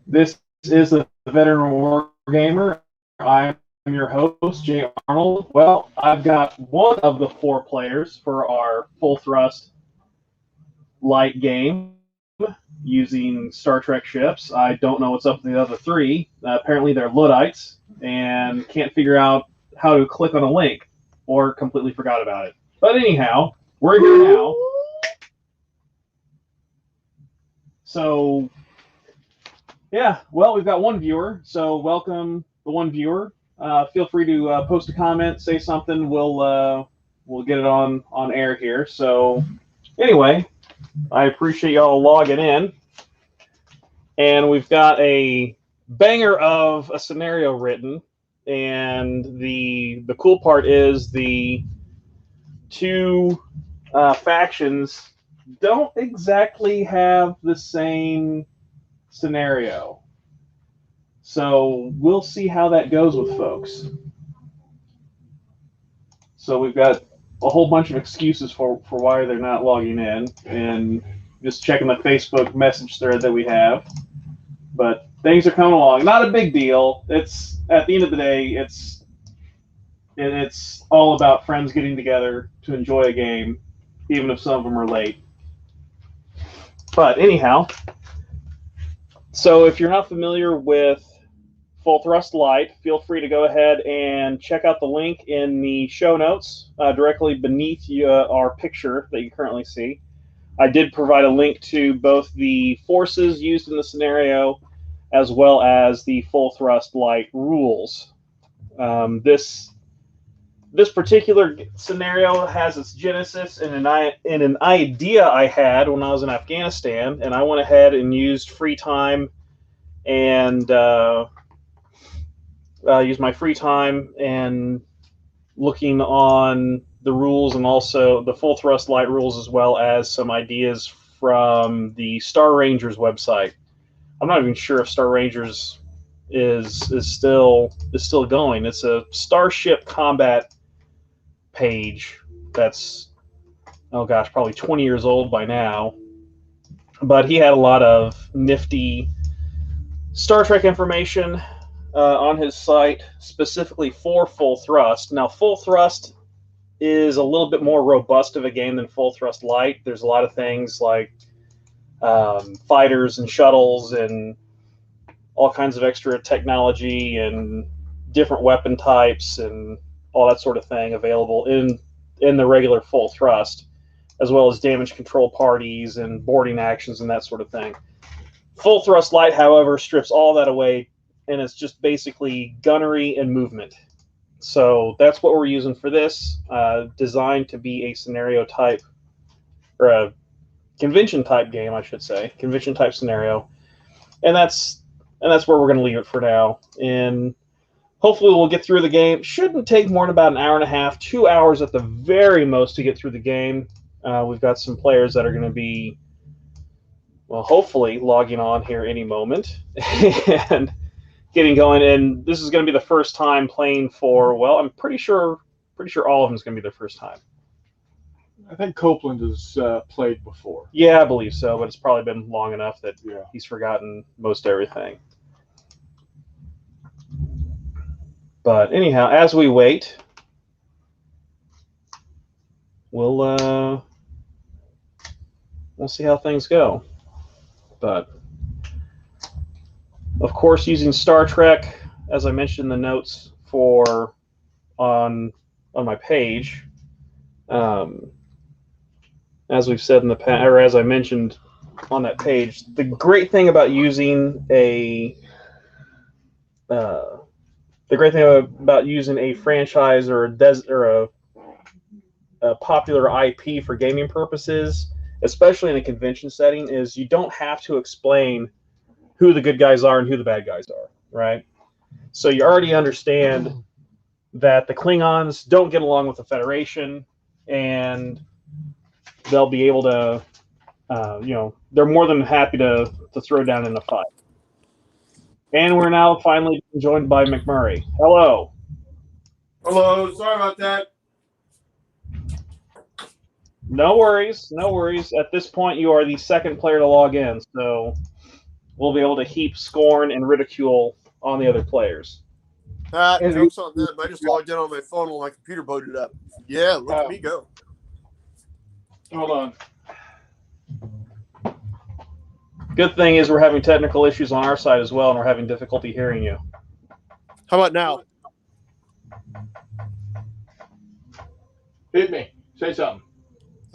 This is the Veteran War Gamer. I'm your host, Jay Arnold. Well, I've got one of the 4 players for our full thrust light game using Star Trek ships. I don't know what's up with the other 3. Apparently they're Luddites and can't figure out how to click on a link or completely forgot about it. But anyhow, we're here now. So, yeah, well, we've got one viewer, so welcome the one viewer. Feel free to post a comment, say something. We'll get it on air here. So, anyway, I appreciate y'all logging in, and we've got a banger of a scenario written. And the cool part is the 2 factions don't exactly have the same scenario. So we'll see how that goes with folks. So we've got a whole bunch of excuses for why they're not logging in, and just checking the Facebook message thread that we have. But things are coming along. Not a big deal. It's at the end of the day, it's all about friends getting together to enjoy a game, even if some of them are late. But anyhow, so if you're not familiar with Full Thrust Light, feel free to go ahead and check out the link in the show notes directly beneath our picture that you currently see. I did provide a link to both the forces used in the scenario as well as the Full Thrust Light rules. This particular scenario has its genesis in an idea I had when I was in Afghanistan, and I went ahead and used free time and used my free time and looking on the rules and also the Full Thrust Light rules, as well as some ideas from the Star Rangers website. I'm not even sure if Star Rangers is still going. It's a Starship Combat page that's, oh gosh, probably 20 years old by now. But he had a lot of nifty Star Trek information on his site, specifically for Full Thrust. Now, Full Thrust is a little bit more robust of a game than Full Thrust Light. There's a lot of things like fighters and shuttles and all kinds of extra technology and different weapon types and all that sort of thing available in the regular Full Thrust, as well as damage control parties and boarding actions and that sort of thing. Full Thrust Light, however, strips all that away, and it's just basically gunnery and movement. So that's what we're using for this, designed to be a scenario type, or a convention type game, I should say, convention type scenario, and that's where we're going to leave it for now. And hopefully we'll get through the game. Shouldn't take more than about an hour and a half, 2 hours at the very most to get through the game. We've got some players that are going to be, well, hopefully logging on here any moment and getting going. And this is going to be the first time playing for, well, I'm pretty sure all of them is going to be their first time. I think Coupland has played before. Yeah, I believe so, but it's probably been long enough that he's forgotten most everything. But anyhow, as we wait, we'll see how things go. But of course, using Star Trek, as I mentioned in the notes on my page, as we've said in the past, or as I mentioned on that page, the great thing about using a franchise or a popular IP for gaming purposes, especially in a convention setting, is you don't have to explain who the good guys are and who the bad guys are, right? So you already understand that the Klingons don't get along with the Federation, and they'll be able to, they're more than happy to throw down in a fight. And we're now finally joined by MacMurray. Hello. Hello. Sorry about that. No worries, no worries. At this point, you are the second player to log in, so we'll be able to heap scorn and ridicule on the other players. Jokes on them. I just logged in on my phone while my computer booted up. Yeah, look at me go. Hold on. Good thing is we're having technical issues on our side as well, and we're having difficulty hearing you. How about now? Hit me. Say something.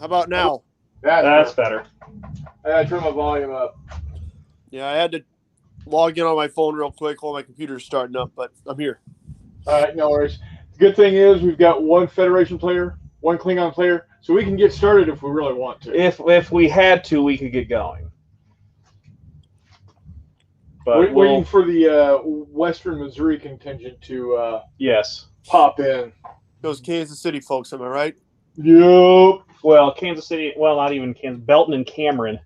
How about now? That's better. I gotta turn my volume up. Yeah, I had to log in on my phone real quick while my computer's starting up, but I'm here. All right, no worries. The good thing is we've got one Federation player, one Klingon player, so we can get started if we really want to. If we had to, we could get going. But waiting for the Western Missouri contingent to yes, pop in. Those Kansas City folks, am I right? Yep. Well, Kansas City. Well, not even Kansas. Belton and Cameron.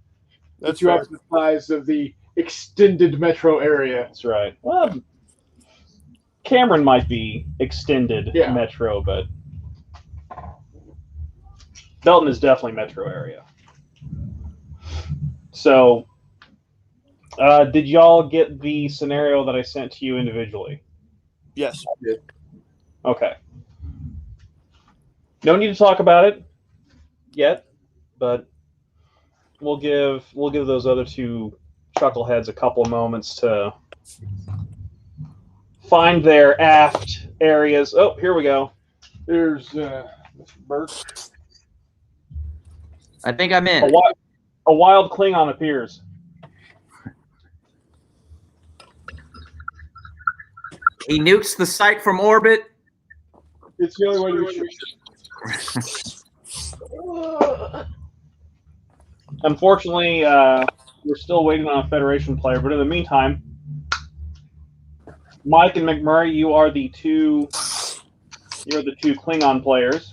That's you right. have the size of the extended metro area. That's right. Well, Cameron might be extended metro, but Belton is definitely metro area. So, did y'all get the scenario that I sent to you individually? Yes. Okay. No need to talk about it yet, but we'll give those other two chuckleheads a couple of moments to find their aft areas. Oh, here we go. There's Mr. Burke. I think I'm in. A wild Klingon appears. He nukes the site from orbit. It's the only way to reach. Unfortunately, we're still waiting on a Federation player, but in the meantime, Mike and MacMurray, you are the two Klingon players.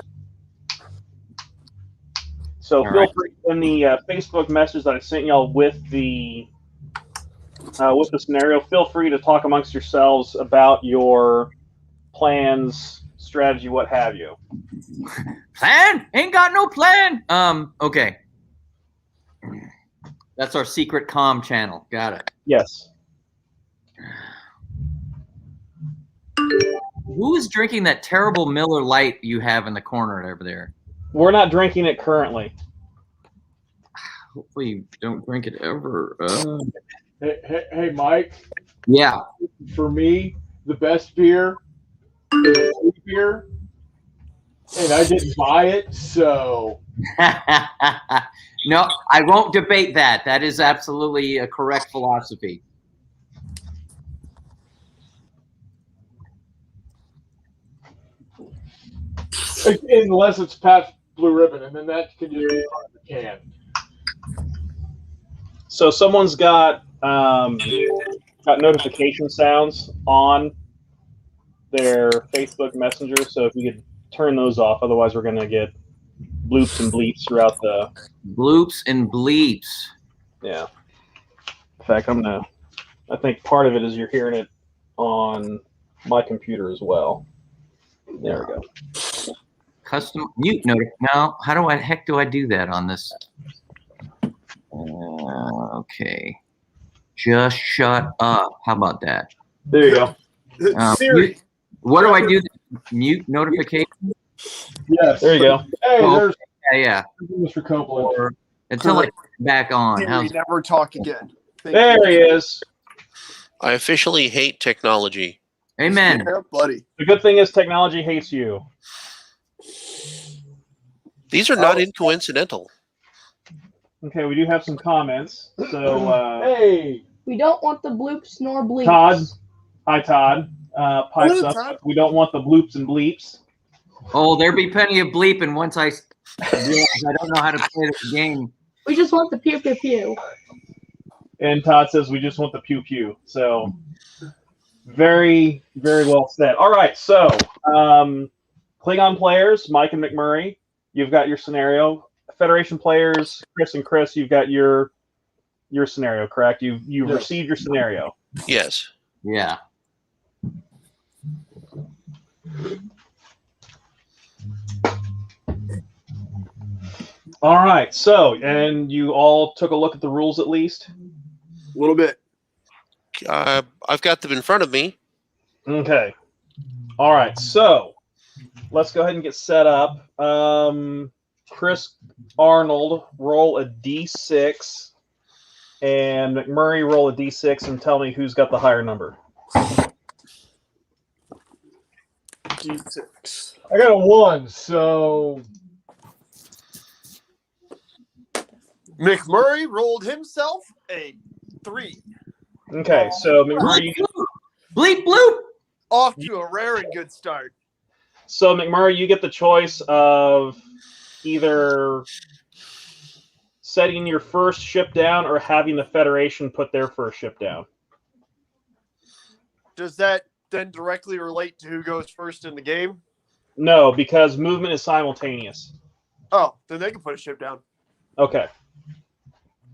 So feel free in the Facebook message that I sent y'all with the scenario. Feel free to talk amongst yourselves about your plans, strategy, what have you. Plan? Ain't got no plan. Okay. That's our secret comm channel. Got it. Yes. Who is drinking that terrible Miller Lite you have in the corner over there? We're not drinking it currently. Hopefully you don't drink it ever. Hey, Mike. Yeah. For me, the best beer is a free beer, and I didn't buy it, so. No, I won't debate that. That is absolutely a correct philosophy. Unless it's Pabst Blue Ribbon, and then that can just be part of the can. So someone's got notification sounds on their Facebook Messenger. So if you could turn those off, otherwise we're going to get bloops and bleeps throughout the bloops and bleeps. Yeah. In fact, I think part of it is you're hearing it on my computer as well. There we go. Custom mute notice. Now, how the heck do I do that on this? Okay. Just shut up. How about that? There you go. Siri. What do I do? Mute notification? Yes. There you go. Hey, there's Yeah. Mr. Coupland. Until I turn it back on. Siri, never talk again. There he is. I officially hate technology. Amen. Yeah, buddy. The good thing is technology hates you. These are not incoincidental. Okay, we do have some comments. So, hey, we don't want the bloops nor bleeps. Todd. Hi, Todd. Pipes Hello, up. Todd. We don't want the bloops and bleeps. Oh, there be plenty of bleeping once I realize I don't know how to play this game. We just want the pew pew pew. And Todd says we just want the pew pew. So, very, very well said. All right, so Klingon players, Mike and MacMurray, you've got your scenario. Federation players, Chris and Chris, you've got your scenario, correct? You've received your scenario. Yes. Yeah. All right. So, and you all took a look at the rules at least? A little bit. I've got them in front of me. Okay. All right. So, let's go ahead and get set up. Chris Arnold, roll a d6. And MacMurray, roll a d6 and tell me who's got the higher number. D6. I got a 1, so MacMurray rolled himself a 3. Okay, so MacMurray, Bleep bloop. Off to a rare and good start. so MacMurray, you get the choice of either setting your first ship down or having the Federation put their first ship down. Does that then directly relate to who goes first in the game? No, because movement is simultaneous. Oh, then they can put a ship down. Okay.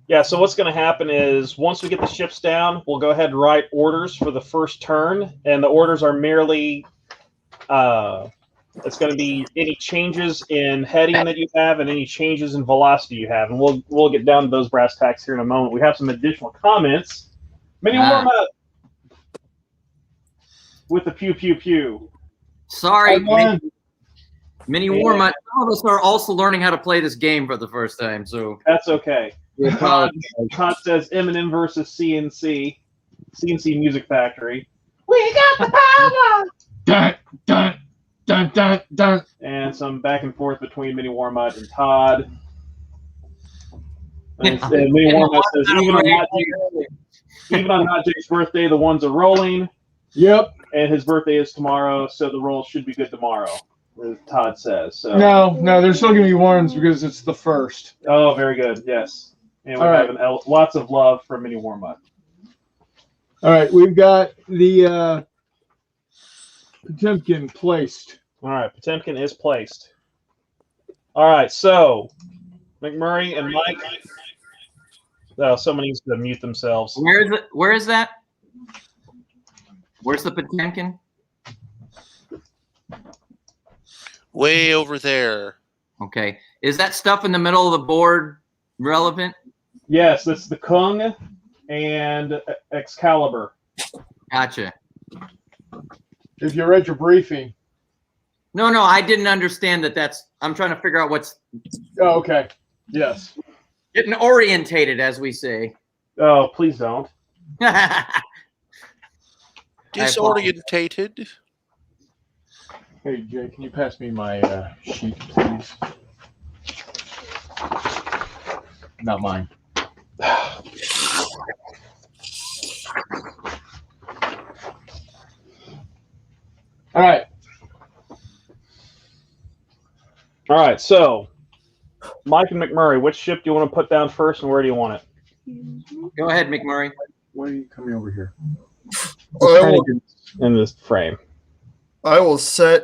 Yeah, so what's going to happen is once we get the ships down, we'll go ahead and write orders for the first turn, and the orders are merely it's going to be any changes in heading that you have and any changes in velocity you have, and we'll get down to those brass tacks here in a moment. We have some additional comments. Mini warm up with the pew pew pew. Sorry, Come mini warm up. Some of us are also learning how to play this game for the first time, so That's okay. we apologize. Todd says Eminem versus CNC Music Factory, We got the power. dun, dun, dun, dun, dun. and some back and forth between Mini Warmut and Todd. And Mini Warmut says even on Hot Jake's birthday, the ones are rolling, Yep. and his birthday is tomorrow, so the rolls should be good tomorrow, as Todd says. So. No, there's still gonna be 1s because it's the first. Oh, very good. Yes, and we All right. have lots of love for Mini Warmut. All right, we've got the Potemkin placed. All right, Potemkin is placed. All right, so MacMurray and Mike. Oh, someone needs to mute themselves. Where is it? Where is that? Where's the Potemkin? Way over there. Okay. Is that stuff in the middle of the board relevant? Yes, that's the Kung and Excalibur. Gotcha. If you read your briefing. No, I didn't understand that. I'm trying to figure out what's Oh, okay. Yes. getting orientated, as we say. Oh, please don't. Disorientated. Hey, Jay, can you pass me my sheet, please? Not mine. All right. All right, so Mike and MacMurray, which ship do you want to put down first, and where do you want it? Go ahead, MacMurray. Why are you coming over here? In this frame. I will set.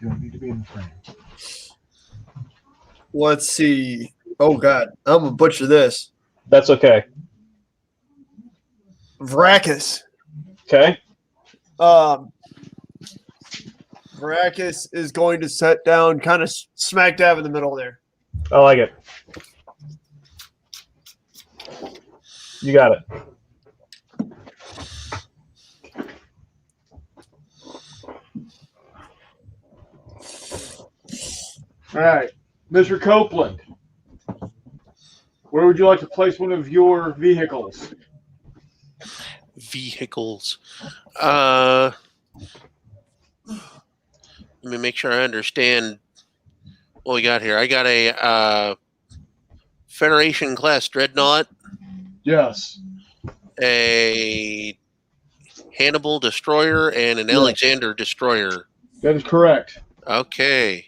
You don't need to be in the frame. Let's see. Oh God, I'm gonna butcher this. That's okay. Vracus. Okay. Vracus is going to set down kind of smack dab in the middle there. I like it. You got it. All right, Mr. Coupland, where would you like to place one of your vehicles? Vehicles. Let me make sure I understand what we got here. I got a Federation class dreadnought, Yes. a Hannibal destroyer, and an Alexander destroyer. That is correct. Okay.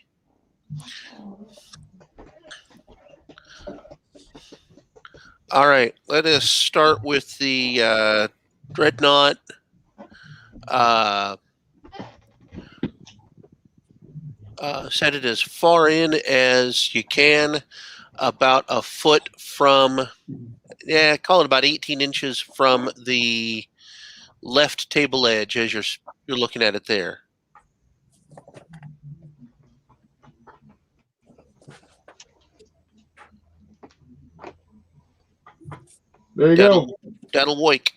All right. Let us start with the dreadnought. Set it as far in as you can, about a foot from, call it about 18 inches from the left table edge as you're looking at it there. There you go. That'll work.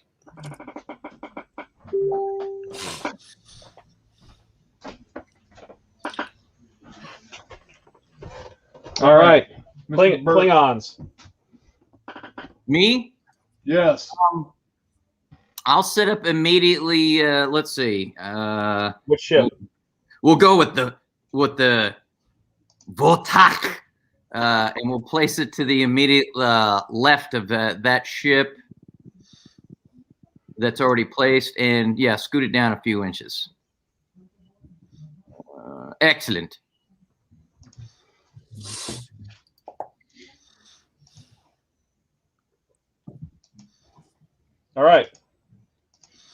All right. Mr. Burke. Klingons. Me? Yes. I'll set up immediately. Let's see. Which ship? We'll go with the Votak, and we'll place it to the immediate left of that ship that's already placed, and yeah, scoot it down a few inches. Excellent. All right.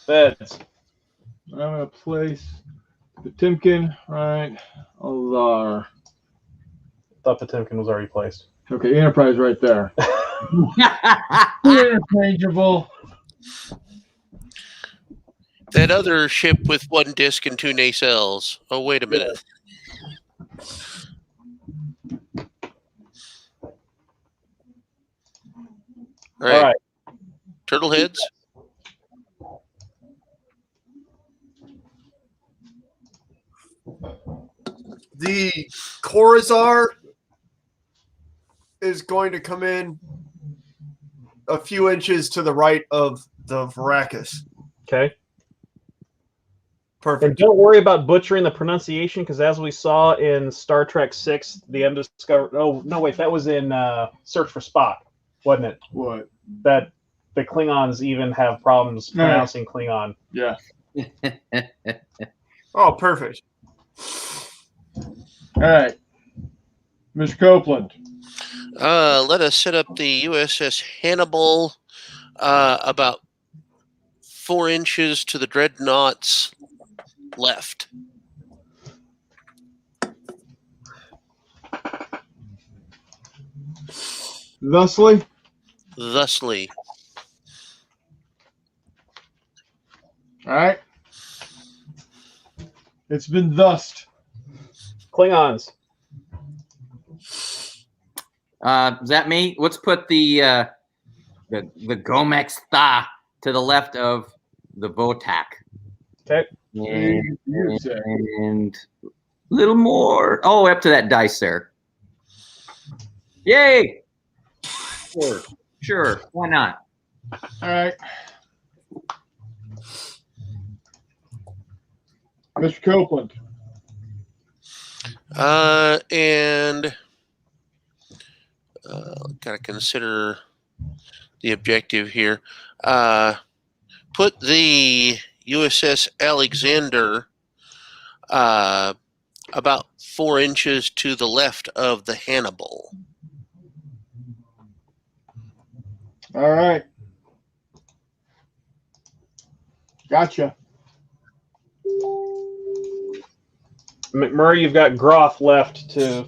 Beds. I'm going to place Potemkin right there. Thought Potemkin was already placed. Okay, Enterprise right there. Interchangeable. That other ship with 1 disc and 2 nacelles. Oh, wait a minute. All right. Turtle heads. The Corazar is going to come in a few inches to the right of the Varacus. Okay. And Perfect. don't worry about butchering the pronunciation, because as we saw in Star Trek VI, the Undiscovered. Oh no, wait, that was in Search for Spock, wasn't it? What? That the Klingons even have problems pronouncing Klingon. Yeah. Oh, perfect. All right. Mr. Coupland. Let us set up the USS Hannibal about 4 inches to the Dreadnought's left. Thusly. All right. It's been thused. Klingons. Is that me? Let's put the Gomex Tha to the left of the Votak. Okay. And a little more. Oh, up to that dice there. Yay! Sure. Why not? All right. Mr. Coupland. And gotta consider the objective here. Put the USS Alexander about 4 inches to the left of the Hannibal. All right. Gotcha. MacMurray, you've got Groth left to.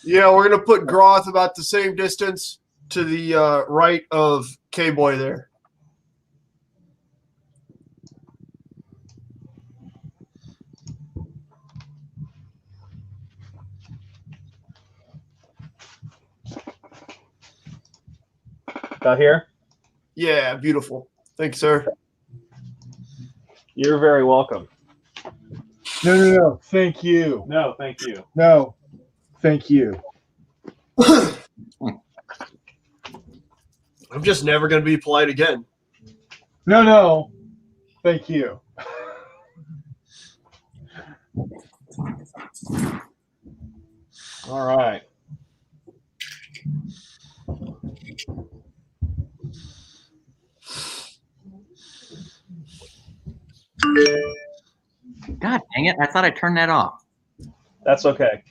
Yeah, we're going to put Groth about the same distance to the right of K-Boy there. Got here? Yeah, beautiful. Thanks, sir. You're very welcome. No. Thank you. No, thank you. No. Thank you. I'm just never going to be polite again. No. Thank you. All right. God dang it. I thought I turned that off. That's okay.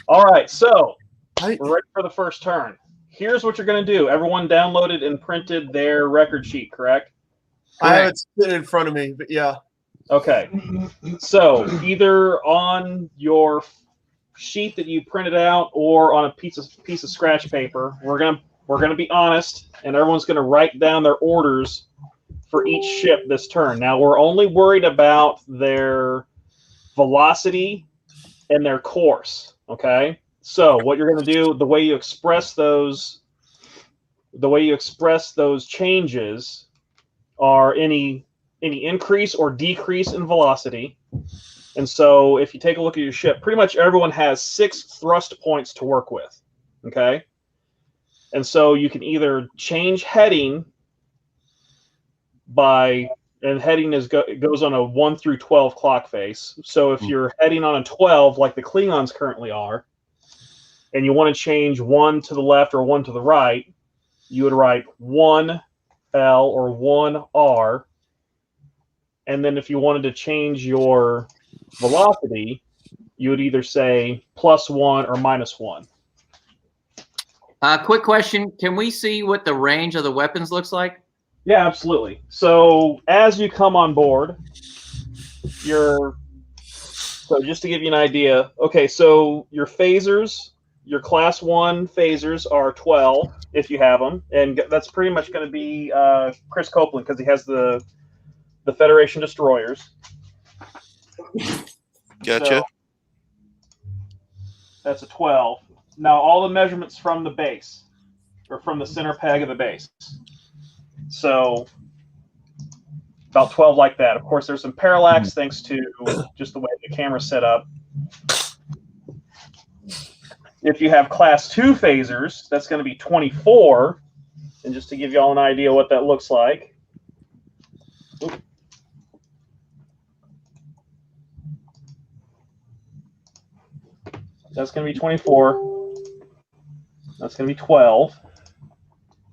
All right, so Right. we're ready for the first turn. Here's what you're going to do. Everyone downloaded and printed their record sheet, correct? I have it sitting in front of me, but yeah. Okay. So either on your sheet that you printed out or on a piece of scratch paper, we're gonna be honest, and everyone's gonna write down their orders for each ship this turn. Now we're only worried about their velocity and their course. Okay. So what you're gonna do, the way you express those the way you express those changes are any increase or decrease in velocity. And so if you take a look at your ship, pretty much everyone has 6 thrust points to work with. Okay? And so you can either change heading and heading goes on a 1 through 12 clock face. So if you're heading on a 12, like the Klingons currently are, and you want to change 1 to the left or 1 to the right, you would write 1L or 1R. And then if you wanted to change your velocity, you would either say +1 or -1. Quick question. Can we see what the range of the weapons looks like? Yeah, absolutely. So as you come on board, so just to give you an idea, okay, so your phasers, your class 1 phasers are 12 if you have them, and that's pretty much going to be Chris Coupland because he has the Federation destroyers. Gotcha. So that's a 12. Now all the measurements from the base, or from the center peg of the base. So about 12 like that. Of course, there's some parallax thanks to just the way the camera's set up. If you have class 2 phasers, that's going to be 24. And just to give you all an idea what that looks like. That's going to be 24. That's going to be 12.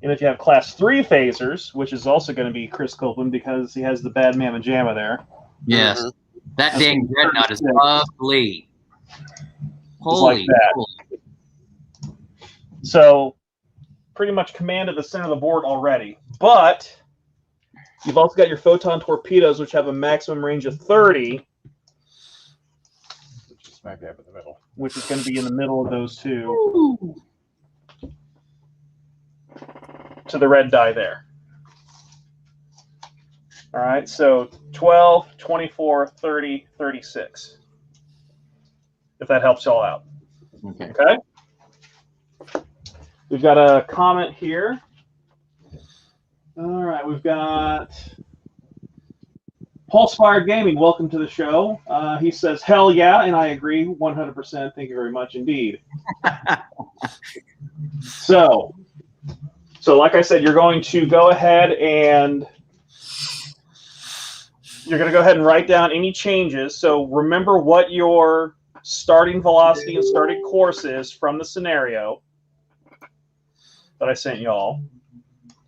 And if you have class 3 phasers, which is also going to be Chris Coupland because he has the bad mamma jamma there. Yes. That dang dreadnought is ugly. Holy like that. Holy. So pretty much commanded the center of the board already. But you've also got your photon torpedoes, which have a maximum range of 30. Smack dab in the middle. Which is going to be in the middle of those two. To the red die there. All right, so 12, 24, 30, 36. If that helps y'all out. Okay. We've got a comment here. All right, we've got Pulse-Fired Gaming. Welcome to the show. He says, hell yeah, and I agree 100%. Thank you very much indeed. So like I said, you're going to go ahead and write down any changes. So remember what your starting velocity and starting course is from the scenario that I sent y'all.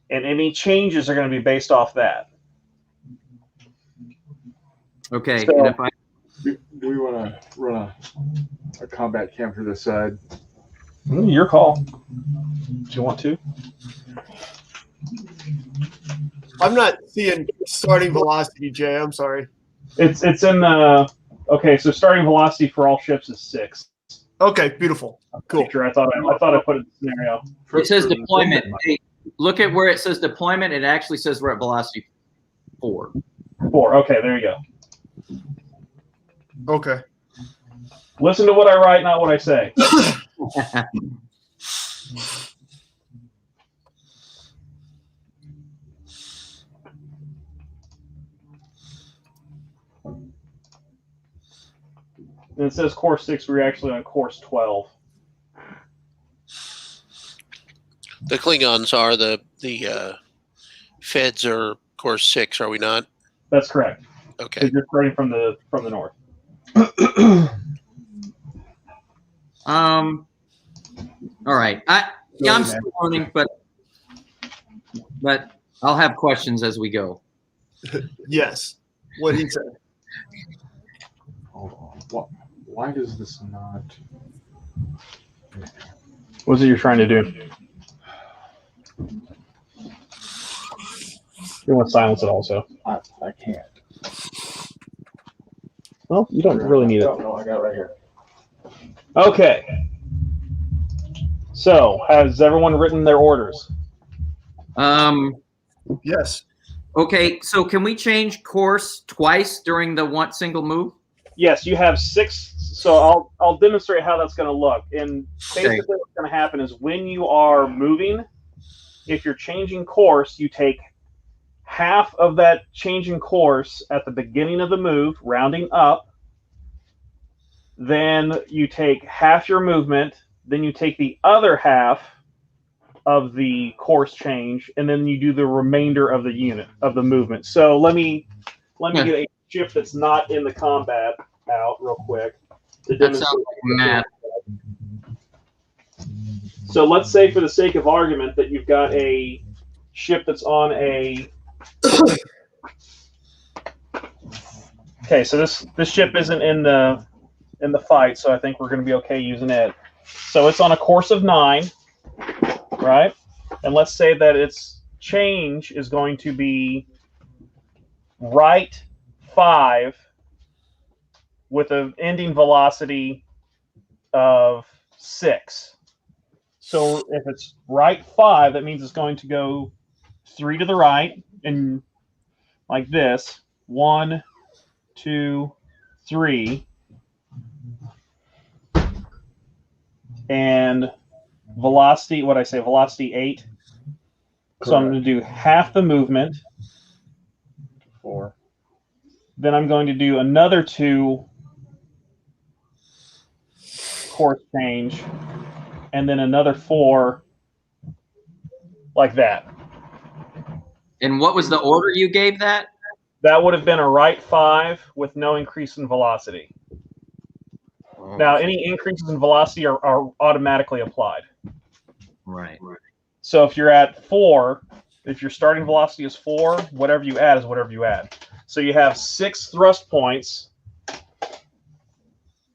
And any changes are going to be based off that. Okay. So, and if I do we want to run a combat cam through this side? Your call. Do you want to? I'm not seeing starting velocity, Jay. I'm sorry. It's in the okay. So starting velocity for all ships is 6. Okay, beautiful. Cool. Sure, I thought I put it in the scenario. It says deployment. Hey, look at where it says deployment. It actually says we're at velocity 4. 4. Okay, there you go. Okay. Listen to what I write, not what I say. And it says course 6. We're actually on course 12. The Klingons are the Feds are course 6, are we not? That's correct. Okay. You're starting from the north. All right. I'm still learning, but I'll have questions as we go. Yes. What he said. Hold on. Why does this not? What's it you're trying to do? You want to silence it also. I can't. Well, you don't really need it. No, I got it right here. Okay. So, has everyone written their orders? Yes. Okay, so can we change course twice during the one single move? Yes, you have 6. So I'll demonstrate how that's going to look. And basically what's going to happen is when you are moving, if you're changing course, you take half of that change in course at the beginning of the move, rounding up. Then you take half your movement. Then you take the other half of the course change, and then you do the remainder of the unit of the movement. So let me get a ship that's not in the combat out real quick. To That sounds like math. So let's say, for the sake of argument, that you've got a ship that's on a. Okay, so this ship isn't in the fight, so I think we're going to be okay using it. So it's on a course of 9, right? And let's say that its change is going to be right 5 with an ending velocity of 6. So if it's right 5, that means it's going to go 3 to the right, and like this, 1, 2, 3, and velocity. What I say, velocity 8. Correct. So I'm going to do half the movement. 4. Then I'm going to do another 2 course change, and then another 4, like that. And what was the order you gave that? That would have been a right 5 with no increase in velocity. Oh. Now, any increases in velocity are automatically applied. Right. So if you're at 4, if your starting velocity is 4, whatever you add is whatever you add. So you have 6 thrust points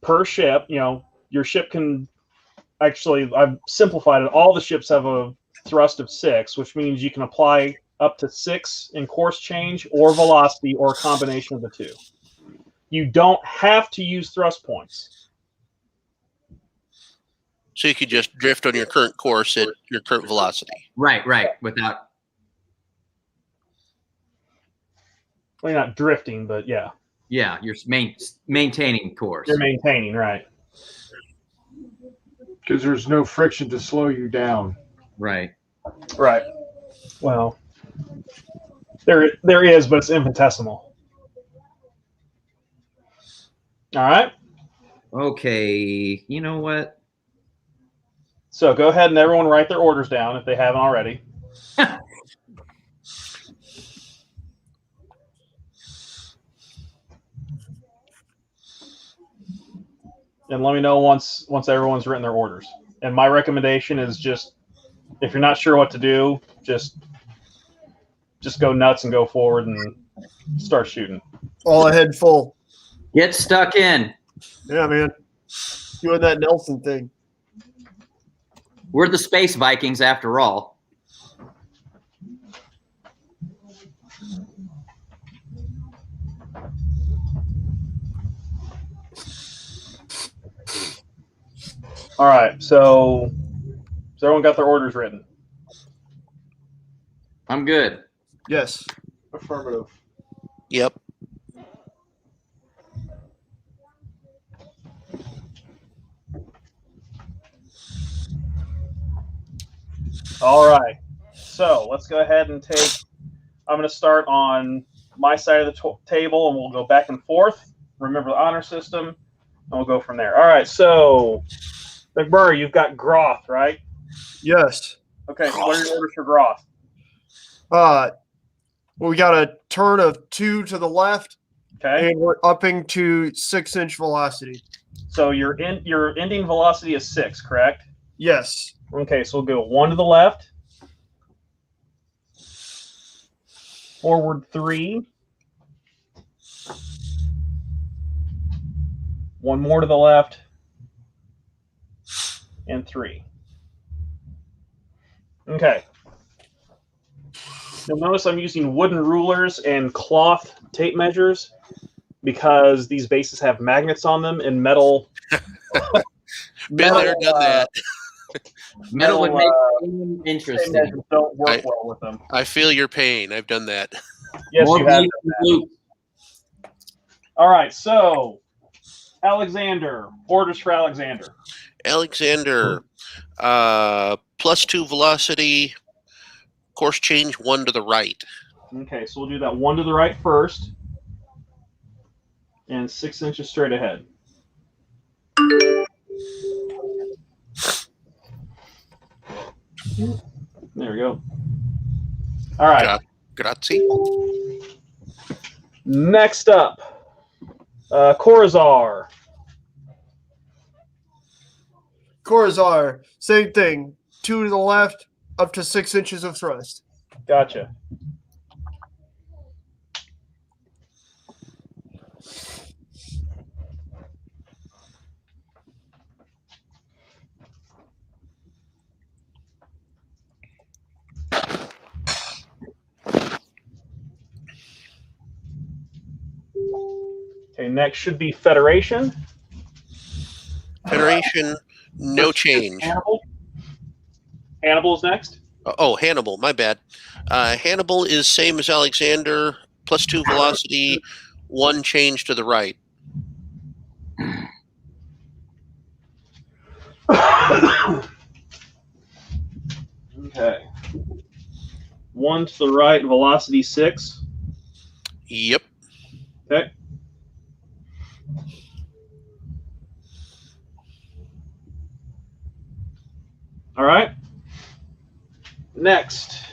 per ship. You know, your ship can actually, I've simplified it. All the ships have a thrust of 6, which means you can apply up to 6 in course change or velocity, or a combination of the two. You don't have to use thrust points. So you could just drift on your current course at your current velocity. Right, without. Well, you're not drifting, but yeah. Yeah, you're maintaining course. You're maintaining, right. Because there's no friction to slow you down. Right. Right. Well, there is, but it's infinitesimal. All right. Okay. You know what? So go ahead and everyone write their orders down if they haven't already. And let me know once everyone's written their orders. And my recommendation is just, if you're not sure what to do, just go nuts and go forward and start shooting. All ahead full. Get stuck in. Yeah, man. Doing that Nelson thing. We're the Space Vikings after all. All right, so everyone got their orders written? I'm good. Yes. Affirmative. Yep. All right, so let's go ahead and take, I'm going to start on my side of the table, and we'll go back and forth. Remember the honor system, and we'll go from there. All right, so MacMurray, you've got Groth, right? Yes. Okay, so what are your orders for Groth? Well, we got a turn of 2 to the left. Okay. And we're upping to 6-inch velocity. So your ending velocity is 6, correct? Yes. Okay, so we'll go 1 to the left. Forward 3. 1 more to the left. And 3. Okay. You'll notice I'm using wooden rulers and cloth tape measures because these bases have magnets on them, and metal. Been there, done that. Metal would make it interesting. Don't work well with them. I feel your pain. I've done that. Yes, you have done that. All right, so Alexander, orders for Alexander. Alexander, +2 velocity, course change 1 to the right. Okay, so we'll do that 1 to the right first. And 6 inches straight ahead. There we go. All right. Grazie. Next up, Corazar. Corazar, same thing. 2 to the left, up to 6 inches of thrust. Gotcha. Okay, next should be Federation. Federation, no change. Hannibal's next. Oh, Hannibal, my bad. Hannibal is same as Alexander, +2 velocity, 1 change to the right. Okay. 1 to the right, velocity 6. Yep. Okay. All right. Next,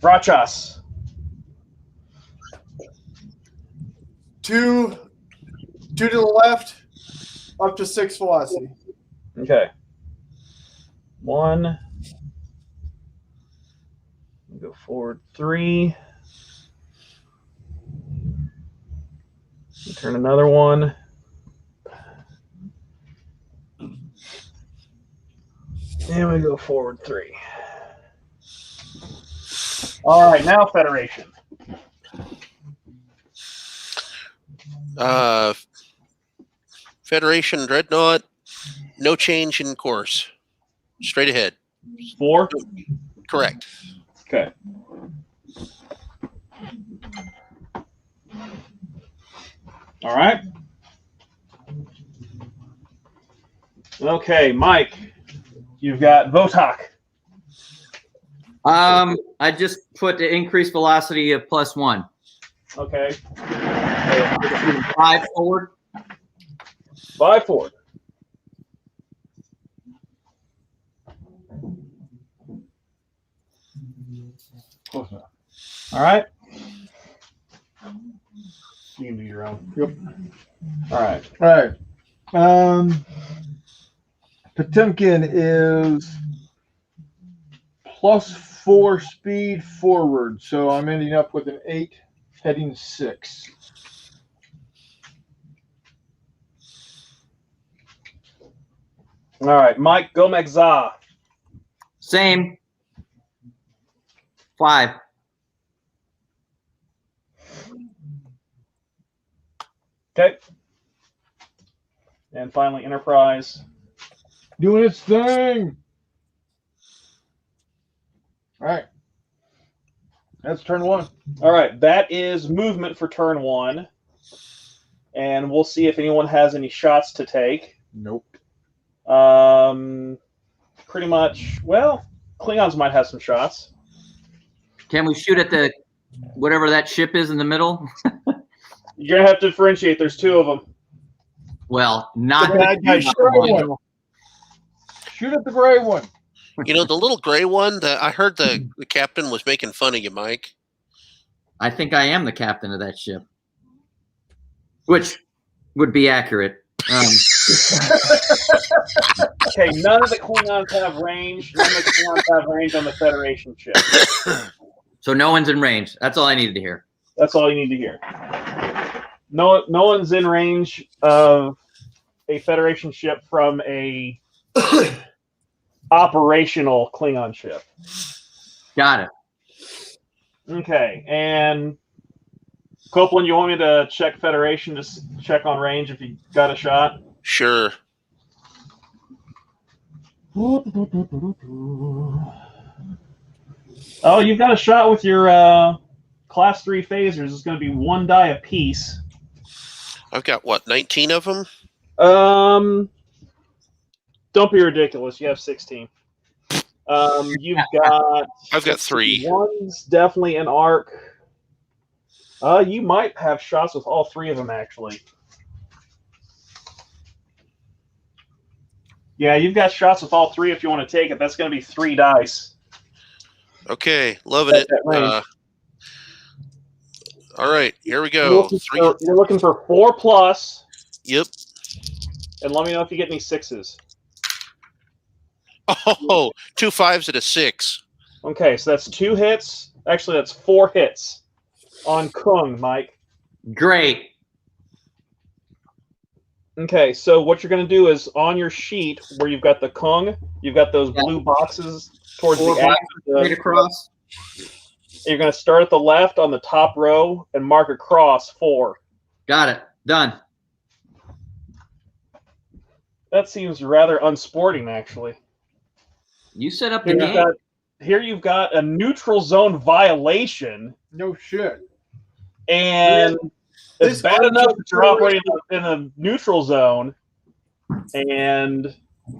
Brachas. 2 to the left, up to 6 velocity. Okay. 1. Go forward 3. Turn another 1. And we go forward 3. All right, now Federation. Federation Dreadnought, no change in course. Straight ahead. 4. Correct. Okay. All right. Okay, Mike, you've got Votok. I just put the increased velocity of +1. Okay. 5 forward. 5 forward. Close enough. All right. You can do your own. Yep. All right. All right. Potemkin is +4 speed forward, so I'm ending up with an 8, heading 6. All right, Mike Gomez-Za. Same. 5. Okay. And finally, Enterprise. Doing its thing. All right. That's turn 1. All right, that is movement for turn 1. And we'll see if anyone has any shots to take. Nope. Pretty much, well, Klingons might have some shots. Can we shoot at the whatever that ship is in the middle? You're going to have to differentiate. There's 2 of them. Well, not The bad guy not gray one. one. Shoot at the gray one. You know, the little gray one, I heard the captain was making fun of you, Mike. I think I am the captain of that ship, which would be accurate. Okay, none of the Klingons have range. None of the Klingons have range on the Federation ship. So no one's in range. That's all I needed to hear. That's all you need to hear. No one's in range of a Federation ship from a operational Klingon ship. Got it. Okay, and Copeland, you want me to check Federation to check on range if you got a shot? Sure. Oh, you've got a shot with your Class 3 phasers. It's going to be 1 die apiece. I've got, what, 19 of them? Don't be ridiculous. You have 16. You've got. I've got 3. One's definitely an arc. You might have shots with all 3 of them, actually. Yeah, you've got shots with all 3 if you want to take it. That's going to be 3 dice. Okay, loving it. All right, here we go. You're looking for 4 plus. Yep. And let me know if you get any 6s. Oh, 2 5s and a 6. Okay, so that's 2 hits. Actually, that's 4 hits on Kung, Mike. Great. Okay, so what you're going to do is on your sheet where you've got the Kung, you've got those blue boxes towards the straight across. You're going to start at the left on the top row and mark across 4. Got it. Done. That seems rather unsporting, actually. You set up the game. Here you've got a neutral zone violation. No shit. And it's bad enough that you're operating in a neutral zone, and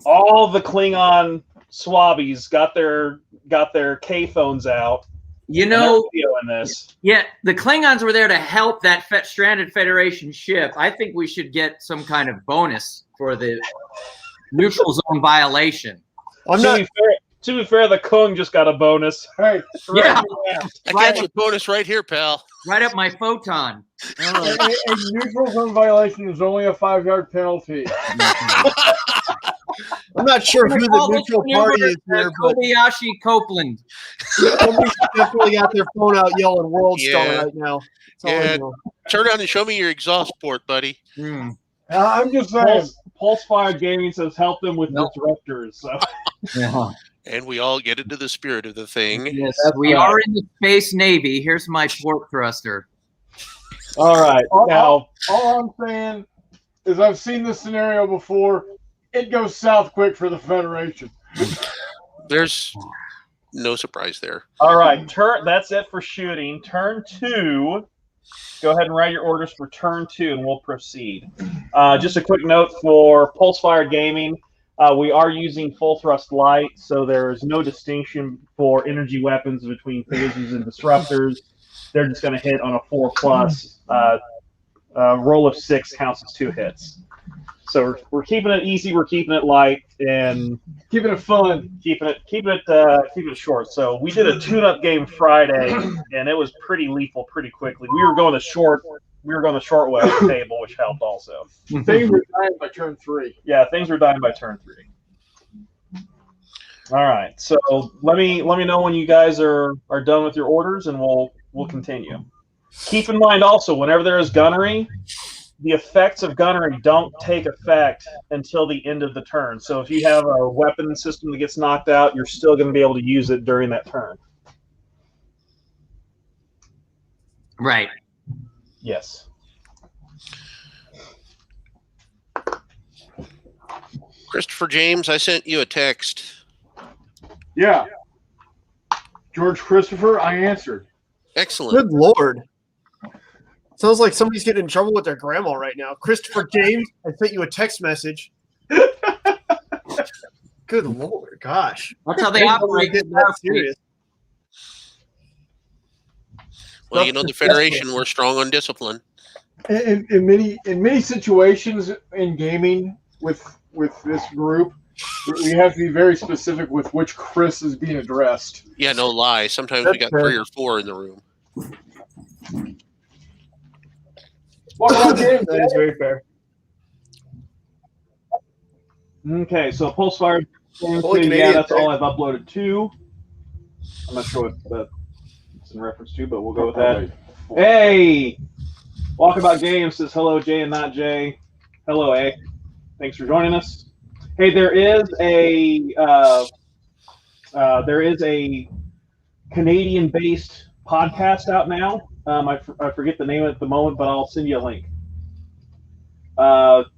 all the Klingon swabbies got their K phones out. You know, in this. Yeah, the Klingons were there to help that stranded Federation ship. I think we should get some kind of bonus for the neutral zone violation. To be fair, the Kung just got a bonus. Hey, yeah. I got you a bonus right here, pal. Right up my photon. A neutral zone violation is only a 5-yard penalty. I'm not sure who the neutral party is here, but Kobayashi Coupland. somebody's definitely got their phone out yelling "World Star" right now. Yeah, turn around and show me your exhaust port, buddy. I'm just saying. Pulsefire Gaming says help them with disruptors. So. Yeah. And we all get into the spirit of the thing. Yes, we are in the Space Navy. Here's my port thruster. All right. All I'm saying is I've seen this scenario before. It goes south quick for the Federation. There's no surprise there. All right. That's it for shooting. Turn 2. Go ahead and write your orders for turn 2, and we'll proceed. Just a quick note for Pulsefire Gaming. We are using full thrust light, so there's no distinction for energy weapons between phasers and disruptors. They're just going to hit on a 4 plus. Roll of 6 counts as 2 hits. So we're keeping it easy, we're keeping it light, and keeping it fun, keeping it short. So we did a tune-up game Friday, and it was pretty lethal pretty quickly. We were going the short way of the table, which helped also. Things were dying by turn 3. Yeah, things were dying by turn 3. All right, so let me know when you guys are done with your orders, and we'll continue. Keep in mind also, whenever there is gunnery, the effects of gunnery don't take effect until the end of the turn. So if you have a weapon system that gets knocked out, you're still going to be able to use it during that turn. Right. Yes. Christopher James, I sent you a text. Yeah. George Christopher, I answered. Excellent. Good Lord. Sounds like somebody's getting in trouble with their grandma right now. Christopher James, I sent you a text message. Good Lord, gosh. That's how they operate. That serious. Well, you know, the Federation, we're strong on discipline. In many situations in gaming with this group, we have to be very specific with which Chris is being addressed. Yeah, no lie. Sometimes we got 3 or 4 in the room. That is very fair. Okay, so Pulsefire. Canadian, that's all I've uploaded to. I'm not sure what it's in reference to, but we'll go with that. Hey! Walkabout Games says hello, Jay and not Jay. Hello, A. Thanks for joining us. Hey, there is a Canadian-based podcast out now. I forget the name at the moment, but I'll send you a link.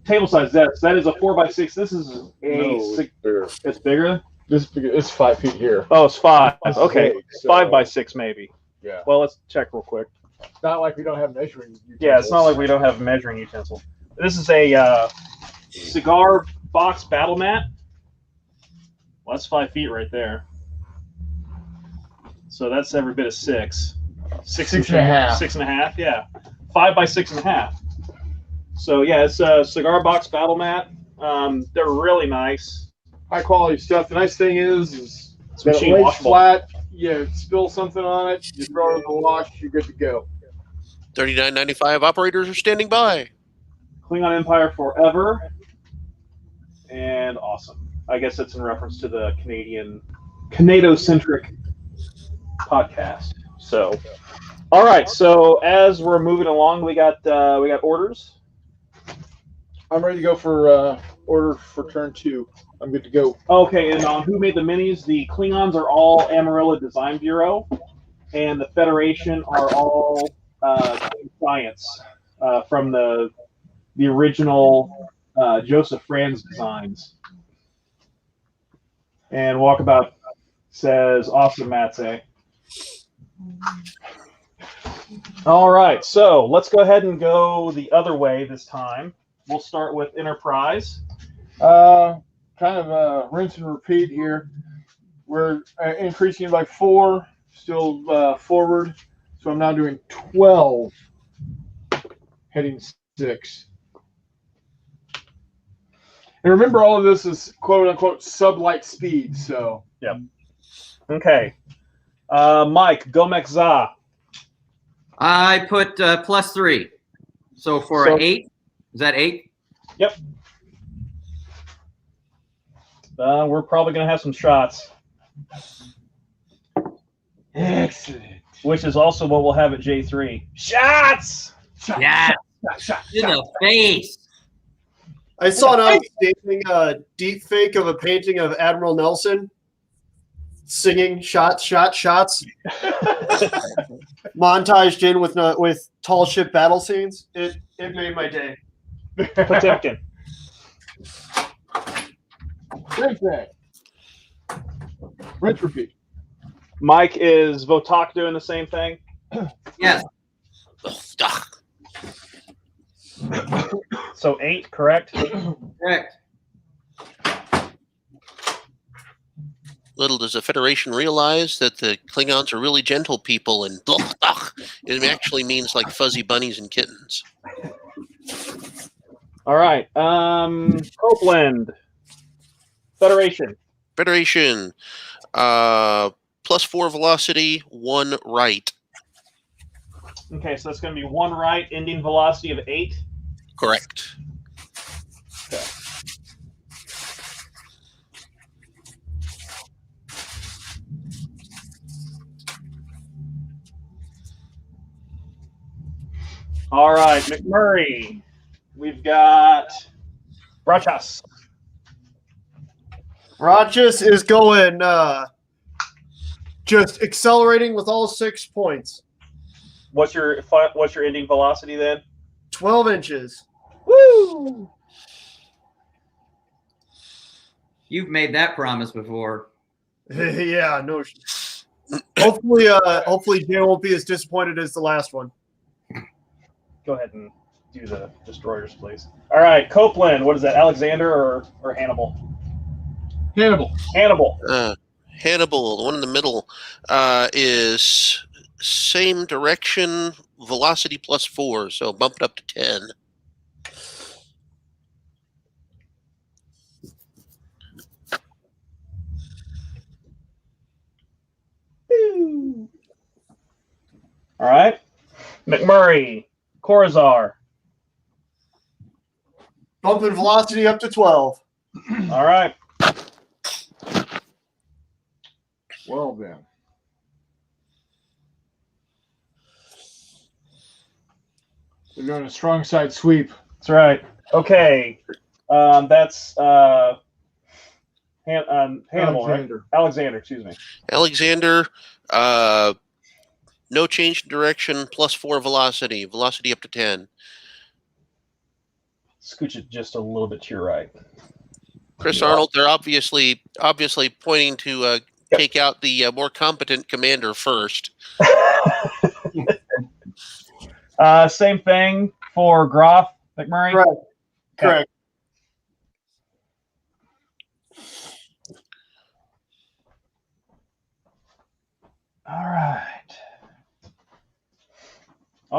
Table size, that is a 4x6. This is it's bigger. It's bigger? It's 5 feet here. Oh, it's 5. Okay. So, 5x6 maybe. Yeah. Well, let's check real quick. It's not like we don't have measuring utensils. Yeah, it's not like we don't have measuring utensils. This is a cigar box battle mat. Well, that's 5 feet right there. So that's every bit of 6. 6 and a half. 6.5, yeah. 5 by 6.5. So yeah, it's a cigar box battle mat. They're really nice. High quality stuff. The nice thing is It's that it machine lays washable. flat. You spill something on it, you throw it in the wash, you're good to go. $39.95. Operators are standing by. Klingon Empire Forever. And awesome. I guess it's in reference to the Canado-centric podcast. So, all right. So as we're moving along, we got orders. I'm ready to go for order for turn 2. I'm good to go. Okay, and who made the minis? The Klingons are all Amarillo Design Bureau, and the Federation are all Science from the original Joseph Franz designs. And Walkabout says, awesome, Matze. All right, so let's go ahead and go the other way this time. We'll start with Enterprise. Kind of rinse and repeat here. We're increasing by 4, still forward. So I'm now doing 12, heading 6. And remember, all of this is quote-unquote sub-light speed, so. Yep. Okay. Mike, Gomek Za. I put +3. So for 8, is that 8? Yep. We're probably going to have some shots. Excellent. Which is also what we'll have at J3. Shots! Yeah. In the face. I saw an outstanding deep fake of a painting of Admiral Nelson singing "Shots, shots, shots," montaged in with tall ship battle scenes. It made my day. Potemkin. Great thing. Rinse repeat. Mike, is Votak doing the same thing? Yes. So 8, correct? Correct. Little does the Federation realize that the Klingons are really gentle people, and it actually means like fuzzy bunnies and kittens. All right. Copeland. Federation. Federation, +4 velocity, 1 right. Okay, so that's going to be 1 right, ending velocity of 8. Correct. Okay. All right, MacMurray. We've got Brachas. Rogers is going just accelerating with all 6 points. What's your ending velocity then? 12 inches. Woo! You've made that promise before. Yeah, no. Hopefully Jay won't be as disappointed as the last one. Go ahead and do the destroyers, please. All right, Copeland. What is that? Alexander or Hannibal? Hannibal. Hannibal. Hannibal, the one in the middle, is same direction, velocity +4, so bump it up to 10. All right. MacMurray. Corazar. Bumping velocity up to 12. All right. Well then. We're doing a strong side sweep. That's right. Okay. That's Hannibal, Alexander. right? Alexander, excuse me. Alexander, no change in direction, +4 velocity, velocity up to 10. Scooch it just a little bit to your right. Chris Arnold, they're obviously pointing to take out the more competent commander first. Same thing for Groff, MacMurray? Correct. Okay. Correct. All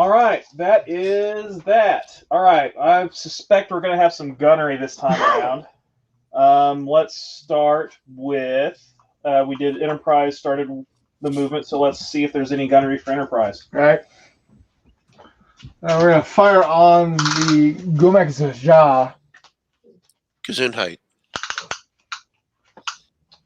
right, that is that. All right, I suspect we're going to have some gunnery this time around. Let's start with, we did Enterprise, started the movement, so let's see if there's any gunnery for Enterprise. All right. Now we're going to fire on the Gomek-Zaja. Gesundheit.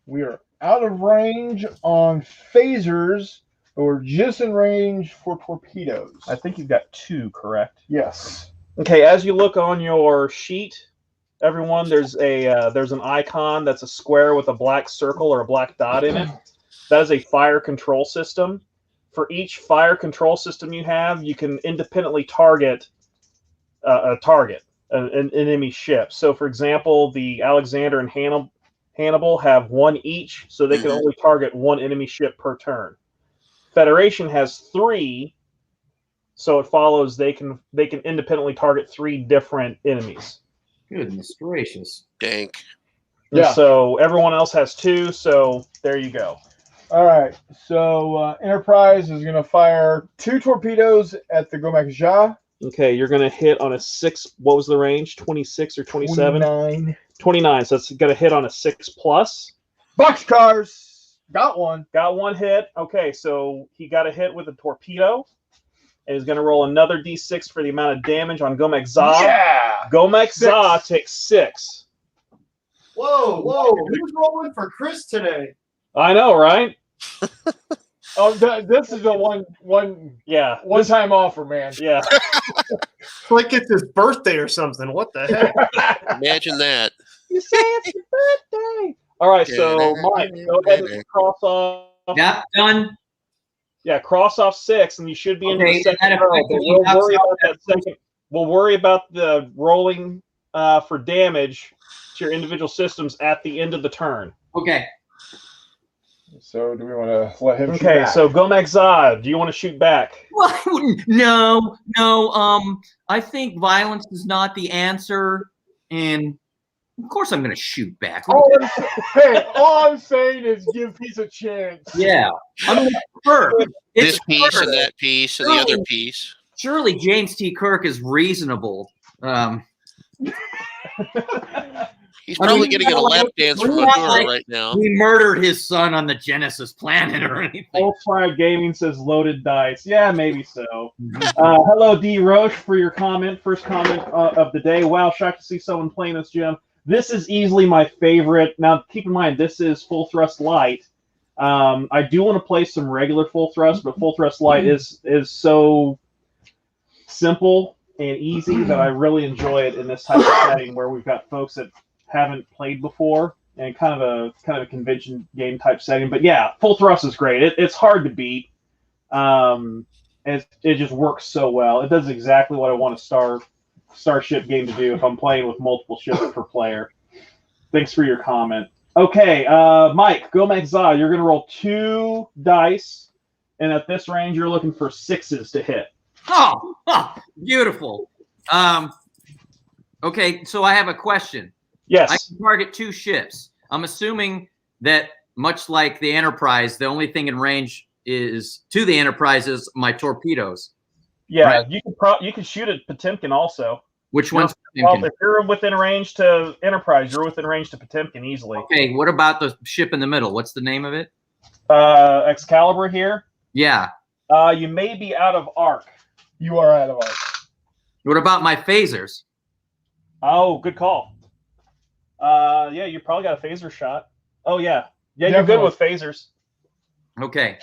We are out of range on phasers, but we're just in range for torpedoes. I think you've got 2, correct? Yes. Okay, as you look on your sheet, everyone, there's an icon that's a square with a black circle or a black dot in it. That is a fire control system. For each fire control system you have, you can independently target an enemy ship. So, for example, the Alexander and Hannibal have 1 each, so they can only target 1 enemy ship per turn. Federation has 3, so it follows they can independently target 3 different enemies. Goodness gracious. Dank. Yeah. So everyone else has 2, so there you go. All right. So Enterprise is going to fire 2 torpedoes at the Gomek-Zaja. Okay, you're going to hit on a 6. What was the range? 26 or 27? 29. 29. So it's going to hit on a 6+. Boxcars. Got one. Got 1 hit. Okay, so he got a hit with a torpedo. And he's going to roll another d6 for the amount of damage on Gomek-Zaja. Yeah. Gomek-Zaja takes 6. Whoa, who's rolling for Chris today? I know, right? Oh, this is a one time offer, man. Yeah. It's like it's his birthday or something. What the heck? Imagine that. You say it's your birthday. All right, so Mike, go ahead and cross off. Yeah, done. Yeah, cross off 6, and you should be in the Okay, second that row. But effectively we'll knocks worry out about that second. We'll worry about the rolling for damage to your individual systems at the end of the turn. Okay. So do we want to let him shoot Okay, back? so Gomek-Zaja, do you want to shoot back? Well, I wouldn't. No. I think violence is not the answer, and of course I'm going to shoot back. All I'm saying is give peace a chance. Yeah. I mean, Kirk. This It's piece Kirk. and that piece and the other piece. Surely James T. Kirk is reasonable. He's probably getting a lap dance from Maduro right now. He murdered his son on the Genesis planet or anything. Ultra Gaming says loaded dice. Yeah, maybe so. Hello, D. Roche, for your comment. First comment of the day. Wow, shocked to see someone playing this, Jim. This is easily my favorite. Now, keep in mind, this is Full Thrust Light. I do want to play some regular Full Thrust, but Full Thrust Light is so simple and easy that I really enjoy it in this type of setting where we've got folks that haven't played before and kind of a convention game type setting. But yeah, Full Thrust is great. It's hard to beat. It just works so well. It does exactly what I want a Starship game to do if I'm playing with multiple ships per player. Thanks for your comment. Okay, Mike, Gomek-Zaja, you're going to roll 2 dice, and at this range, you're looking for 6s to hit. Oh, beautiful. Okay, so I have a question. Yes. I can target 2 ships. I'm assuming that much like the Enterprise, the only thing in range is to the Enterprise is my torpedoes. Yeah, right. You can shoot at Potemkin also. Which one's Well, Potemkin? if you're within range to Enterprise, you're within range to Potemkin easily. Okay, what about the ship in the middle? What's the name of it? Excalibur here. Yeah. You may be out of arc. You are out of arc. What about my phasers? Oh, good call. Yeah, you probably got a phaser shot. Oh yeah, you're good with phasers. Okay.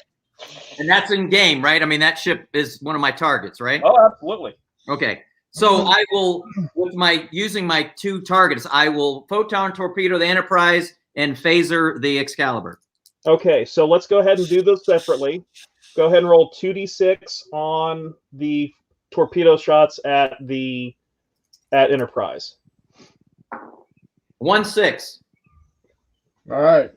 And that's in game, right? I mean, that ship is one of my targets, right? Oh, absolutely. Okay. So I will, using my 2 targets, I will photon torpedo the Enterprise and phaser the Excalibur. Okay, so let's go ahead and do those separately. Go ahead and roll 2d6 on the torpedo shots at Enterprise. 1 6. All right.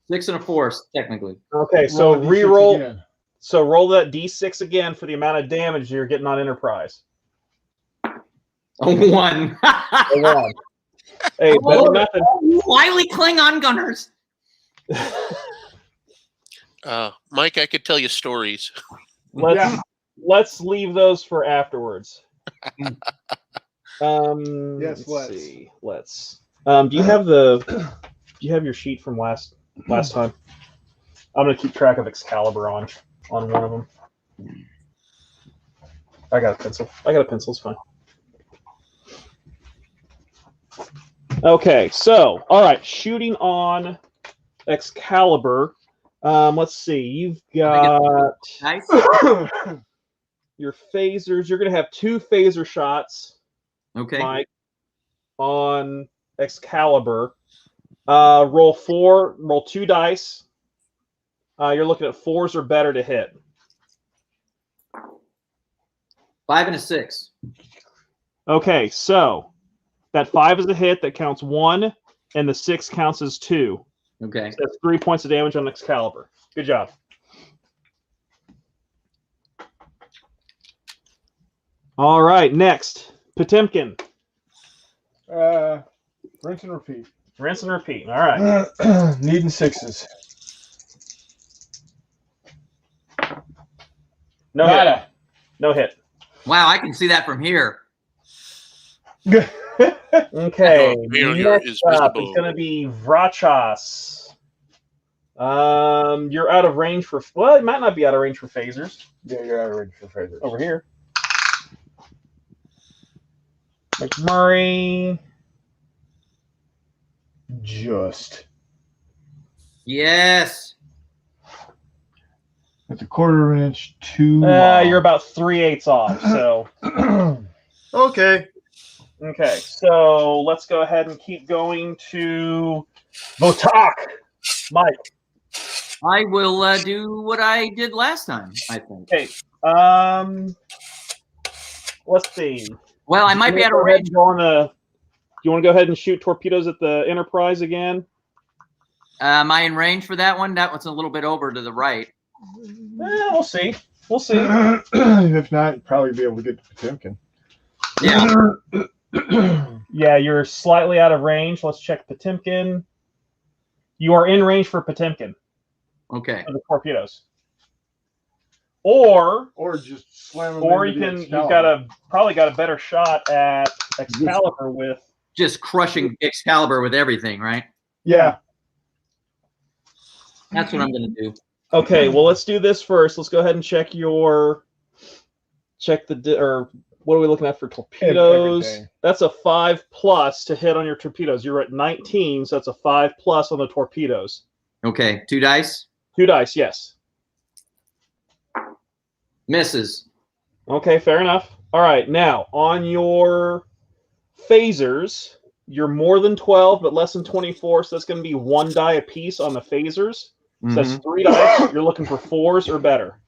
6 and a 4, technically. Okay, so Roll a D6 re-roll. again. So roll that d6 again for the amount of damage you're getting on Enterprise. A 1. A 1. Hey, better method. Wily Klingon gunners. Mike, I could tell you stories. Let's leave those for afterwards. Yes, let's see. Let's. Do you have your sheet from last time? I'm gonna keep track of Excalibur on one of them. I got a pencil. It's fine. Okay, so all right, shooting on Excalibur. Let's see. You've got Nice. your phasers. You're gonna have 2 phaser shots. Okay. Mike, on Excalibur. Roll 2 dice. You're looking at 4s or better to hit. 5 and a 6. Okay, so that 5 is a hit. That counts 1, and the 6 counts as 2. Okay. So that's 3 points of damage on Excalibur. Good job. All right, next, Potemkin. Rinse and repeat. Rinse and repeat. All right. Needing 6s. No hit. No hit. Wow, I can see that from here. Okay. Failure Next is up visible. is going to be Vrachas. You're out of range for. Well, it might not be out of range for phasers. Yeah, you're out of range for phasers. Over here. MacMurray. Just. Yes. It's a 1/4 inch too. You're about 3/8 off. So. Okay. Okay, so let's go ahead and keep going to Votak. Mike. I will do what I did last time, I think. Okay. Let's see. Well, I might be out of range. Do you want to go ahead and shoot torpedoes at the Enterprise again? Am I in range for that one? That one's a little bit over to the right. We'll see. We'll see. If not, probably be able to get to Potemkin. Yeah. Yeah, you're slightly out of range. Let's check Potemkin. You are in range for Potemkin. Okay. For the torpedoes. Or just slam them. Or you've probably got a better shot at Excalibur with Just crushing Excalibur with everything, right? Yeah. That's what I'm going to do. Okay, well, let's do this first. Let's go ahead and check what are we looking at for torpedoes? Everything. That's a 5+ to hit on your torpedoes. You're at 19, so that's a 5+ on the torpedoes. Okay. 2 dice. 2 dice, yes. Misses. Okay, fair enough. All right, now on your phasers, you're more than 12, but less than 24, so that's going to be 1 die apiece on the phasers. So that's 3 dice. You're looking for 4s or better.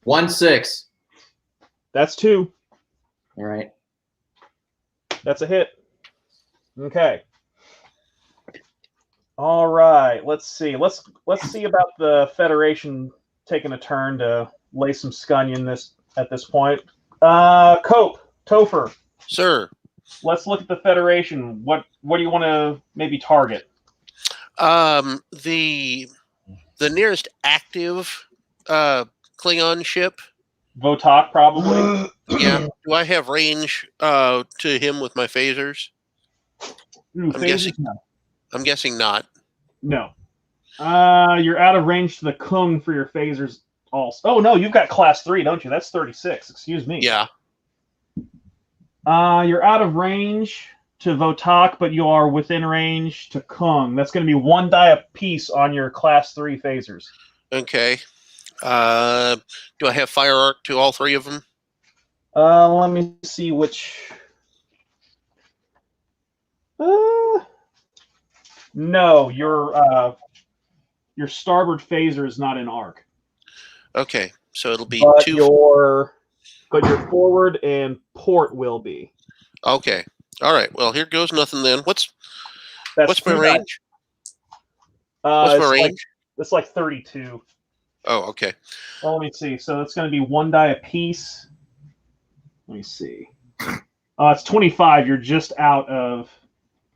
1 6. That's 2. All right. That's a hit. Okay. All right. Let's see. Let's see about the Federation taking a turn to lay some scunion at this point. Cope, Topher. Sir. Let's look at the Federation. What do you want to maybe target? The nearest active Klingon ship. Votak, probably. Yeah. Do I have range to him with my phasers? Ooh, I'm guessing not. No. You're out of range to the Kung for your phasers also. Oh, no, you've got class 3, don't you? That's 36. Excuse me. Yeah. You're out of range to Votak, but you are within range to Kung. That's going to be 1 die apiece on your class 3 phasers. Okay. Do I have fire arc to all 3 of them? Let me see which. No, your starboard phaser is not in arc. Okay, so it'll be But 2. your forward and port will be. Okay. All right. Well, here goes nothing then. What's That's my 2 dice. range? What's my range? It's like 32. Oh, okay. Well, let me see. So it's going to be 1 die apiece. Let me see. It's 25. You're just out of.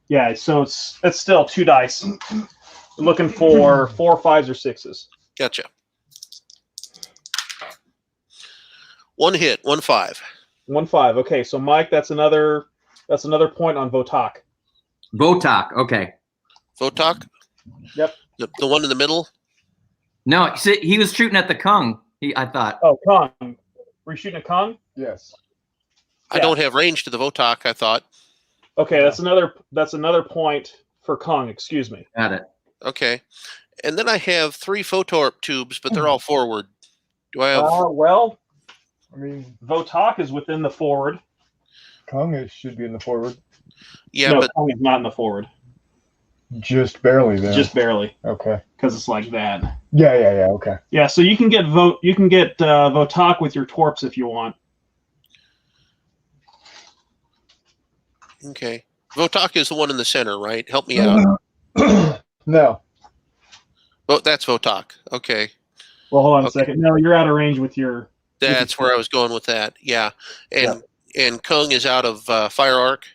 Yeah, so it's still 2 dice. Looking for 4, 5s, or 6s. Gotcha. 1 hit, 1 5. 1 5. Okay, so Mike, that's another point on Votak. Votak. Okay. Votak? Yep. The one in the middle? No, he was shooting at the Kung. I thought. Oh, Kang. Were you shooting at Kang? Yes. I don't have range to the Votak, I thought. Okay, that's another point for Kang. Excuse me. Got it. Okay. And then I have 3 Photorp tubes, but they're all forward. Do I have... Well, I mean, Votak is within the forward. Kong should be in the forward. Yeah, no, but... Kang is not in the forward. Just barely then. Just barely. Okay. Because it's like that. Yeah. Okay. Yeah, so you can get Votak with your Torps if you want. Okay. Votak is the one in the center, right? Help me out. No. Oh, that's Votak. Okay. Well, hold on a second. No, you're out of range with your... That's where I was going with that. Yeah. And Kung is out of fire arc?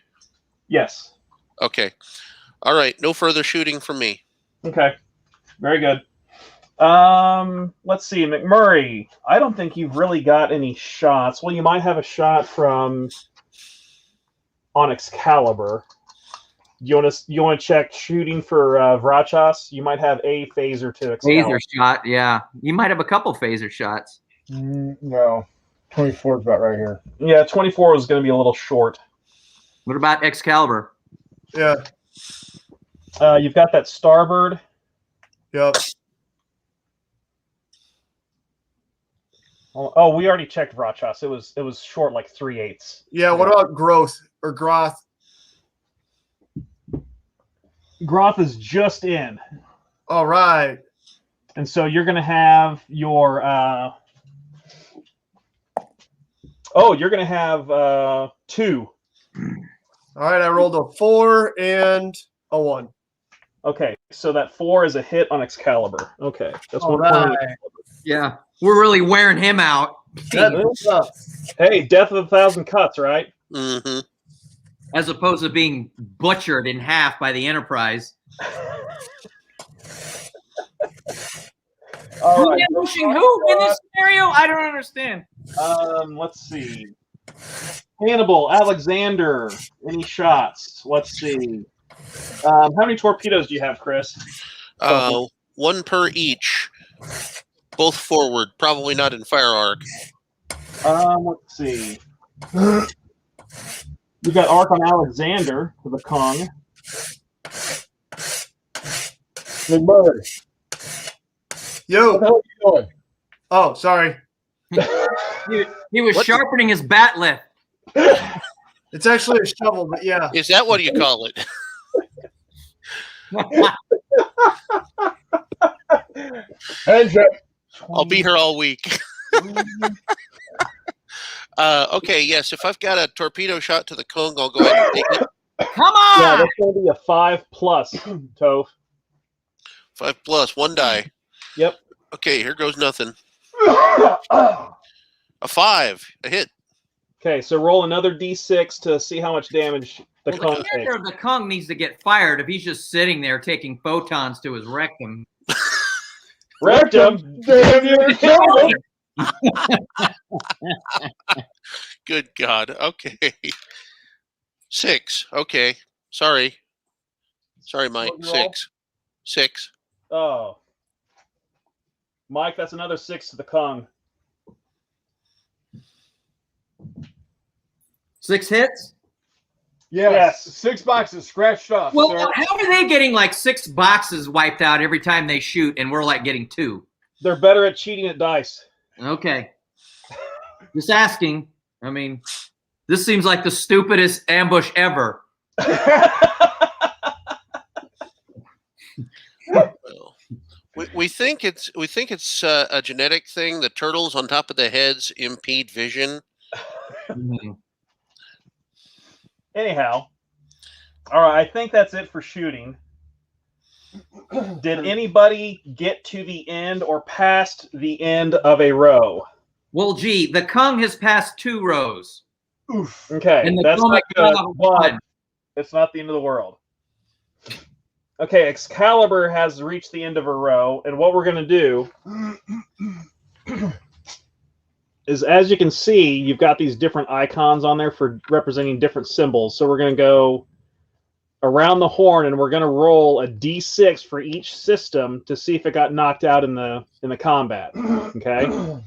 Yes. Okay. All right. No further shooting from me. Okay. Very good. Let's see. MacMurray, I don't think you've really got any shots. Well, you might have a shot from on Excalibur. You want to check shooting for Vrachas? You might have a phaser to Excalibur. Phaser shot, yeah. You might have a couple phaser shots. No. 24 is about right here. Yeah, 24 is going to be a little short. What about Excalibur? Yeah. You've got that starboard. Yep. Oh, we already checked Vrachas. It was short, like 3/8. Yeah. What about growth or groth? Groth is just in. All right. And so you're going to have your... you're going to have 2. All right. I rolled a 4 and a 1. Okay, so that 4 is a hit on Excalibur. Okay, that's All 1 point. right. Yeah. We're really wearing him out. What's up? Hey, death of 1,000 cuts, right? Mm-hmm. As opposed to being butchered in half by the Enterprise. All Who right. ambushing who in this scenario? I don't understand. Let's see. Hannibal, Alexander, any shots? Let's see. How many torpedoes do you have, Chris? 1 per each. Both forward. Probably not in fire arc. Let's see. You've got arc on Alexander for the Kong. MacMurray. Yo. What the hell are you doing? Oh, sorry. He was sharpening his bat lift. It's actually a shovel, but yeah. Is that what you call it? Hands up. I'll be here all week. Okay, yes. If I've got a torpedo shot to the Kung, I'll go ahead and take it. Come on! Yeah, that's going to be a 5+, Toph. 5+, 1 die. Yep. Okay, here goes nothing. A 5, a hit. Okay, so roll another d6 to see how much damage the Well, Kung the character takes. of the Kung needs to get fired if he's just sitting there taking photons to his rectum. Rectum. Damn near killed him. Good God. Okay. 6. Okay. Sorry, Mike. What did you roll? 6. Oh. Mike, that's another 6 to the Kung. 6 hits? Yes. 6 boxes scratched off. Well, sir. how are they getting like 6 boxes wiped out every time they shoot, and we're like getting 2? They're better at cheating at dice. Okay. Just asking. I mean, this seems like the stupidest ambush ever. Well, we think it's a genetic thing. The turtles on top of the heads impede vision. Anyhow, all right, I think that's it for shooting. Did anybody get to the end or past the end of a row? Well, gee, the Kung has passed 2 rows. Oof. Okay, And the that's comic not good, drop but one. it's not the end of the world. Okay, Excalibur has reached the end of her row, and what we're going to do is, as you can see, you've got these different icons on there for representing different symbols. So we're going to go around the horn, and we're going to roll a d6 for each system to see if it got knocked out in the combat. Okay.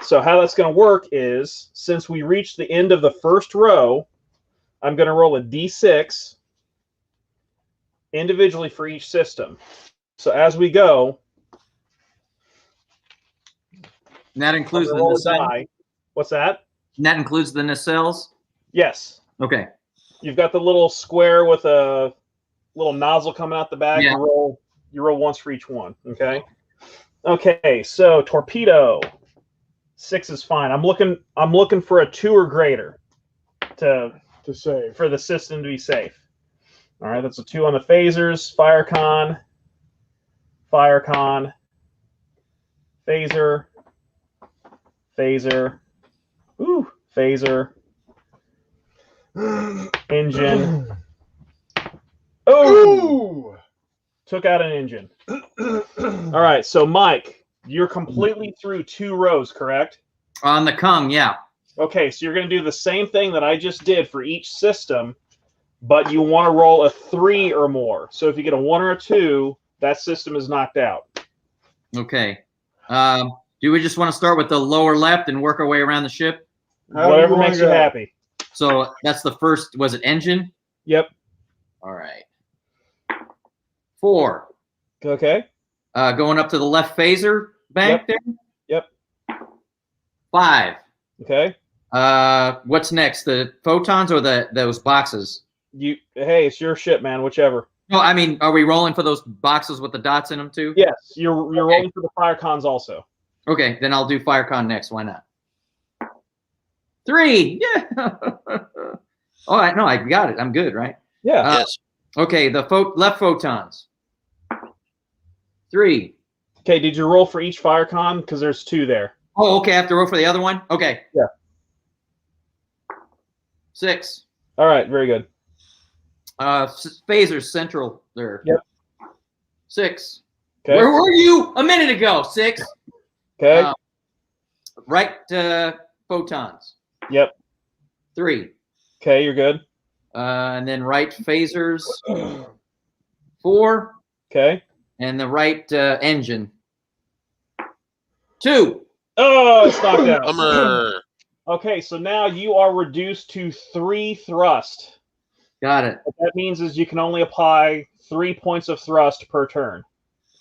So how that's going to work is, since we reached the end of the first row, I'm going to roll a d6 individually for each system. So as we go, And that includes the roll a nacelles? die. What's that? And that includes the nacelles? Yes. Okay. You've got the little square with a little nozzle coming out the back. Yeah. You roll once for each one. Okay. Okay. So torpedo, 6 is fine. I'm looking for a 2 or greater to save. for the system to be safe. All right. That's a 2 on the phasers. Firecon. Phaser. Ooh. Phaser. Engine. Oh! Took out an engine. All right, so Mike, you're completely through 2 rows, correct? On the Kang, yeah. Okay, so you're going to do the same thing that I just did for each system, but you want to roll a 3 or more. So if you get a 1 or a 2, that system is knocked out. Okay. Do we just want to start with the lower left and work our way around the ship? Whatever makes you happy. So that's the first, was it engine? Yep. All right. 4. Okay. Going up to the left phaser bank there? Yep. 5. Okay. What's next? The photons or those boxes? Hey, it's your ship, man. Whichever. No, I mean, are we rolling for those boxes with the dots in them too? Yes, you're rolling for the Firecons also. Okay, then I'll do Firecon next. Why not? 3. Yeah. All right. No, I got it. I'm good, right? Yeah. Yes. Okay, the left photons. 3. Okay, did you roll for each Firecon? Because there's 2 there. Oh, okay. I have to roll for the other one? Okay. Yeah. 6. All right, very good. Phasers central there. Yep. 6. Okay. Where were you a minute ago? 6. Okay. Right photons. Yep. 3. Okay, you're good. And then right phasers. 4. Okay. And the right engine. 2. Oh, it's knocked out. Bummer. Okay, so now you are reduced to 3 thrust. Got it. What that means is you can only apply 3 points of thrust per turn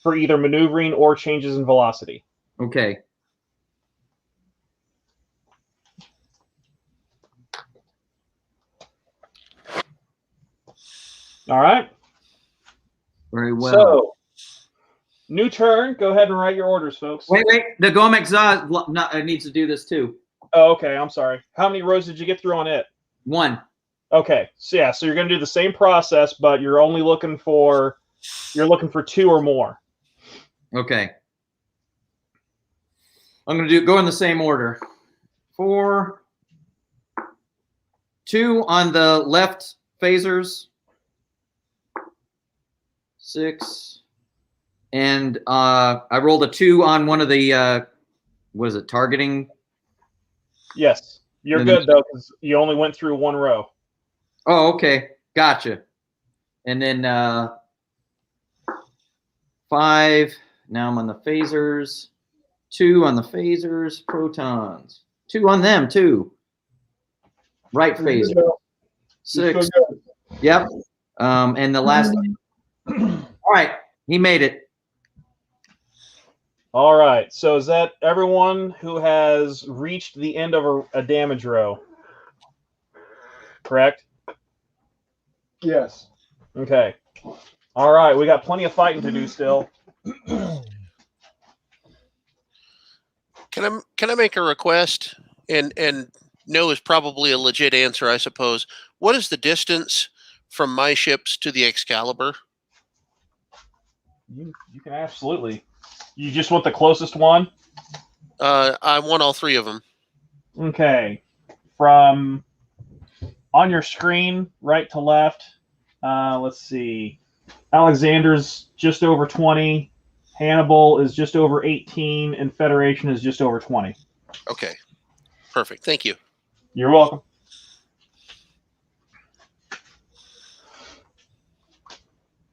for either maneuvering or changes in velocity. Okay. All right. Very well. So, new turn. Go ahead and write your orders, folks. Wait. The Gomek Zaz needs to do this too. Oh, okay. I'm sorry. How many rows did you get through on it? 1. Okay. So yeah. So you're going to do the same process, but you're only looking for 2 or more. Okay. I'm going to go in the same order. 4. 2 on the left phasers. 6. And I rolled a 2 on one of the, what is it, targeting? Yes. You're good, though, because you only went through 1 row. Oh, okay. Gotcha. And then 5. Now I'm on the phasers. 2 on the phasers. Protons. 2 on them, too. Right phaser. 6. Yep. And the last. All right. He made it. All right. So is that everyone who has reached the end of a damage row? Correct? Yes. Okay. All right. We got plenty of fighting to do still. Can I make a request? And no is probably a legit answer, I suppose. What is the distance from my ships to the Excalibur? You can absolutely. You just want the closest one? I want all 3 of them. Okay. From on your screen, right to left. Let's see. Alexander's just over 20. Hannibal is just over 18, and Federation is just over 20. Okay. Perfect. Thank you. You're welcome.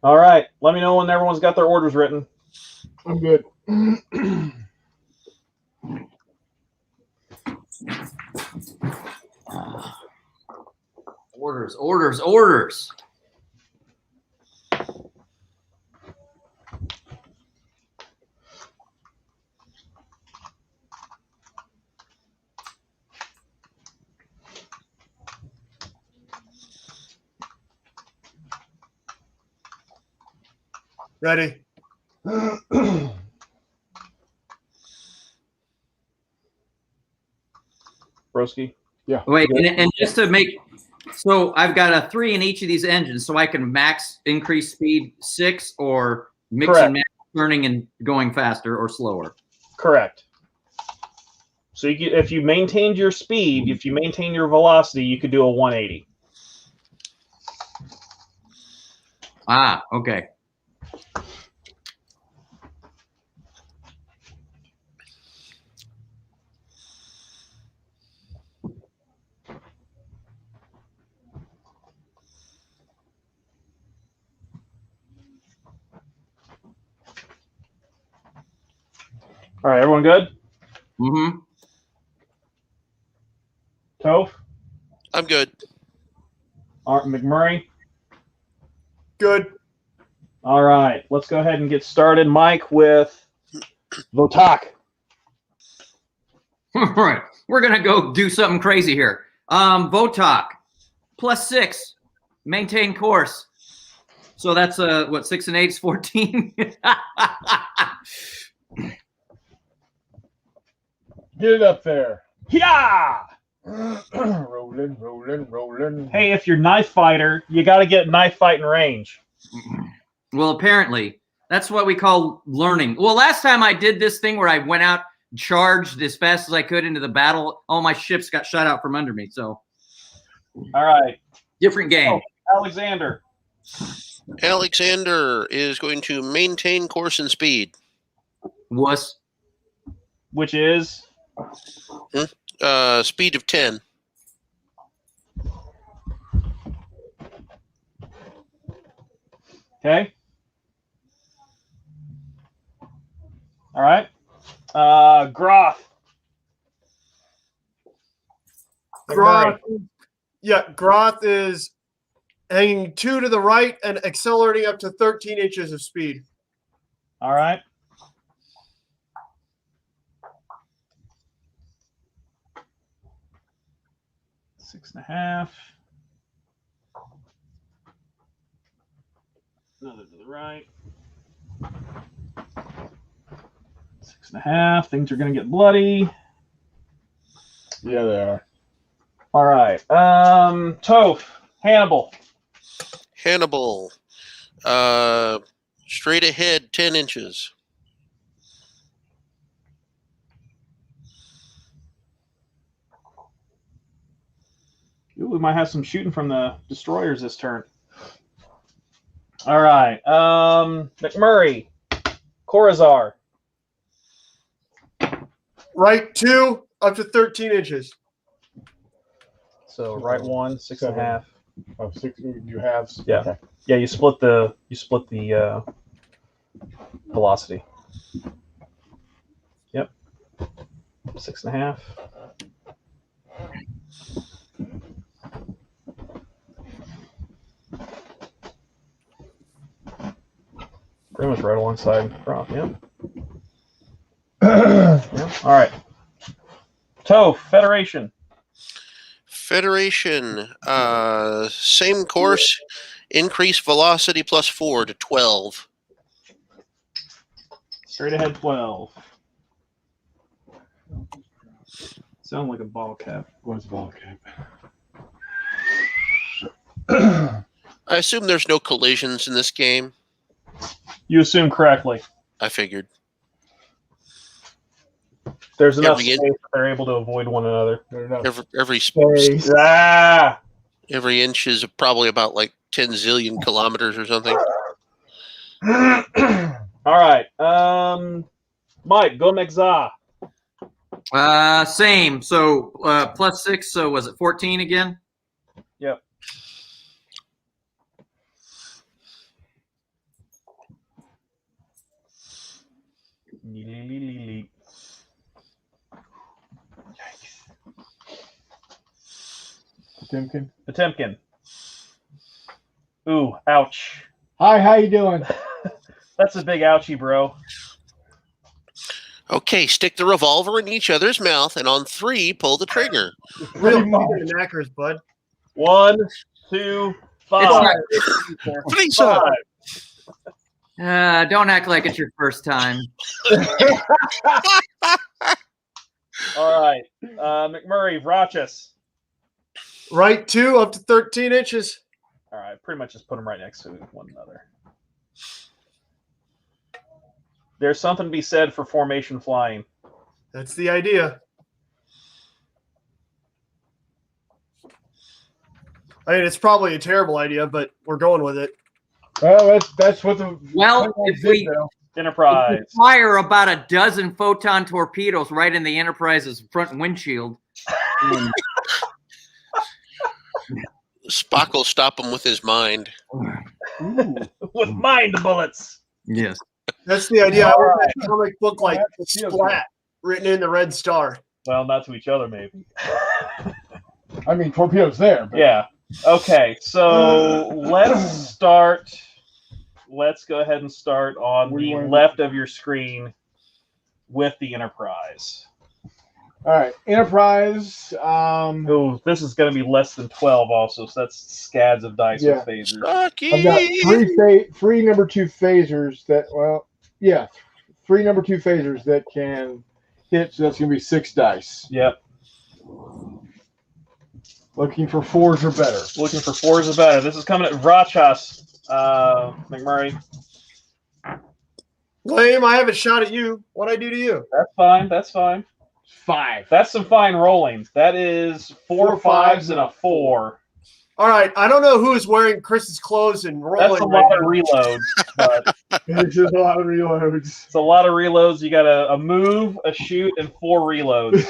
All right. Let me know when everyone's got their orders written. I'm good. Orders. Ready. Broski? Yeah. Wait, and just to make, so I've got a 3 in each of these engines, so I can max increase speed 6 or mix Correct. and match turning and going faster or slower. Correct. So if you maintained your speed, if you maintain your velocity, you could do a 180. Ah, okay. All right, everyone good? Mm-hmm. Toph? I'm good. MacMurray? Good. All right, let's go ahead and get started. Mike with Votak. All right, we're gonna go do something crazy here. Votak, +6, maintain course. So that's what, 6 and 8 is 14. Get it up there. Yeah! rolling. Hey, if you're knife fighter, you got to get knife fighting range. Well, apparently that's what we call learning. Well, last time I did this thing where I went out, charged as fast as I could into the battle, all my ships got shot out from under me. So, all right, different game. Alexander. Alexander is going to maintain course and speed. Wuss. Which is? Speed of 10. Okay. All right. Groth. Groth is hanging 2 to the right and accelerating up to 13 inches of speed. All right. Six and a half. Another to the right. 6 and a half. Things are going to get bloody. Yeah, they are. All right. Toph. Hannibal. Hannibal. Straight ahead, 10 inches. Ooh, we might have some shooting from the destroyers this turn. All right. MacMurray. Corazar. Right 2 up to 13 inches. So right 1, 6 and a half. Oh, 6. You halves. Yeah. Okay. Yeah, you split the velocity. Yep. 6 and a half. Pretty much right alongside Groth, yep. Yep. All right. Toph, Federation. Federation. Same course. Increase velocity +4 to 12. Straight ahead 12. Sound like a ball cap. What's ball I assume there's no collisions in this game. You assume correctly. I figured. There's enough Every space that they're able to avoid one another. Every inch is probably about like 10 zillion kilometers or something. All right. Mike, go Megza. Same. So +6. So was it 14 again? Yep. Potemkin. Ooh, ouch. Hi, how you doing? That's a big ouchie, bro. Okay, stick the revolver in each other's mouth, and on 3, pull the trigger. Real knackers, bud. 1, 2, 5. Please, sir. 5. Don't act like it's your first time. All right. MacMurray, Vrachas. Right 2 up to 13 inches. All right, pretty much just put them right next to one another. There's something to be said for formation flying. That's the idea. I mean, it's probably a terrible idea, but we're going with it. Well, that's what the If we Enterprise. fire about a dozen photon torpedoes right in the Enterprise's front windshield. Spock will stop him with his mind. With mind bullets. Yes. That's the idea. I want that comic book like Splat written in the red star. Well, not to each other, maybe. I mean, torpedoes there. But. Yeah. Okay, so let's go ahead and start on the left of your screen with the Enterprise. All right, Enterprise. Oh, this is going to be less than 12 also, so that's scads of dice with phasers. I've got three number 2 phasers that, three number 2 phasers that can hit, so that's going to be 6 dice. Yep. Looking for 4s or better. Looking for 4s or better. This is coming at Vrachas, MacMurray. Lame, I have a shot at you. What'd I do to you? That's fine. 5. That's some fine rolling. That is 4 5s and a 4. All right, I don't know who's wearing Chris's clothes and rolling. That's a lot of reloads. But It's just a lot of reloads. it's a lot of reloads. You got a move, a shoot, and 4 reloads.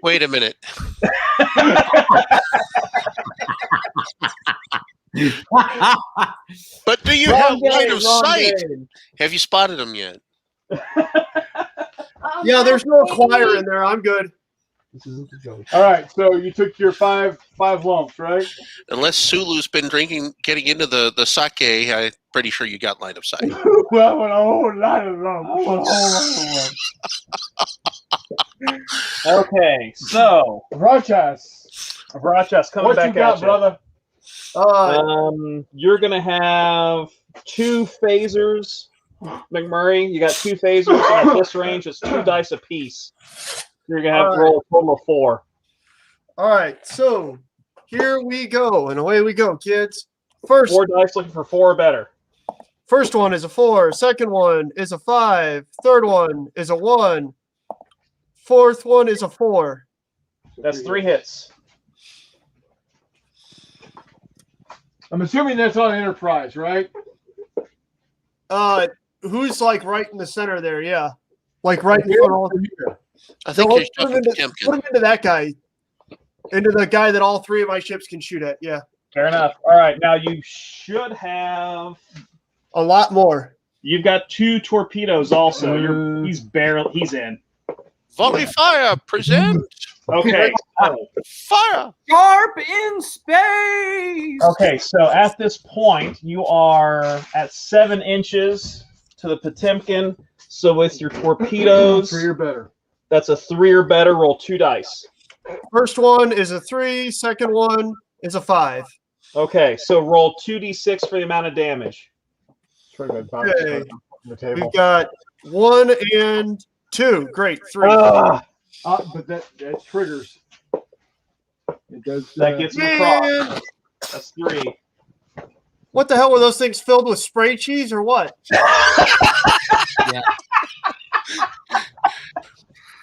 Wait a minute. But do you have line of sight? Have you spotted them yet? Yeah, there's no choir in there. I'm good. All right, so you took your five lumps, right? Unless Sulu's been getting into the sake, I'm pretty sure you got line of sight. Well, a whole lot of lumps. Okay, so Vrachas coming What back you got, at you. brother? You're gonna have 2 phasers, MacMurray. You got 2 phasers, and at this range, it's 2 dice apiece. You're gonna have to roll a total of 4. All right, so here we go, and away we go, kids. First 4 dice, looking for 4 or better. First one is a 4. Second one is a 5. Third one is a 1. Fourth one is a 4. That's 3 hits. I'm assuming that's on Enterprise, right? Who's like right in the center there? Yeah, like right in front of here. I think No, you're put him into that guy, into the guy that all 3 of my ships can shoot at. Yeah, Fair enough. All right, now you should have. a lot more. You've got 2 torpedoes also. He's in. Volley fire, present. Okay. Fire. Sharp in space. Okay, so at this point, you are at 7 inches to the Potemkin. So with your torpedoes, 3 or better. that's a 3 or better. Roll 2 dice. First one is a 3. Second one is a 5. Okay, so roll 2d6 for the amount of damage. Okay. The table. We've got 1 and 2. Great, 3. But that triggers. It does. That gets me across. Man, That's 3. what the hell were those things filled with spray cheese or what? Yeah.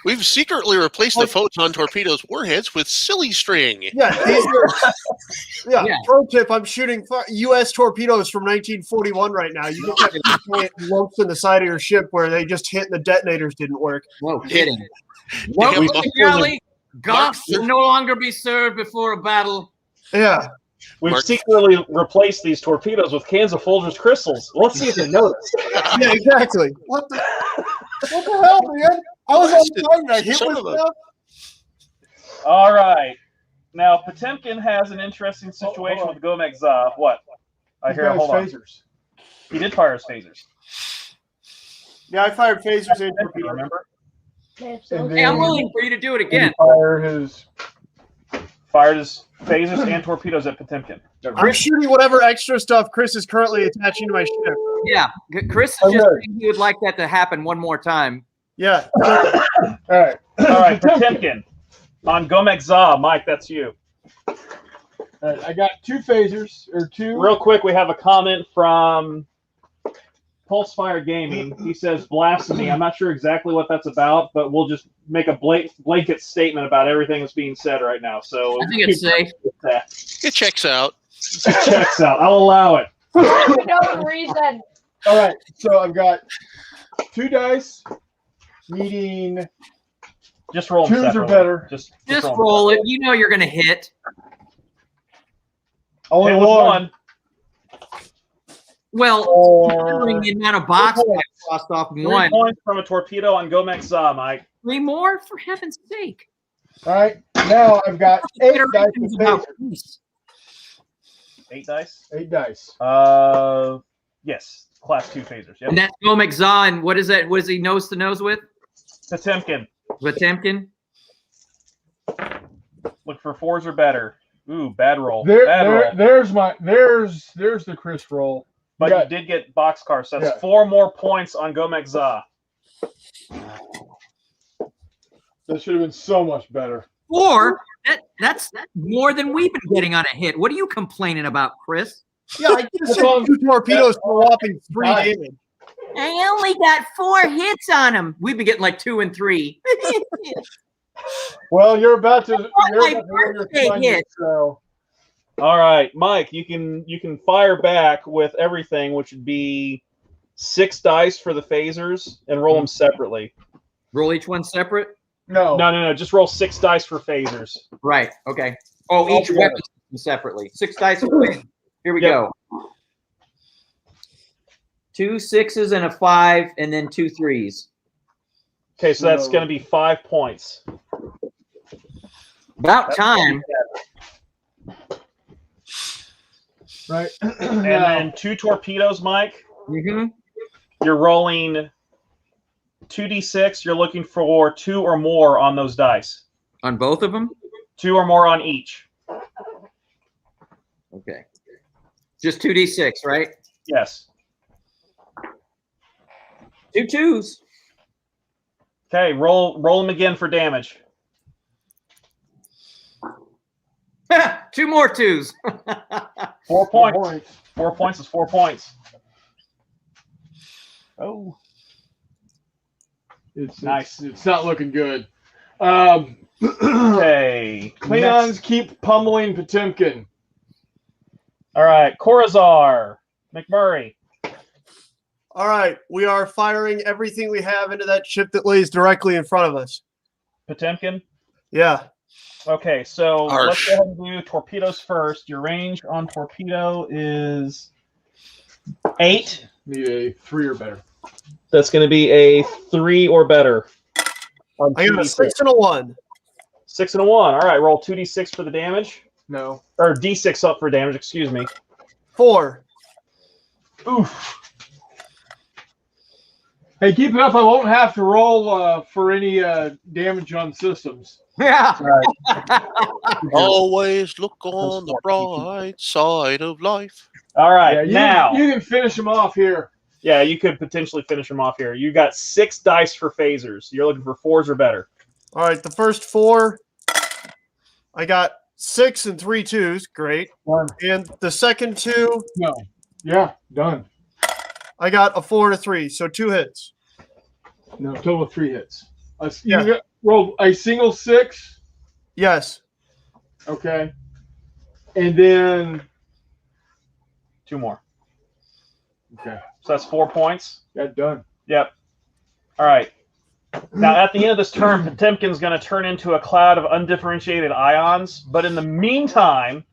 We've secretly replaced the photon torpedoes warheads with silly string. Yeah, Pro tip: I'm shooting U.S. torpedoes from 1941 right now. You get that giant lumps in the side of your ship where they just hit and the detonators didn't work. No kidding. Welcome Welcome to Galley. Goths will no longer be served before a battle. Yeah. We've secretly replaced these torpedoes with cans of Folgers crystals. Let's see if they notice. Yeah, exactly. What the hell, man? I was on time and I hit with stuff. All right. Now, Potemkin has an interesting situation with Gomez Za. What? I hear. Hold on. Phasers. He did fire his phasers. Yeah, I fired phasers and torpedoes. Remember? Hey, I'm willing for you to do it again. Fired his phasers and torpedoes at Potemkin. I'm shooting whatever extra stuff Chris is currently attaching to my ship. Yeah, Chris is just saying he would like that to happen one more time. Yeah. All right. Potemkin. On Gomez Za, Mike, that's you. All right, I got 2 phasers, or 2. Real quick, we have a comment from Pulsefire Gaming. He says, blasphemy. I'm not sure exactly what that's about, but we'll just make a blanket statement about everything that's being said right now. So I think it's safe. It checks out. It checks out. I'll allow it. No reason. All right, so I've got 2 dice needing just roll them 2s or separately. better. Just roll it. You know you're going to hit. Only one. Well, considering the amount of boxes I crossed off 3 one. points from a torpedo on Gomez Za, Mike. 3 more? For heaven's sake. All right, now I've got 8 dice with phasers. 8 dice? 8 dice. Yes. Class 2 phasers. Yep. And that's Gomez Za, and what is that? What is he nose to nose with? Potemkin. Potemkin? Look for 4s or better. Ooh, bad roll. There's the Chris roll. But you did get boxcar, so that's 4 more points on Gomez Za. That should have been so much better. 4? That's more than we've been getting on a hit. What are you complaining about, Chris? Yeah, I just sent 2 torpedoes for a whopping 3 damage. I only got 4 hits on him. We've been getting like 2 and 3. Well, you're about to. So. All right, Mike, you can fire back with everything, which would be 6 dice for the phasers, and roll them separately. Roll each one separate? No. Just roll 6 dice for phasers. Right. Okay. Oh, each weapon separately. 6 dice for phasers. Here we go. 2 6s and a 5, and then 2 3s. Okay, so that's going to be 5 points. About time. Right. And then 2 torpedoes, Mike. Mm-hmm. You're rolling 2d6. You're looking for 2 or more on those dice. On both of them? 2 or more on each. Okay. Just 2d6, right? Yes. 2 2s. Okay, roll them again for damage. 2 more 2s. 4 points. 4 points is 4 points. Oh. It's nice. It's not looking good. Okay. Klingons keep pummeling Potemkin. All right. Corazar. MacMurray. All right. We are firing everything we have into that ship that lays directly in front of us. Potemkin? Yeah. Okay, so let's go ahead and do torpedoes first. Your range on torpedo is 8. Need a 3 or better. That's going to be a 3 or better. I got a 6 and a 1. 6 and a 1. All right, roll 2d6 for the damage. No. Or d6 up for damage, excuse me. 4. Oof. Hey, keep it up. I won't have to roll for any damage on systems. Yeah. Right. Always look on the bright side of life. All right, now. You can finish them off here. Yeah, you could potentially finish them off here. You got 6 dice for phasers. You're looking for 4s or better. All right, the first 4, I got 6 and 3 2s. Great. 1. And the second 2. No. Yeah, done. I got a 4 and a 3, so 2 hits. No, total of 3 hits. Yeah. roll a single 6. Yes. Okay. And then 2 more. okay, So that's 4 points. got done. Yep. All right. Now, at the end of this turn, Potemkin's going to turn into a cloud of undifferentiated ions. But in the meantime,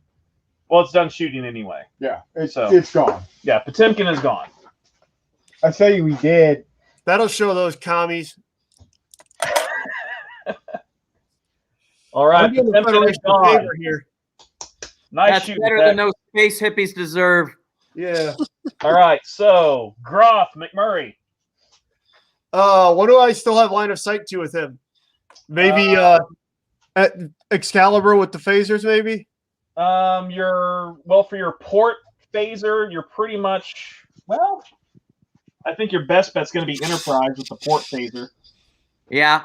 well, it's done shooting anyway. Yeah, it's So- gone. Yeah, Potemkin is gone. I tell you, we did. That'll show those commies. All right, I'm doing the Potemkin is Federation a gone. favor here. Nice That's shooting, better Ted. than those space hippies deserve. Yeah. All right, so Groth, MacMurray. What do I still have line of sight to with him? Maybe at Excalibur with the phasers, maybe? For your port phaser, you're pretty much, well, I think your best bet's going to be Enterprise with the port phaser. Yeah.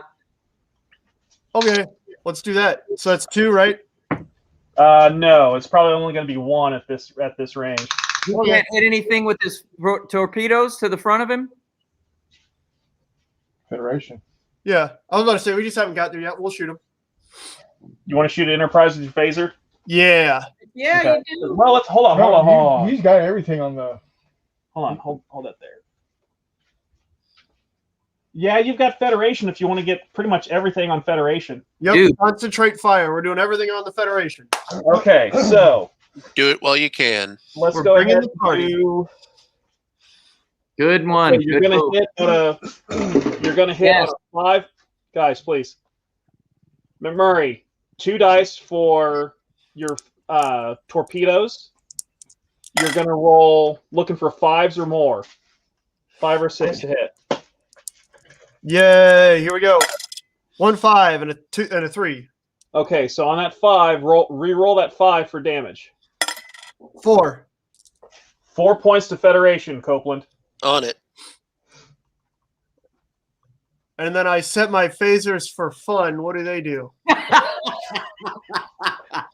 Okay, let's do that. So that's 2, right? No, it's probably only going to be 1 at this range. You can't hit anything with his torpedoes to the front of him? Federation. Yeah, I was about to say, we just haven't got there yet. We'll shoot him. You want to shoot Enterprise with your phaser? Yeah. Yeah, Okay. you do. Well, let's hold on. No, he's got everything on the. Hold that there. Yeah, you've got Federation if you want to get pretty much everything on Federation. Yep, Dude. concentrate fire. We're doing everything on the Federation. Okay, so Do it while you can. let's We're go bringing ahead the party. to. Good one. You're Good gonna move. hit on a. You're gonna hit Yes. on a 5. Guys, please. MacMurray, 2 dice for your torpedoes. You're gonna roll looking for 5s or more. 5 or 6 to hit. Yay! Here we go. 1 5 and a 2 and a 3. Okay, so on that 5, re-roll that 5 for damage. 4. 4 points to Federation, Copeland. On it. And then I set my phasers for fun. What do they do?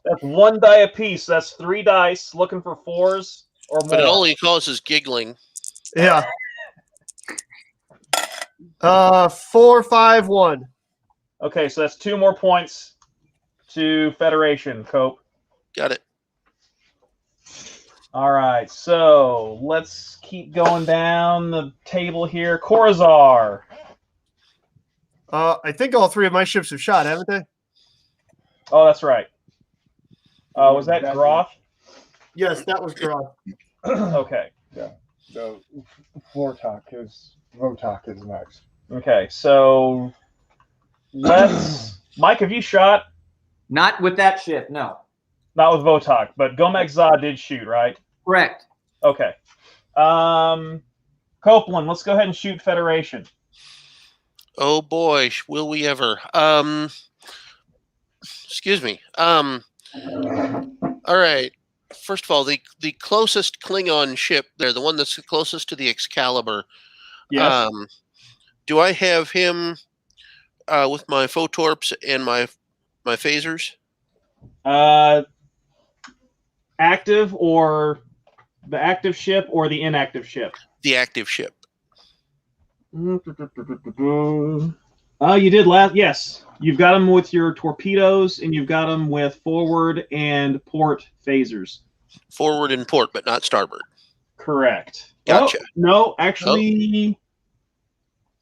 That's 1 die apiece. That's 3 dice looking for 4s or more. But it only causes giggling. Yeah. 4 5 1. Okay, so that's 2 more points to Federation, Cope. Got it. All right, so let's keep going down the table here. Corazar. I think all 3 of my ships have shot, haven't they? Oh, that's right. Was that Groth? Yes, that was drawn. Okay. The Vortok is next. Okay, so let's. Mike, have you shot? Not with that ship, no. Not with Votok, but Gomek Za did shoot, right? Correct. Okay. Copeland, let's go ahead and shoot Federation. Oh boy, will we ever? Excuse me. All right. First of all, the closest Klingon ship there, the one that's closest to the Excalibur. Yes. Do I have him with my photorps and my phasers? Active or the active ship or the inactive ship? The active ship. Oh, you did last. Yes, you've got them with your torpedoes, and you've got them with forward and port phasers. Forward and port, but not starboard. Correct. Gotcha. Oh, no, actually,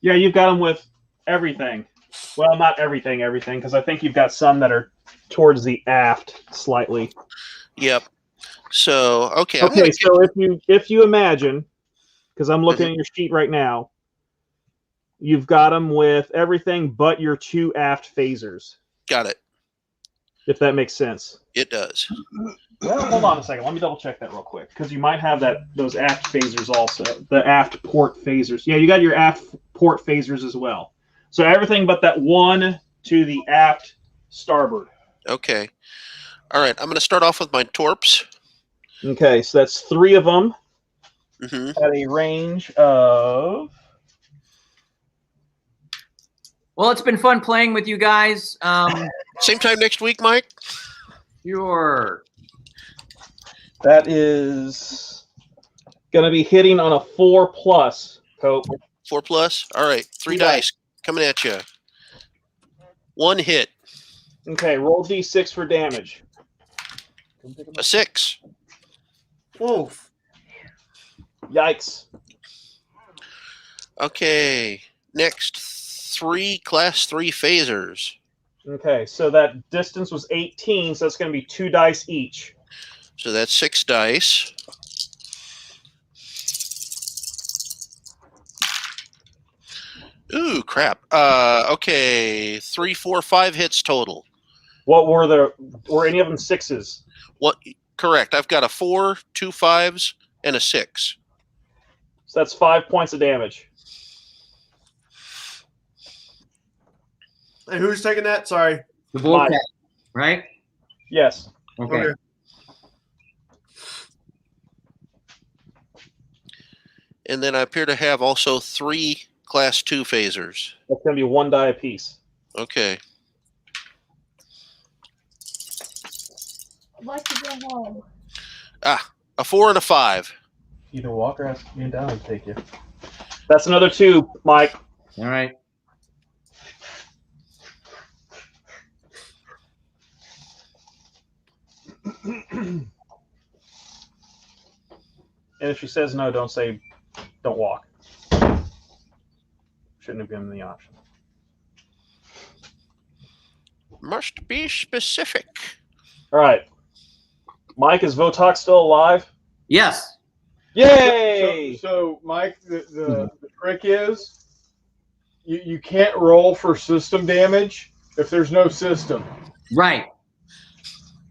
yeah, you've got them with everything. Well, not everything, because I think you've got some that are towards the aft slightly. Yep. So okay. Okay, so if you imagine, because I'm looking at your sheet right now, you've got them with everything but your 2 aft phasers. Got it. If that makes sense. It does. Well, hold on a second. Let me double check that real quick, because you might have those aft phasers also, the aft port phasers. Yeah, you got your aft port phasers as well. So everything but that 1 to the aft starboard. Okay. All right. I'm going to start off with my torps. Okay, so that's 3 of them Mm-hmm. at a range of. Well, it's been fun playing with you guys. Same time next week, Mike? Sure. That is going to be hitting on a 4+, Cope. 4+. All right. 3 dice coming at you. 1 hit. Okay, roll d6 for damage. A 6. Whoa. Yikes. Okay. Next, 3 class 3 phasers. Okay, so that distance was 18, so that's going to be 2 dice each. So that's 6 dice. Ooh, crap. Okay, 3, 4, 5 hits total. What were any of them 6s? What? Correct. I've got a 4, 2 5s, and a 6. So that's 5 points of damage. And who's taking that? Sorry. The vortex, right? Yes. Okay. Okay. And then I appear to have also 3 class 2 phasers. That's going to be 1 die apiece. Okay. I'd like to go home. A 4 and a 5. Either walk or ask me down and take you. That's another 2, Mike. All right. And if she says no, don't walk. Shouldn't have given the option. Must be specific. All right. Mike, is Votok still alive? Yes. Yay! So Mike, the trick is you can't roll for system damage if there's no system. Right.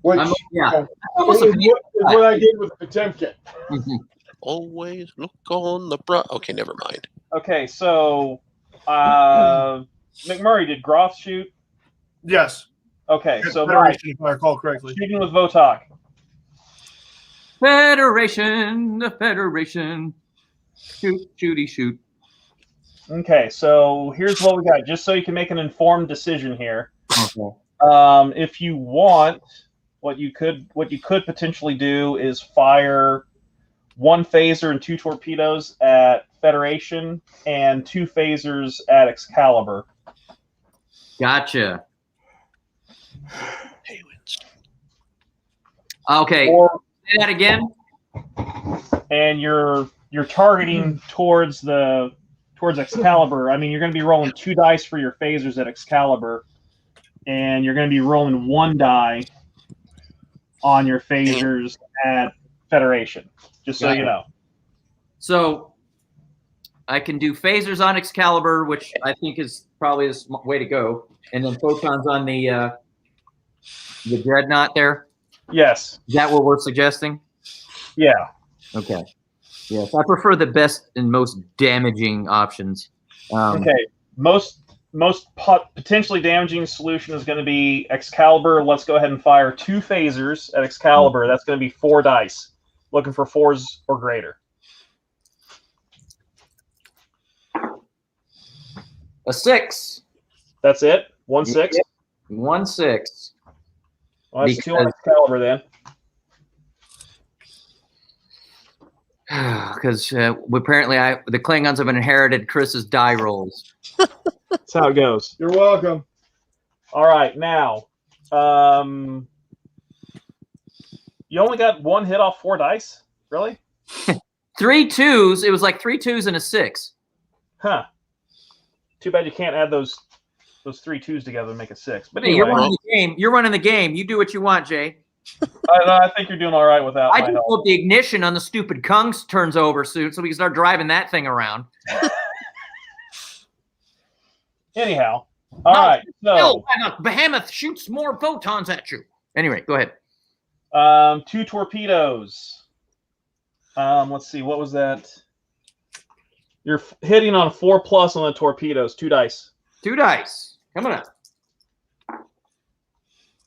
Which Yeah. is what I did with Potemkin. Always look on the bright. Okay, never mind. Okay, so MacMurray, did Groff shoot? Yes. Okay, so Mike, Federation, if I recall correctly. shooting with Votok. Federation, the Federation. Shoot, shooty, shoot. Okay, so here's what we got, just so you can make an informed decision here. Okay. If you want, what you could potentially do is fire 1 phaser and 2 torpedoes at Federation and 2 phasers at Excalibur. Gotcha. Hey, Winston. Okay. Or, Say that again. and you're targeting towards Excalibur. I mean, you're going to be rolling 2 dice for your phasers at Excalibur, and you're going to be rolling 1 die on your phasers at Federation. Just so Got you it. know. So I can do phasers on Excalibur, which I think is probably the way to go, and then photons on the dreadnought there. Yes. Is that what we're suggesting? Yeah. Okay. Yes, I prefer the best and most damaging options. Okay. Most potentially damaging solution is going to be Excalibur. Let's go ahead and fire 2 phasers at Excalibur. That's going to be 4 dice. Looking for 4s or greater. A 6. That's it? 1 6? 1 6. Well, that's 2 on Excalibur then. Because apparently the Klingons have inherited Chris's die rolls. That's how it goes. You're welcome. All right, now, you only got 1 hit off 4 dice? Really? 3 2s. It was like 3 2s and a 6. Huh. Too bad you can't add those 3 2s together and make a 6. But Hey, anyway, you're running the game. You're running the game. You do what you want, Jay. I think you're doing all right without I my just help. hope the ignition on the stupid Kung turns over soon so we can start driving that thing around. Anyhow, all right. So, Behemoth shoots more photons at you. Anyway, go ahead. 2 torpedoes. Let's see. What was that? You're hitting on a 4+ on the torpedoes. 2 dice. 2 dice. Coming up.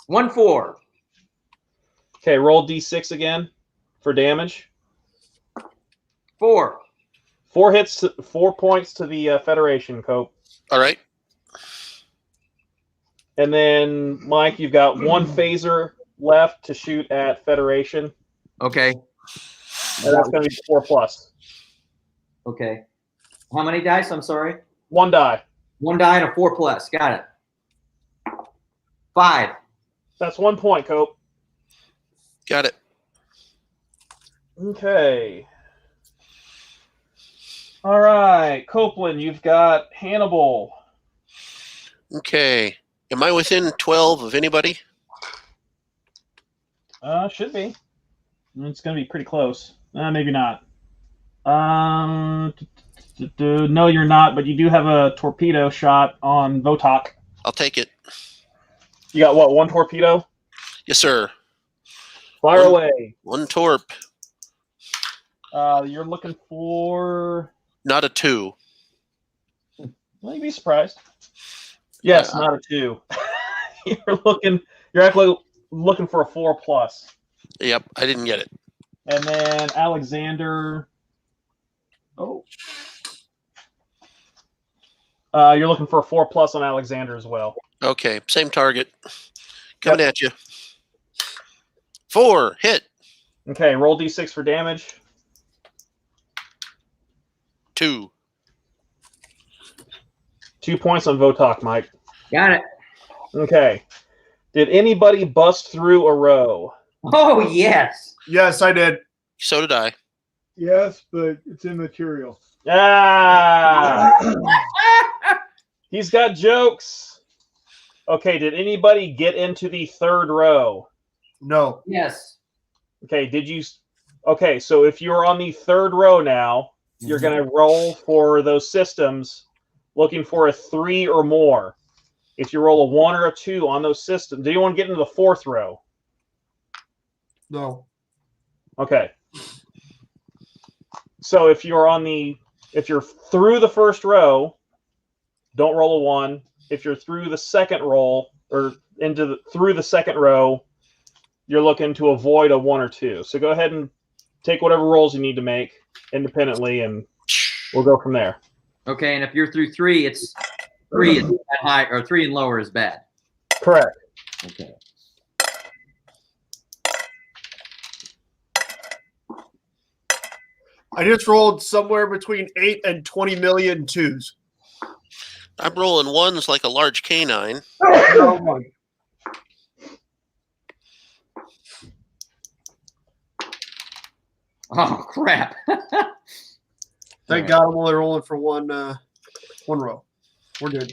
1 4. Okay, roll d6 again for damage. 4. 4 hits, 4 points to the Federation, Cope. All right. And then, Mike, you've got 1 phaser left to shoot at Federation. Okay. And that's going to be 4+. Okay. How many dice? I'm sorry. 1 die. 1 die and a 4+. Got it. 5. That's 1 point, Cope. Got it. Okay. All right, Copeland, you've got Hannibal. Okay. Am I within 12 of anybody? Should be. It's going to be pretty close. Maybe not. No, you're not, but you do have a torpedo shot on Votok. I'll take it. You got what, 1 torpedo? Yes, sir. Fire away. 1 torp. You're looking for... Not a 2. Well, you'd be surprised. Yes, not a 2. You're actually looking for a 4+. Yep, I didn't get it. And then Alexander... Oh. You're looking for a 4+ on Alexander as well. Okay, same target. Coming at you. 4, hit. Okay, roll d6 for damage. 2. 2 points on Votok, Mike. Got it. Okay. Did anybody bust through a row? Oh, yes. Yes, I did. So did I. Yes, but it's immaterial. Ah! He's got jokes. Okay, did anybody get into the 3rd row? No. Yes. Okay, Okay, so if you're on the 3rd row now, you're going to roll for those systems looking for a 3 or more. If you roll a 1 or a 2 on those systems, do you want to get into the 4th row? No. Okay. So if you're through the 1st row, don't roll a 1. If you're through the 2nd roll or through the 2nd row, you're looking to avoid a 1 or 2. So go ahead and take whatever rolls you need to make independently, and we'll go from there. Okay, and if you're through 3, it's 3 is that high, or 3 and lower is bad. Correct. Okay. I just rolled somewhere between 8 and 20 million 2s. I'm rolling 1s like a large canine. Oh my. Oh, crap. Thank God I'm only rolling for one row. We're good.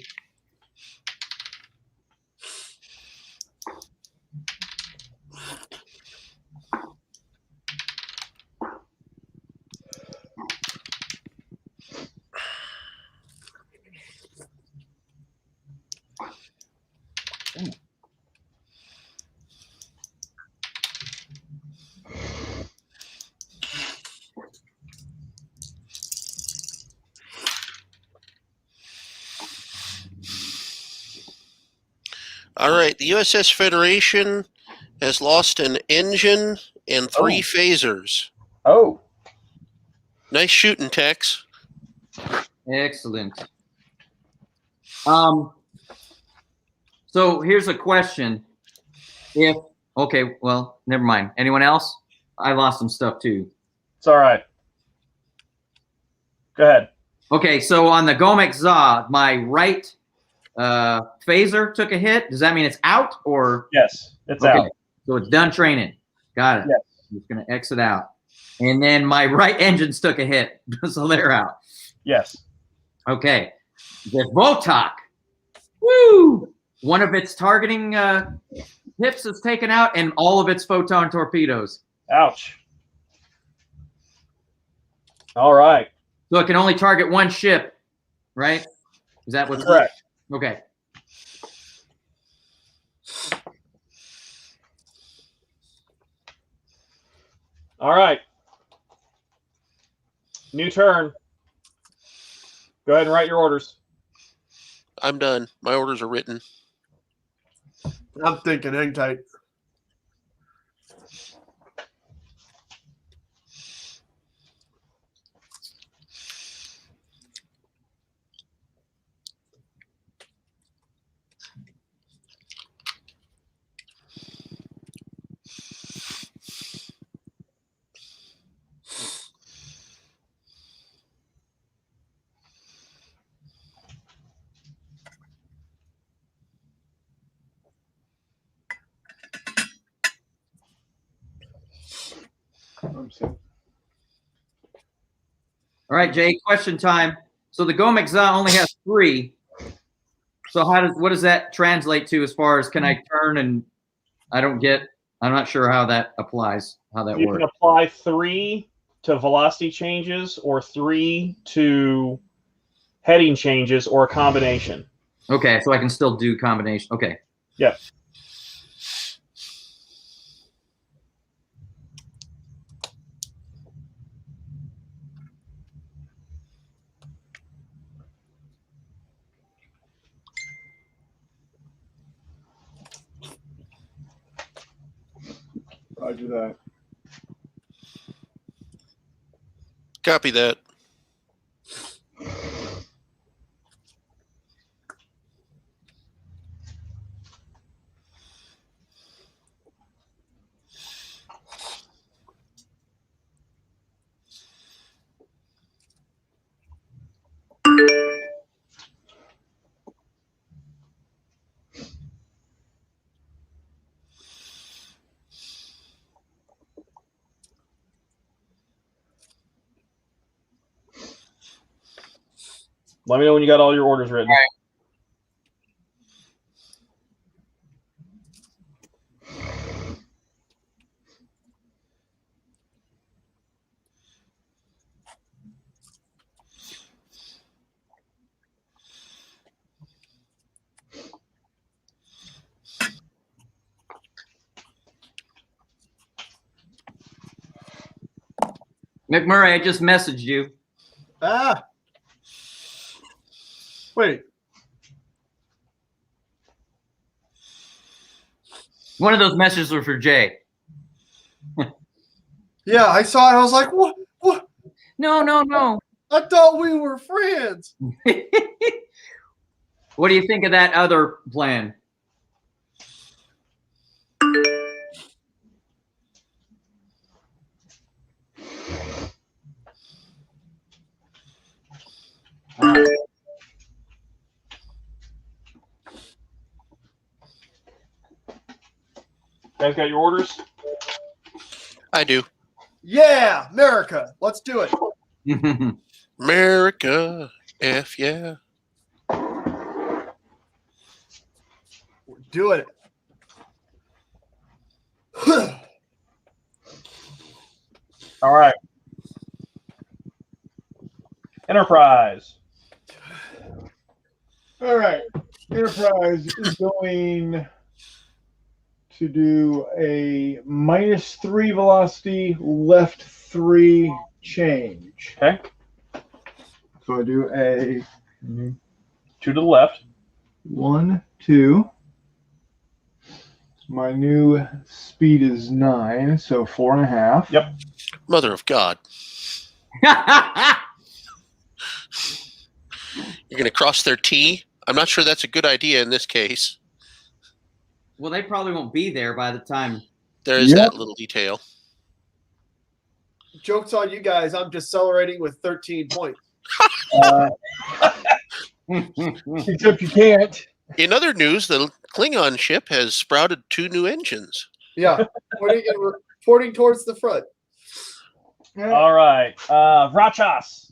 All right, the USS Federation has lost an engine and 3 phasers. Oh. Nice shooting, Tex. Excellent. So here's a question. Okay, well, never mind. Anyone else? I lost some stuff too. It's all right. Go ahead. Okay, so on the Gomek Za, my right phaser took a hit. Does that mean it's out or? Yes, it's out. So it's done training. Got it. Yes. I'm just going to exit out. And then my right engines took a hit. So they're out. Yes. Okay. The Votok. Woo! One of its targeting hips is taken out and all of its photon torpedoes. Ouch. All right. So it can only target one ship, right? Is that what's correct? Okay. All right. New turn. Go ahead and write your orders. I'm done. My orders are written. I'm thinking hang tight. 100%. All right, Jay, question time. So the Gomekza only has 3. So what does that translate to as far as can I turn and I'm not sure how that applies, how that You works. can apply 3 to velocity changes or 3 to heading changes or a combination. Okay, so I can still do combination. Okay. Yep. Roger that. Copy that. Let me know when you got all your orders written. MacMurray, I just messaged you. Ah. Wait. One of those messages were for Jay. Yeah, I saw it. I was like, what? What? No. I thought we were friends. What do you think of that other plan? Guys got your orders? I do. Yeah, America. Let's do it. America, F yeah. We're doing it. All right. Enterprise. All right. Enterprise is going to do a -3 velocity, left 3 change. Okay. So I do a 2 to the left. 1, 2. My new speed is 9, so 4.5. Yep. Mother of God. You're going to cross their T? I'm not sure that's a good idea in this case. Well, they probably won't be there by the time. There is that little detail. Joke's on you guys. I'm decelerating with 13 points. Except you can't. In other news, the Klingon ship has sprouted 2 new engines. Yeah, pointing towards the front. All right. Vrachas.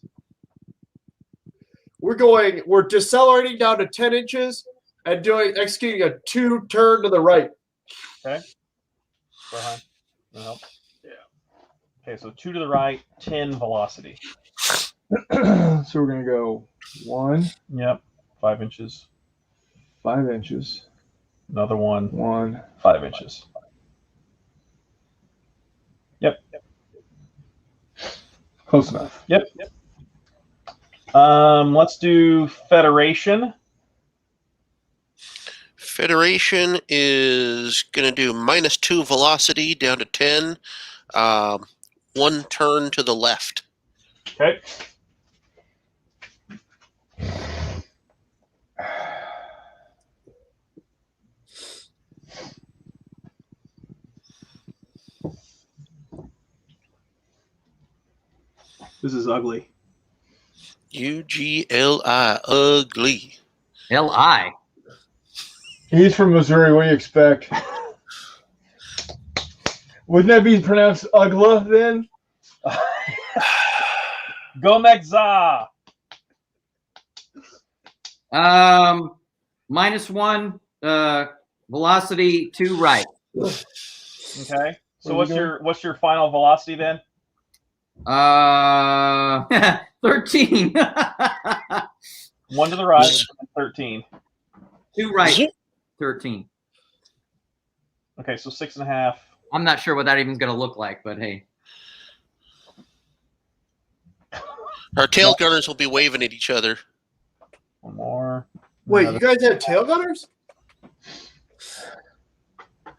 We're decelerating down to 10 inches and executing a 2 turn to the right. Okay. Behind. No. Yeah. Okay, so 2 to the right, 10 velocity. So we're going to go 1. Yep. 5 inches. 5 inches. Another one. 1. 5 inches. Yep. Close enough. Yep. Let's do Federation. Federation is going to do -2 velocity down to 10. 1 turn to the left. Okay. This is ugly. UGLI, ugly. L.I. He's from Missouri. What do you expect? Wouldn't that be pronounced Ugla then? Gomez-za. -1 velocity 2 right. Okay. So what's your final velocity then? 13. 1 to the right, 13. 2 right, 13. Okay, so 6.5. I'm not sure what that even's going to look like, but hey. Our tail gunners will be waving at each other. One more. Wait, you guys have tail gunners?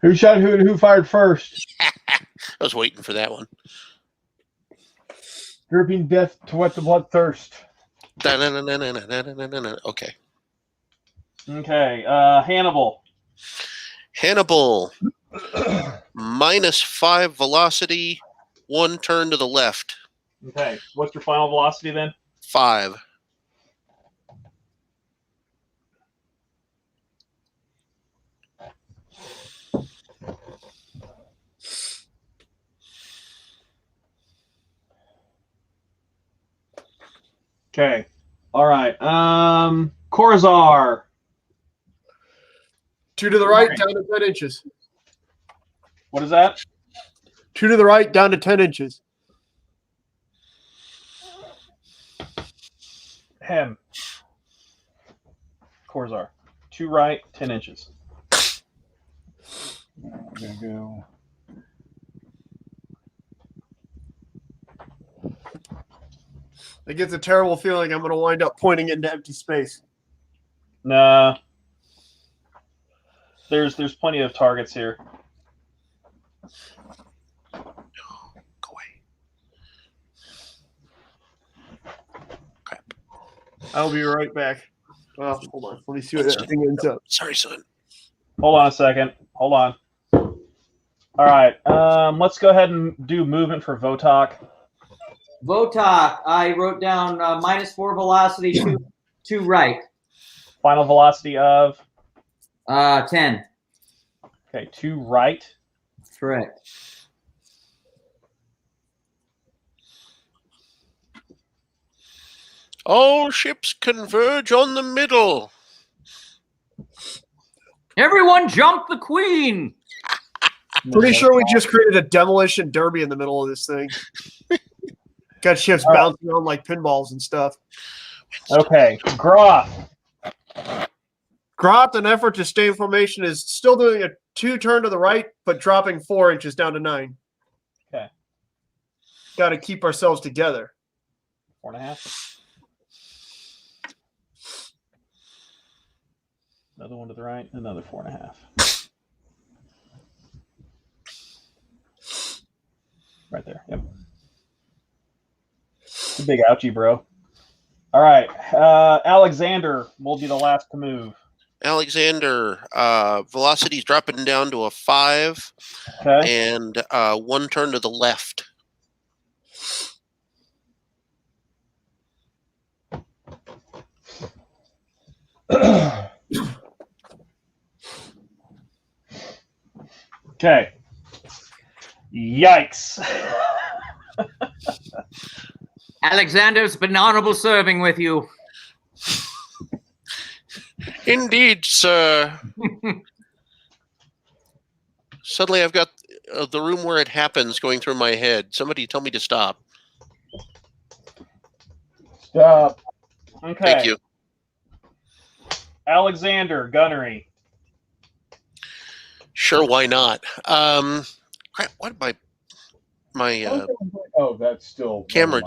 Who shot who and who fired first? I was waiting for that one. Dripping death to wet the bloodthirst. Okay. Okay, Hannibal. Hannibal. -5 velocity, 1 turn to the left. Okay, what's your final velocity then? 5. Okay. All right. Corzar. 2 to the right, down to 10 inches. What is that? 2 to the right, down to 10 inches. Him. Corzar. 2 right, 10 inches. I'm gonna go. It gets a terrible feeling I'm going to wind up pointing into empty space. Nah. There's plenty of targets here. Go away. Crap. I'll be right back. Well, hold on. Let me see what that thing ends up. Sorry, son. Hold on a second. Hold on. All right. Let's go ahead and do movement for Votok. Votok, I wrote down -4 velocity, 2 right. Final velocity of? 10. Okay, 2 right. Correct. All ships converge on the middle. Everyone jump the queen. Pretty sure we just created a demolition derby in the middle of this thing. Got ships bouncing around like pinballs and stuff. Okay, Groth. Groth, an effort to stay in formation, is still doing a 2 turn to the right, but dropping 4 inches down to 9. Okay. Got to keep ourselves together. 4.5. Another one to the right, another 4.5. Right there. Yep. It's a big ouchie, bro. All right. Alexander will be the last to move. Alexander, velocity's dropping down to a 5. Okay. And 1 turn to the left. Okay. Yikes. Alexander, it's been honorable serving with you. Indeed, sir. Suddenly I've got the room where it happens going through my head. Somebody tell me to stop. Stop. Okay. Thank you. Alexander, gunnery. Sure, why not? Crap, what my Oh, that's still camera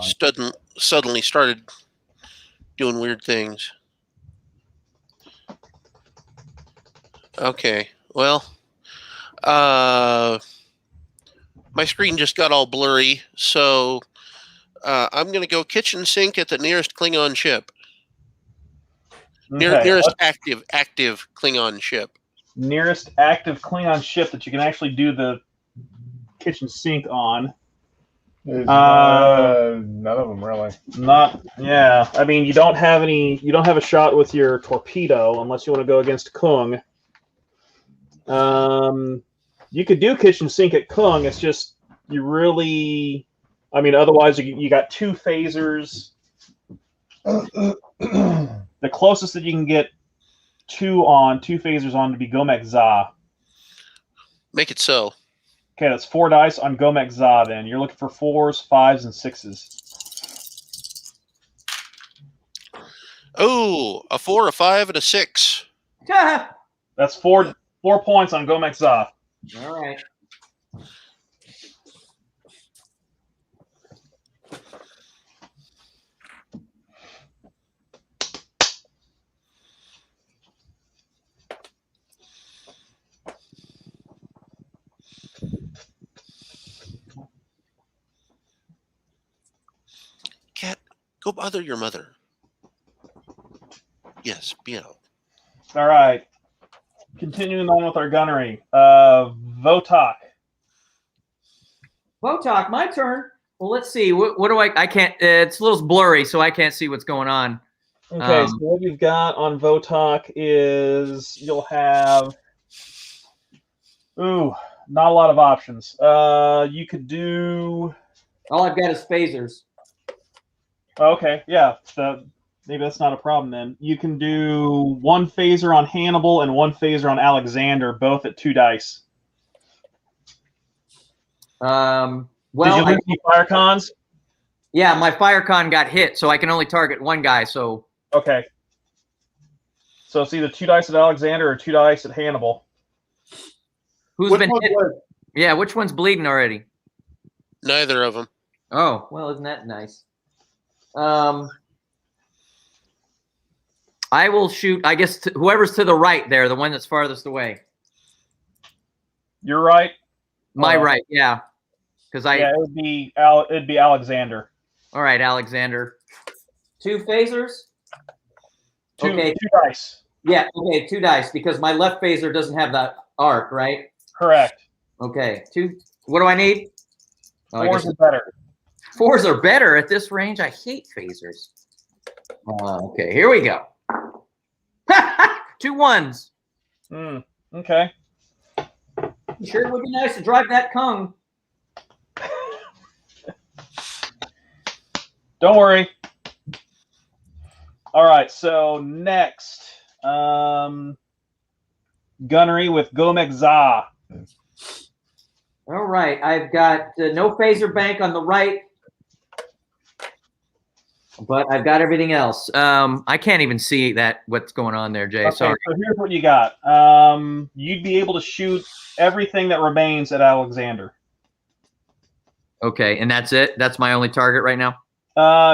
suddenly started doing weird things. Okay, well, my screen just got all blurry, so I'm going to go kitchen sink at the nearest Klingon ship. Okay. Nearest active Klingon ship. Nearest active Klingon ship that you can actually do the kitchen sink on. None of them really. Yeah. I mean, you don't have a shot with your torpedo unless you want to go against Kung. You could do kitchen sink at Kung. It's just you really I mean, otherwise you got 2 phasers. The closest that you can get 2 phasers on to be Gomek Za. Make it so. Okay, that's 4 dice on Gomek Za. Then you're looking for 4s, 5s, and 6s. Oh, a 4, a 5, and a 6. That's 4 points on Gomek Za. All right. Cat, go bother your mother. Yes, meow. All right. Continuing on with our gunnery. Votok. Votok, my turn. Well, let's see. What do I can't. It's a little blurry, so I can't see what's going on. Okay, so what you've got on Votok is you'll have. Ooh, not a lot of options. You could do. All I've got is phasers. Okay, yeah. Maybe that's not a problem then. You can do 1 phaser on Hannibal and 1 phaser on Alexander, both at 2 dice. Well, did you lose any fire cons? Yeah, my fire con got hit, so I can only target 1 guy. So okay. So it's either 2 dice at Alexander or 2 dice at Hannibal. Who's been hit? Yeah, which one's bleeding already? Neither of them. Oh, well, isn't that nice? I will shoot, I guess, whoever's to the right there, the one that's farthest away. You're right. My right, yeah. Yeah, it'd be Alexander. All right, Alexander. 2 phasers? 2 dice. Yeah, okay, 2 dice, because my left phaser doesn't have that arc, right? Correct. Okay, 2. What do I need? 4s are better. 4s are better at this range. I hate phasers. Okay, here we go. 2 1s. Okay. Sure would be nice to drive that Kang. Don't worry. All right, so next, gunnery with Gomek Za. All right, I've got no phaser bank on the right, but I've got everything else. I can't even see what's going on there, Jay. Okay, sorry. so here's what you got. You'd be able to shoot everything that remains at Alexander. Okay, and that's it? That's my only target right now?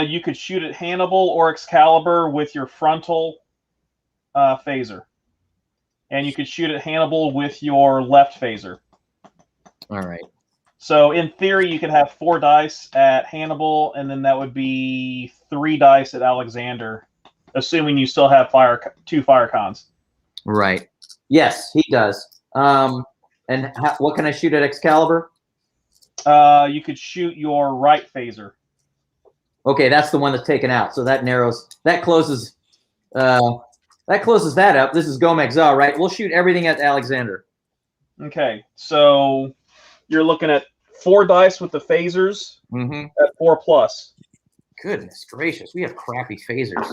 You could shoot at Hannibal or Excalibur with your frontal phaser. And you could shoot at Hannibal with your left phaser. All right. So in theory, you could have 4 dice at Hannibal, and then that would be 3 dice at Alexander, assuming you still have 2 fire cons. Right. Yes, he does. And what can I shoot at Excalibur? You could shoot your right phaser. Okay, that's the one that's taken out. So that closes that up. This is Gomek Za, right? We'll shoot everything at Alexander. Okay, so you're looking at 4 dice with the phasers at 4+. Goodness gracious, we have crappy phasers.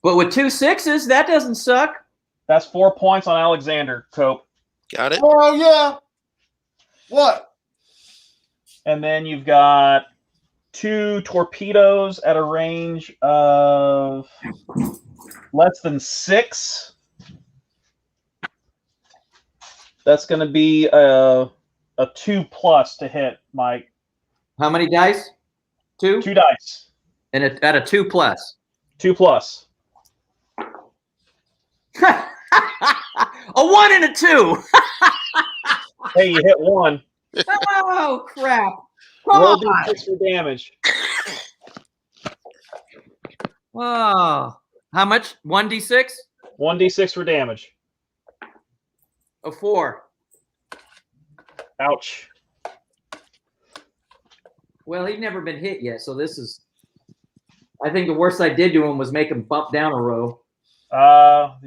But with 2 6s, that doesn't suck. That's 4 points on Alexander, Cope. Got it? Oh, yeah. What? And then you've got 2 torpedoes at a range of less than 6. That's going to be a 2+ to hit, Mike. How many dice? 2? 2 dice. And at a 2+. 2+. A 1 and a 2. Hey, you hit 1. Oh, crap. Come Roll on. D6 for damage. Oh. How much? 1d6? 1d6 for damage. A 4. Ouch. Well, he'd never been hit yet, so this is... I think the worst I did to him was make him bump down a row.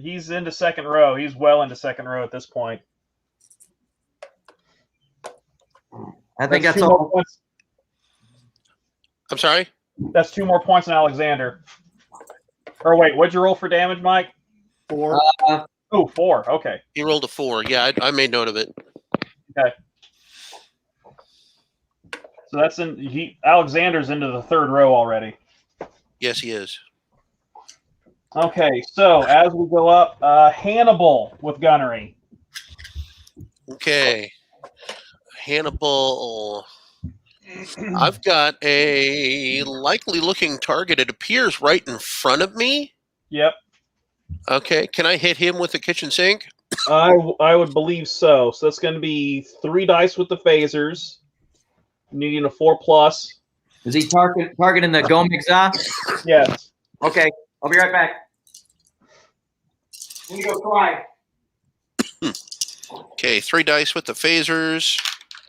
He's into second row. He's well into second row at this point. I think that's all. I'm sorry? That's 2 more points than Alexander. Or wait, what'd you roll for damage, Mike? 4. Oh, 4. Okay. He rolled a 4. Yeah, I made note of it. Okay. So that's Alexander's into the 3rd row already. Yes, he is. Okay, so as we go up, Hannibal with gunnery. Okay. Hannibal. I've got a likely looking target. It appears right in front of me. Yep. Okay. Can I hit him with the kitchen sink? I would believe so. So that's going to be 3 dice with the phasers, needing a 4+. Is he targeting the Gomez? Yes. Okay, I'll be right back. Let me go cry. Okay, 3 dice with the phasers.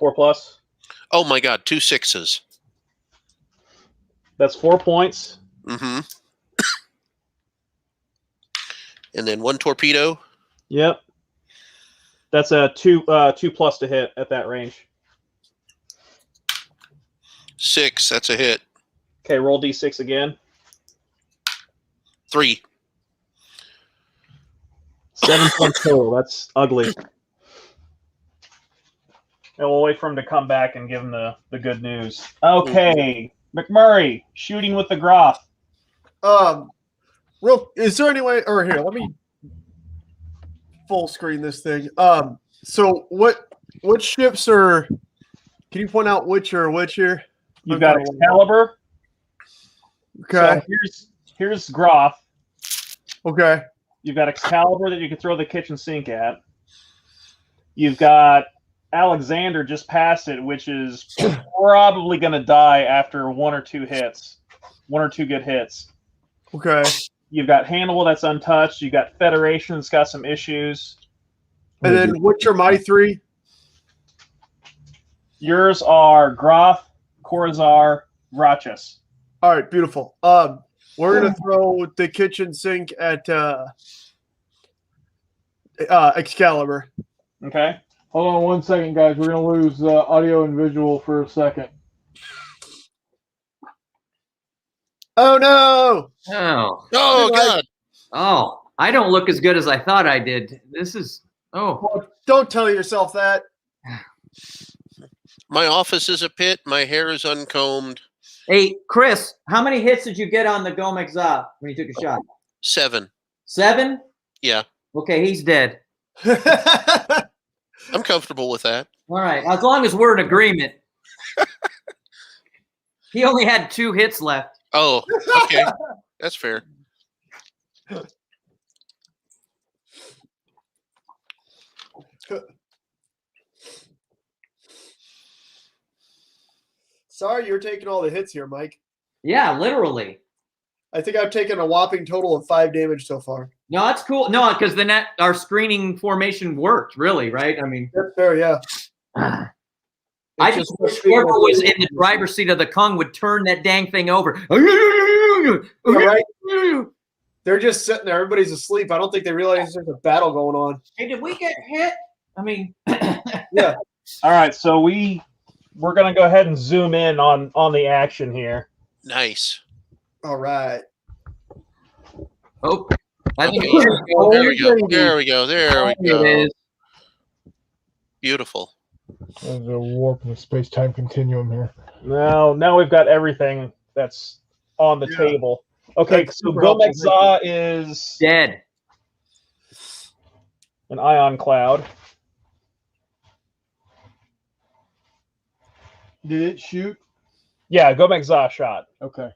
4+. Oh my God, 2 6s. That's 4 points. Mm-hmm. And then 1 torpedo. Yep. That's a 2+ to hit at that range. 6, that's a hit. Okay, roll d6 again. 3. 7 points total. That's ugly. And we'll wait for him to come back and give him the good news. Okay, MacMurray shooting with the Groth. Is there any way? Or here, let me full screen this thing. So what ships are? Can you point out which are which here? You've got Excalibur. Okay. So here's Groth. Okay. You've got Excalibur that you can throw the kitchen sink at. You've got Alexander just past it, which is probably going to die after 1 or 2 hits. 1 or 2 good hits. Okay. You've got Hannibal that's untouched. You've got Federation that's got some issues. And then which are my 3? Yours are Groth, Corazar, Ratchus. All right, beautiful. We're gonna throw the kitchen sink at Excalibur. Okay. Hold on 1 second, guys. We're going to lose audio and visual for a second. Oh no! Oh. Oh God! Oh, I don't look as good as I thought I did. This is Well, don't tell yourself that. My office is a pit. My hair is uncombed. Hey, Chris, how many hits did you get on the Gomez when you took a shot? 7. 7? Yeah. Okay, he's dead. I'm comfortable with that. All right, as long as we're in agreement. He only had 2 hits left. Oh, okay. That's fair. Sorry, you're taking all the hits here, Mike. Yeah, literally. I think I've taken a whopping total of 5 damage so far. No, that's cool. No, because our screening formation worked, really, right? I mean, That's fair, yeah. I just wish whoever was in the driver's seat of the Kang would turn that dang thing over. Yeah, right? They're just sitting there. Everybody's asleep. I don't think they realize there's a battle going on. Hey, did we get hit? I mean, Yeah. All right, so we're going to go ahead and zoom in on the action here. Nice. All right. oh, I think Okay. There we go. baby. There we go. There we it go. is. Beautiful. There's a warp in the space-time continuum here. Now we've got everything that's on the table. Okay, That's so super helpful. Gomez is Dead. an ion cloud. Did it shoot? Yeah, Gomez shot. Okay.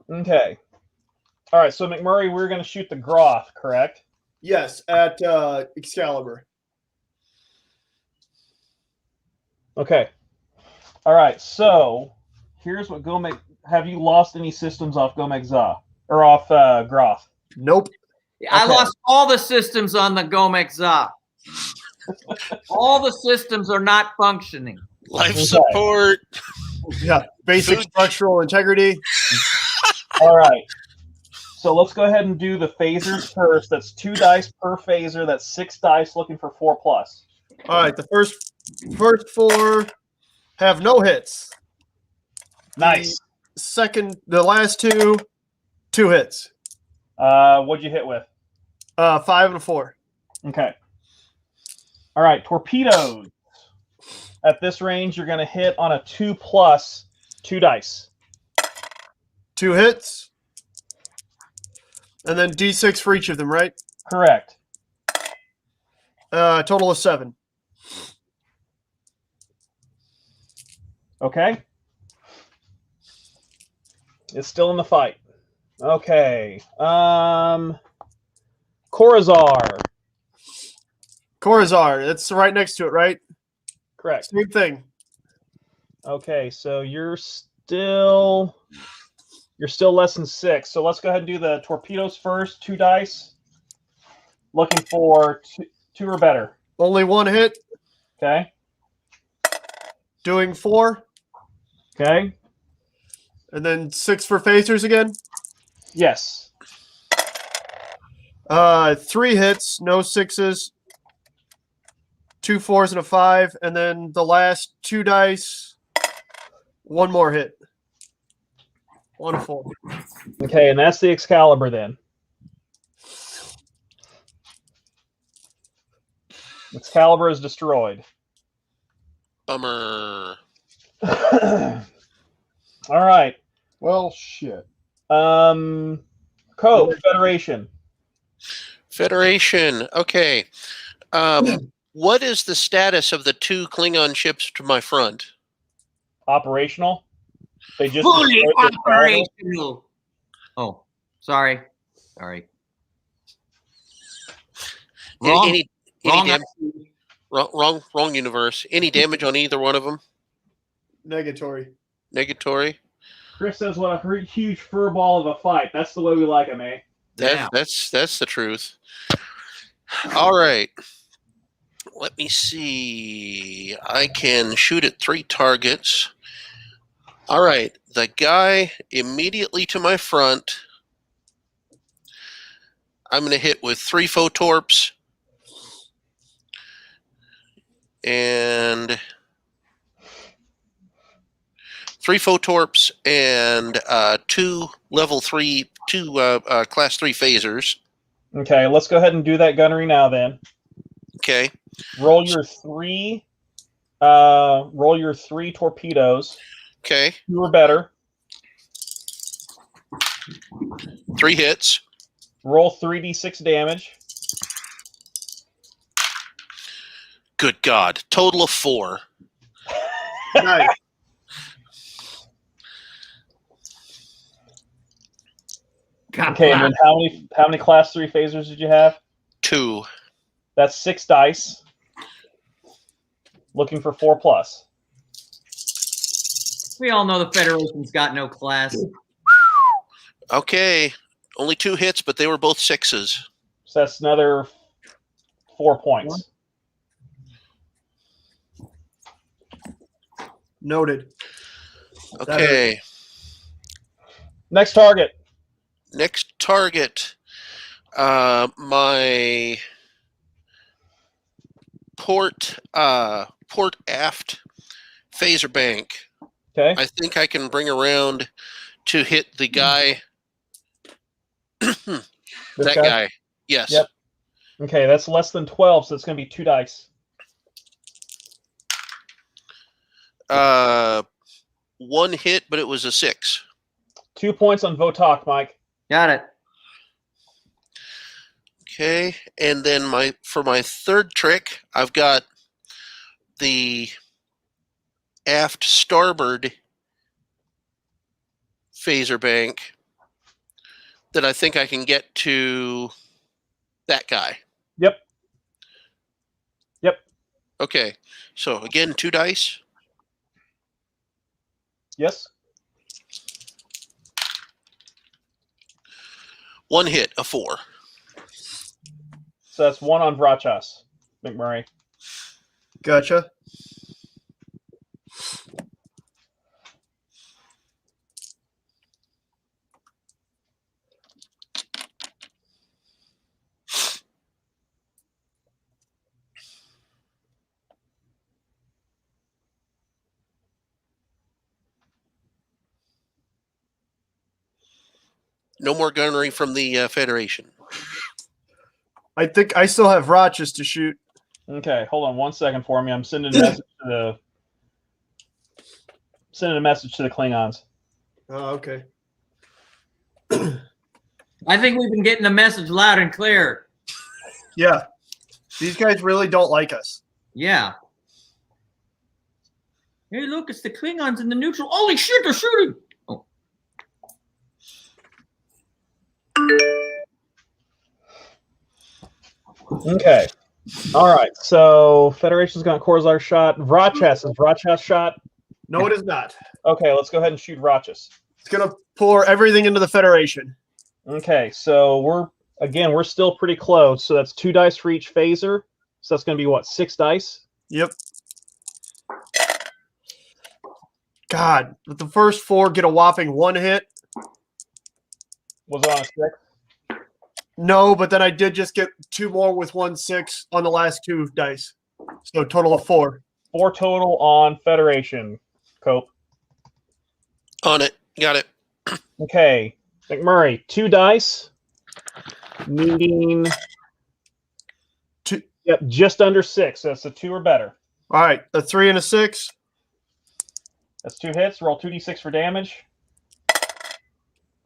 Okay. All right, so MacMurray, we're going to shoot the Groth, correct? Yes, at Excalibur. Okay. All right, so here's what Gomez. Have you lost any systems off Gomez or off Groth? Nope. I Okay. lost all the systems on the Gomez. All the systems are not functioning. Life Okay. support. Yeah. Basic Food. structural integrity. All right. So let's go ahead and do the phasers first. That's 2 dice per phaser. That's 6 dice looking for 4+. All right. The first 4 have no hits. Nice. The last two hits. What'd you hit with? 5 and a 4. Okay. All right, torpedoes. At this range, you're going to hit on a 2+, 2 dice. 2 hits. And then D6 for each of them, right? Correct. Total of 7. Okay. It's still in the fight. Okay. Corazar. Corazar, that's right next to it, right? Correct. Same thing. Okay, so you're still less than 6. So let's go ahead and do the torpedoes first. 2 dice. Looking for 2 or better. Only 1 hit. Okay. Doing 4. Okay. And then 6 for phasers again. Yes. 3 hits, no 6s. 2 4s and a 5, and then the last 2 dice. 1 more hit. 1 4. Okay, and that's the Excalibur then. Excalibur is destroyed. Bummer. All right. Well, shit. Cope, Federation. Federation. Okay. What is the status of the 2 Klingon ships to my front? Operational. They just Fully destroyed the Excalibur. operational. Oh, sorry. Wrong. Any Wrong. damage? Wrong universe. Any damage on either one of them? Negatory. Negatory. Chris says, "What a huge furball of a fight." That's the way we like him, eh? That's the truth. All right. Let me see. I can shoot at 3 targets. All right. The guy immediately to my front, I'm going to hit with 3 photorps and 2 level 3, 2 class 3 phasers. Okay, let's go ahead and do that gunnery now then. Okay. Roll your 3 torpedoes. Okay. 2 or better. 3 hits. Roll 3d6 damage. Good God. Total of 4. Nice. Okay, and then how many class 3 phasers did you have? 2. That's 6 dice. Looking for 4+. We all know the Federation's got no class. Okay. Only 2 hits, but they were both 6s. So that's another 4 points. Noted. Okay. Next target. Next target. My port aft phaser bank. Okay. I think I can bring around to hit the guy. This guy. Yes. Yep. Okay, that's less than 12, so it's going to be 2 dice. 1 hit, but it was a 6. 2 points on Votok, Mike. Got it. Okay, and then for my third trick, I've got the aft starboard phaser bank that I think I can get to that guy. Yep. Yep. Okay, so again, 2 dice. Yes. 1 hit, a 4. So that's 1 on Vrachas, MacMurray. Gotcha. No more gunnery from the Federation. I think I still have Roches to shoot. Okay, hold on 1 second for me. I'm sending a message to the Klingons. Oh, okay. I think we've been getting the message loud and clear. Yeah. These guys really don't like us. Yeah. Hey, look, it's the Klingons in the neutral. Holy shit, they're shooting. Oh. Okay. All right. So Federation's got Corzar shot. Roches is Roches shot. No, it is not. Okay, let's go ahead and shoot Roches. It's going to pour everything into the Federation. Okay, so we're still pretty close. So that's 2 dice for each phaser. So that's going to be what, 6 dice? Yep. God, with the first 4 get a whopping 1 hit. Was it on a 6? No, but then I did just get 2 more with 1/6 on the last 2 dice. So total of 4. 4 total on Federation. Cope. On it. Got it. Okay, MacMurray, 2 dice, needing 2. Yep, just under 6. So that's a 2 or better. All right, a 3 and a 6. That's 2 hits. Roll 2d6 for damage.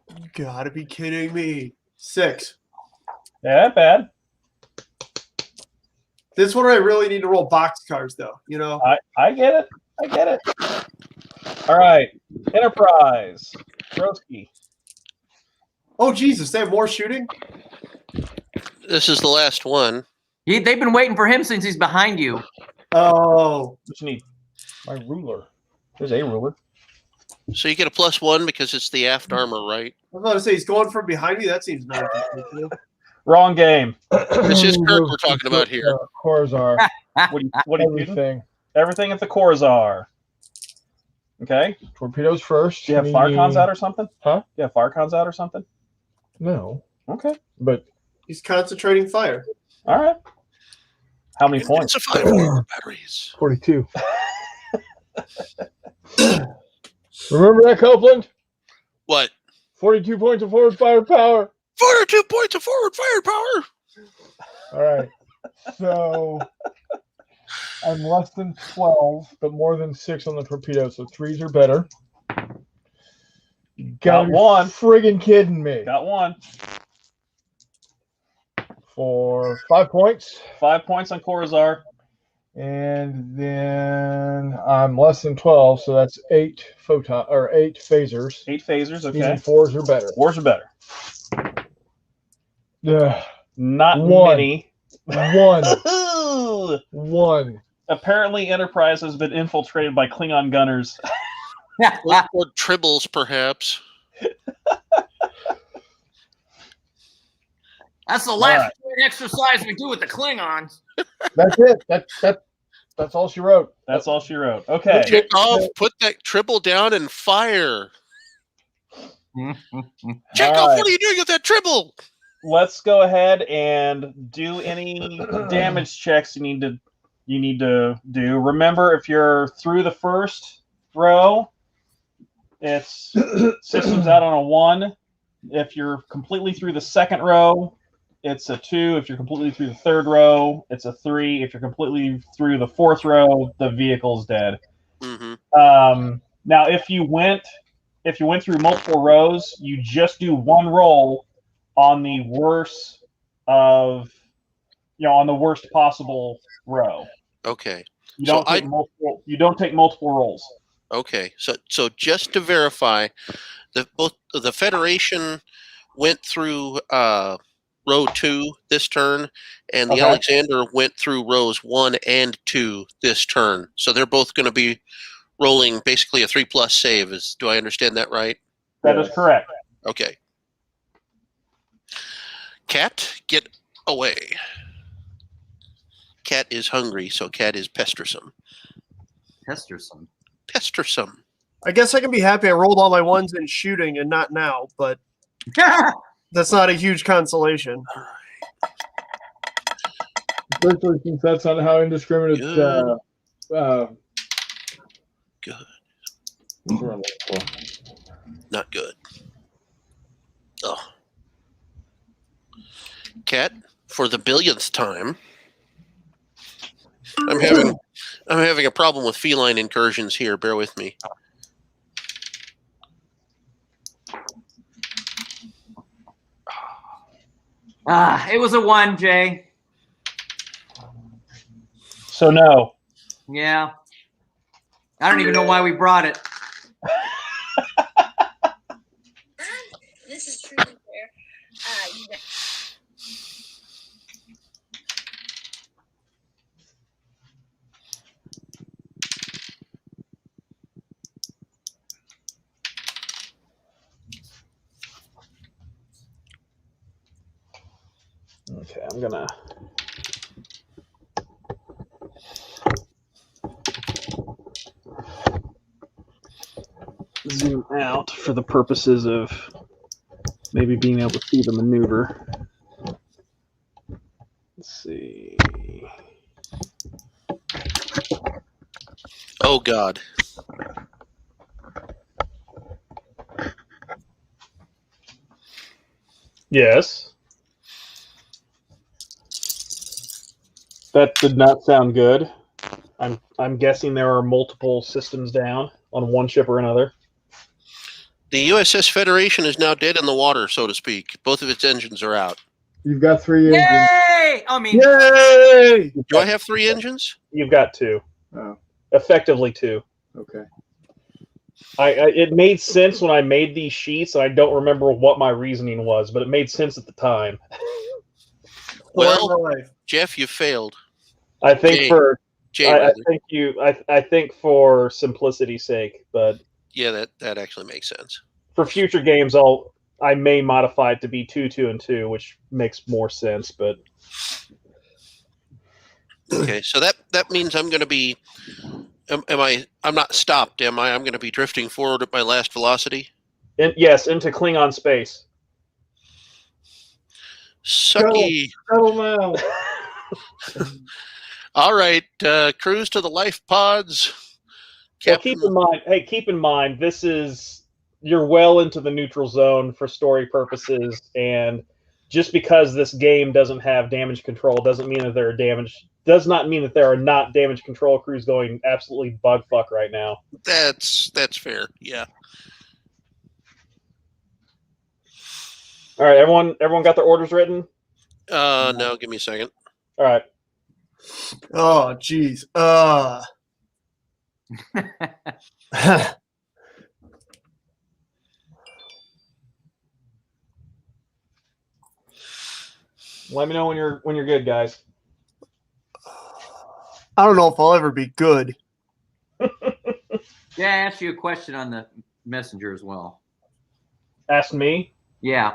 You gotta be kidding me. 6. Yeah, not bad. This one I really need to roll boxcars, though. You know. I get it. I get it. All right, Enterprise, Broski. Oh Jesus, they have more shooting. This is the last one. They've been waiting for him since he's behind you. Oh, What you need? My ruler. There's a ruler. So you get a +1 because it's the aft armor, right? I was about to say he's going from behind me. That seems not. Wrong game. This is Kirk we're talking about here. Corzar. What do you do? Everything. Everything at the Corzar. Okay. Torpedoes first. Do you have fire cons out or something? Huh? Do you have fire cons out or something? No. Okay. But He's concentrating fire. All right. How many points? It's a 5 batteries. 42. Remember that, Copeland? What? 42 points of forward firepower. 42 points of forward firepower. All right. So I'm less than 12, but more than 6 on the torpedo. So 3s are better. You Got be one. Friggin' kidding me. Got 1. For 5 points. 5 points on Corzar. And then I'm less than 12, so that's 8 phasers. 8 phasers. Even Okay. 4s are better. 4s are better. Yeah. Not One. many. 1. 1. Apparently, Enterprise has been infiltrated by Klingon gunners. Or tribbles, perhaps. That's the last exercise we do with the Klingons. That's it. That's all she wrote. That's all she wrote. Okay. Kick off, put that tribble down, and fire. Check All off, right. what are you doing with that tribble? Let's go ahead and do any damage checks you need to do. Remember, if you're through the first row, it's systems out on a 1. If you're completely through the second row, it's a 2. If you're completely through the third row, it's a 3. If you're completely through the fourth row, the vehicle's dead. Mm-hmm. Now, if you went through multiple rows, you just do 1 roll on the worst on the worst possible row. Okay. You don't take multiple rolls. Okay. So just to verify, both the Federation went through row 2 this turn, and the Alexander went through rows 1 and 2 this turn. So they're both going to be rolling basically a 3+ save. Do I understand that right? That is correct. Okay. Cat, get away. Cat is hungry, so Cat is pestersome. Pestersome. Pestersome. I guess I can be happy I rolled all my 1s in shooting and not now, but that's not a huge consolation. Especially since that's not how indiscriminate. Good. Good. What's wrong with that? Not good. Oh. Cat, for the billionth time. I'm having a problem with feline incursions here. Bear with me. It was a 1, Jay. So no. Yeah. I don't even know why we brought it. This is truly fair. Okay, I'm gonna. Zoom out for the purposes of maybe being able to see the maneuver. Let's see. Oh, God. Yes. That did not sound good. I'm guessing there are multiple systems down on one ship or another. The USS Federation is now dead in the water, so to speak. Both of its engines are out. You've got 3 engines. Yay! I mean, Yay! Do I have 3 engines? You've got 2. Oh, Effectively 2. okay. It made sense when I made these sheets, and I don't remember what my reasoning was, but it made sense at the time. Well, Jeff, you failed. I think I I think for simplicity's sake, but yeah, that actually makes sense. for future games, I may modify it to be 2, 2, and 2, which makes more sense. But Okay, so that means I'm going to be. I'm not stopped, am I? I'm going to be drifting forward at my last velocity. yes, into Klingon space. Sucky. Settle now. All right, cruise to the life pods. Well, Captain, keep in mind, this is you're well into the neutral zone for story purposes, and just because this game doesn't have damage control doesn't mean that does not mean that there are not damage control crews going absolutely bug fuck right now. that's fair. Yeah. All right, everyone got their orders written? No, give me a second. All right. Oh, jeez. Let me know when you're good, guys. I don't know if I'll ever be good. yeah, I asked you a question on the messenger as well. Ask me. Yeah.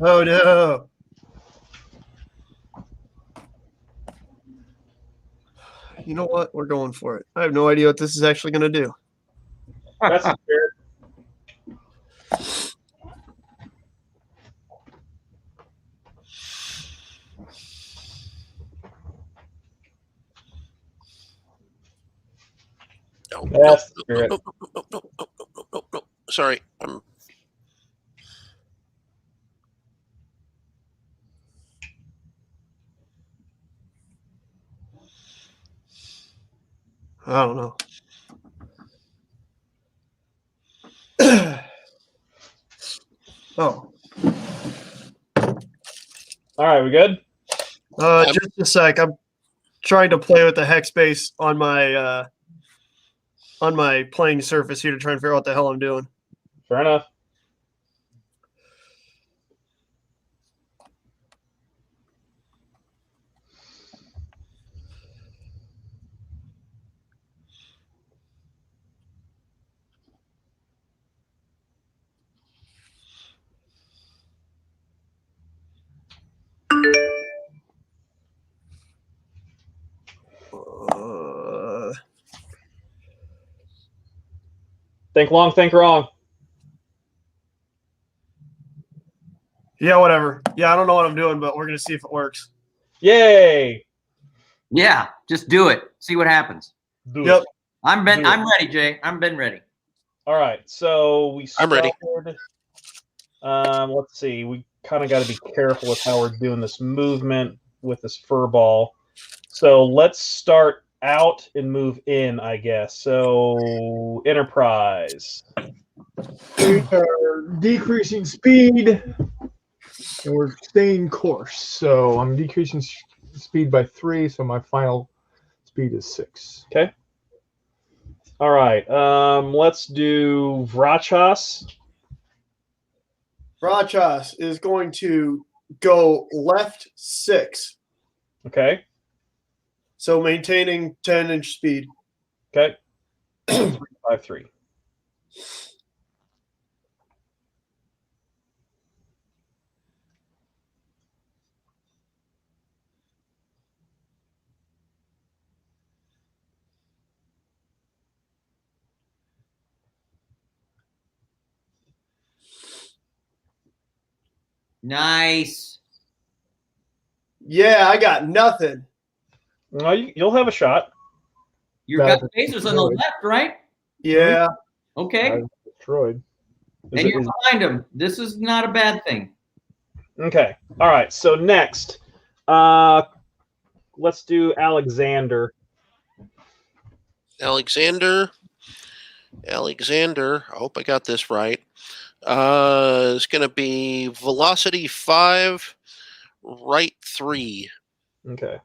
Oh no. You know what? We're going for it. I have no idea what this is actually going to do. That's fair. That's fair. No. Sorry, I don't know. Oh. All right, we good? Just a sec. I'm trying to play with the hex space on my playing surface here to try and figure out what the hell I'm doing. Fair enough. Think long, think wrong. Yeah, whatever. Yeah, I don't know what I'm doing, but we're gonna see if it works. Yay! Yeah, just do it. See what happens. Do Yep. it. I'm Do it. ready, Jay. I'm ready. All right, so we I'm ready. started. Let's see. We kind of got to be careful with how we're doing this movement with this fur ball. So let's start out and move in, I guess. So Enterprise. We are decreasing speed, and we're staying course. So I'm decreasing speed by 3, so my final speed is 6. Okay. All right. Let's do Vrachas. Rachas is going to go left 6, Okay. so maintaining 10-inch speed. Okay. 353. Nice. Yeah, I got nothing. Well, you'll have a shot. You That got is phasers on the destroyed. left, right? Yeah. Okay. I was destroyed. And you're behind him. This is not a bad thing. Okay. All right. So next, let's do Alexander. Alexander. I hope I got this right. It's going to be velocity 5, right 3. Okay.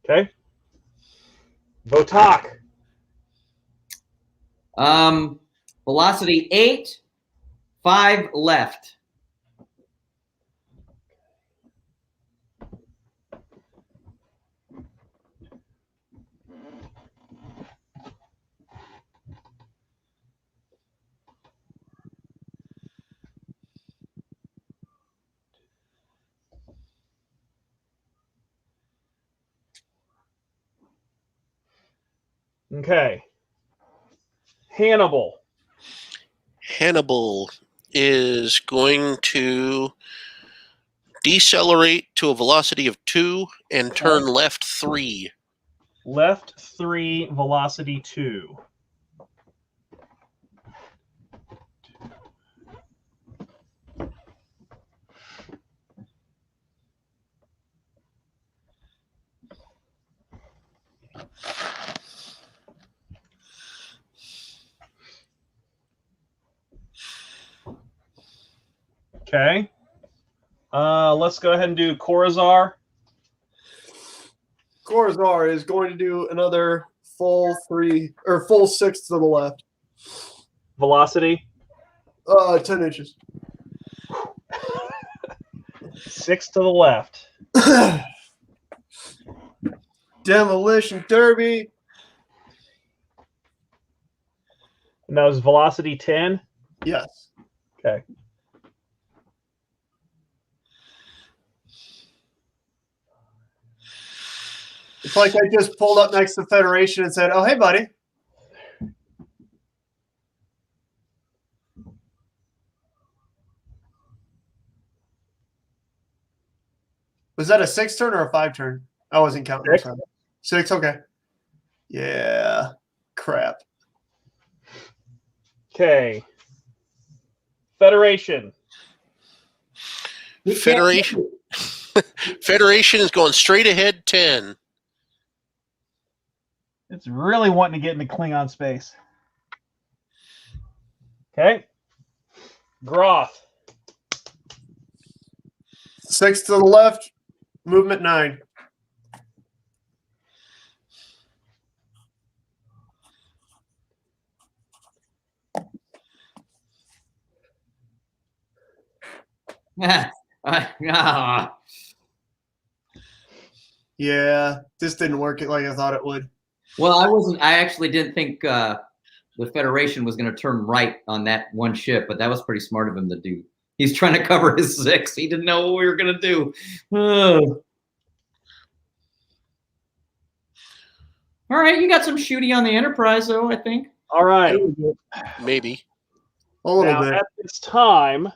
Okay. Votak. Velocity 8, 5 left. Okay. Hannibal. Hannibal is going to decelerate to a velocity of 2 and turn left 3. Left 3, velocity 2. Okay. Let's go ahead and do Corazar. Corazar is going to do another full 6 to the left. Velocity 10 inches. 6 to the left. Demolition Derby. And that was velocity 10. Yes. Okay. It's like I just pulled up next to Federation and said, "Oh, hey, buddy." Was that a 6 turn or a 5 turn? I wasn't counting. 6. 6, okay. Yeah. Crap. Okay. Federation. Federation is going straight ahead 10. It's really wanting to get into Klingon space. Okay. Groth. 6 to the left. Movement 9. Yeah, this didn't work like I thought it would. Well, I actually didn't think the Federation was going to turn right on that one ship, but that was pretty smart of him to do. He's trying to cover his 6. He didn't know what we were going to do. All right, you got some shooty on the Enterprise, though, I think. All right. Maybe. A little Now, bit. at this time,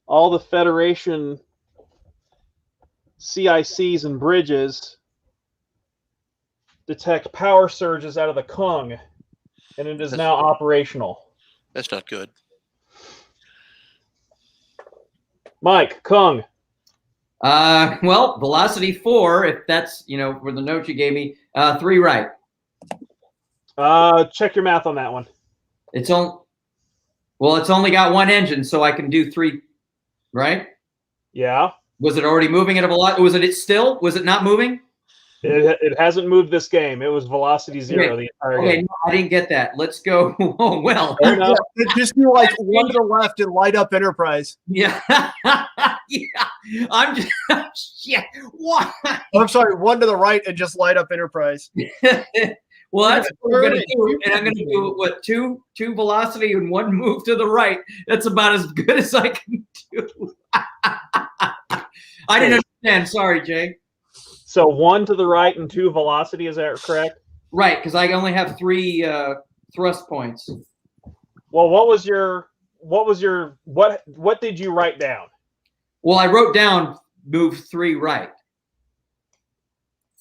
all the Federation CICs and bridges detect power surges out of the Kung, and it is now operational. That's not good. Mike, Kung. Well, velocity 4, if that's, for the note you gave me, 3 right. Check your math on that one. It's only got 1 engine, so I can do 3, right? Yeah. Was it already moving at a velocity? Was it not moving? It hasn't moved this game. It was velocity 0 the entire game. No, I didn't get that. Let's go. Oh, well. Fair enough. Just do like 1 to the left and light up Enterprise. Yeah. Yeah. I'm just, yeah. Why? I'm sorry, 1 to the right and just light up Enterprise. Well, that's what we're going to do. And I'm going to do, what, two velocity and 1 move to the right. That's about as good as I can do. I didn't understand. Sorry, Jay. So 1 to the right and 2 velocity, is that correct? Right, because I only have 3 thrust points. Well, what did you write down? Well, I wrote down move 3 right.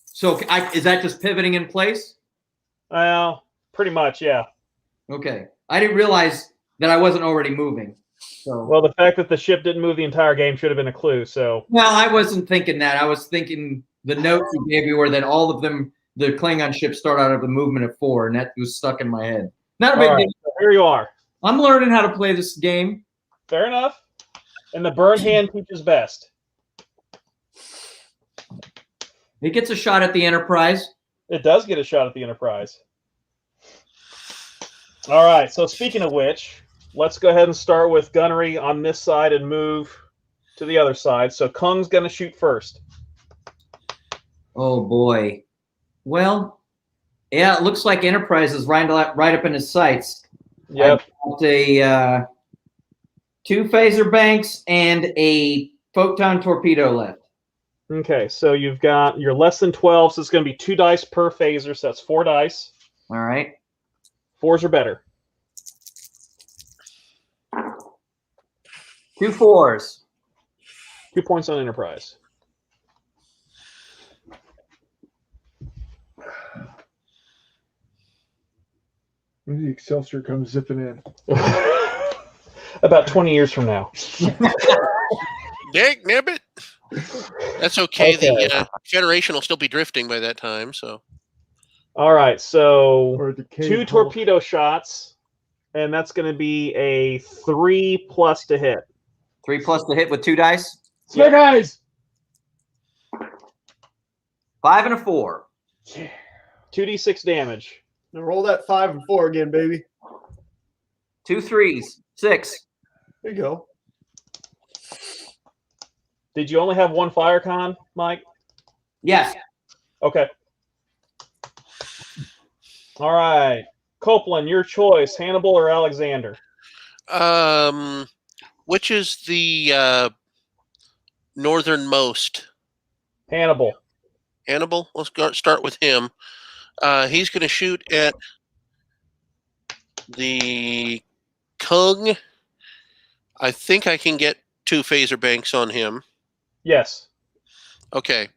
So is that just pivoting in place? Well, pretty much, yeah. Okay. I didn't realize that I wasn't already moving. So. Well, the fact that the ship didn't move the entire game should have been a clue. So. Well, I wasn't thinking that. I was thinking the notes you gave me were that all of them, the Klingon ships, start out of a movement of 4, and that was stuck in my head. Not a big deal. So here you are. I'm learning how to play this game. Fair enough. And the burn hand teaches best. It gets a shot at the Enterprise. It does get a shot at the Enterprise. All right. So speaking of which, let's go ahead and start with gunnery on this side and move to the other side. So Kung's going to shoot first. Oh, boy. Well, yeah, it looks like Enterprise is right up in his sights. Yep. A 2 phaser banks and a photon torpedo left. Okay, so you're less than 12, so it's going to be 2 dice per phaser, so that's 4 dice. All right. 4s are better. 2 4s. 2 points on Enterprise. When the Excelsior comes zipping in. About 20 years from now. Dag nabbit. That's okay. The Federation will still be drifting by that time. So. All right, so 2 hull. torpedo shots, and that's going to be a 3 plus to hit. 3 plus to hit with 2 dice. Yeah, guys. 5 and a 4. 2d6 damage. Now roll that 5 and 4 again, baby. 2 3s. 6. There you go. Did you only have 1 fire con, Mike? Yes. Okay. All right. Coupland, your choice, Hannibal or Alexander? Which is the northernmost? Hannibal. Hannibal? Let's start with him. He's going to shoot at the Kung. I think I can get 2 phaser banks on him. Yes. Okay.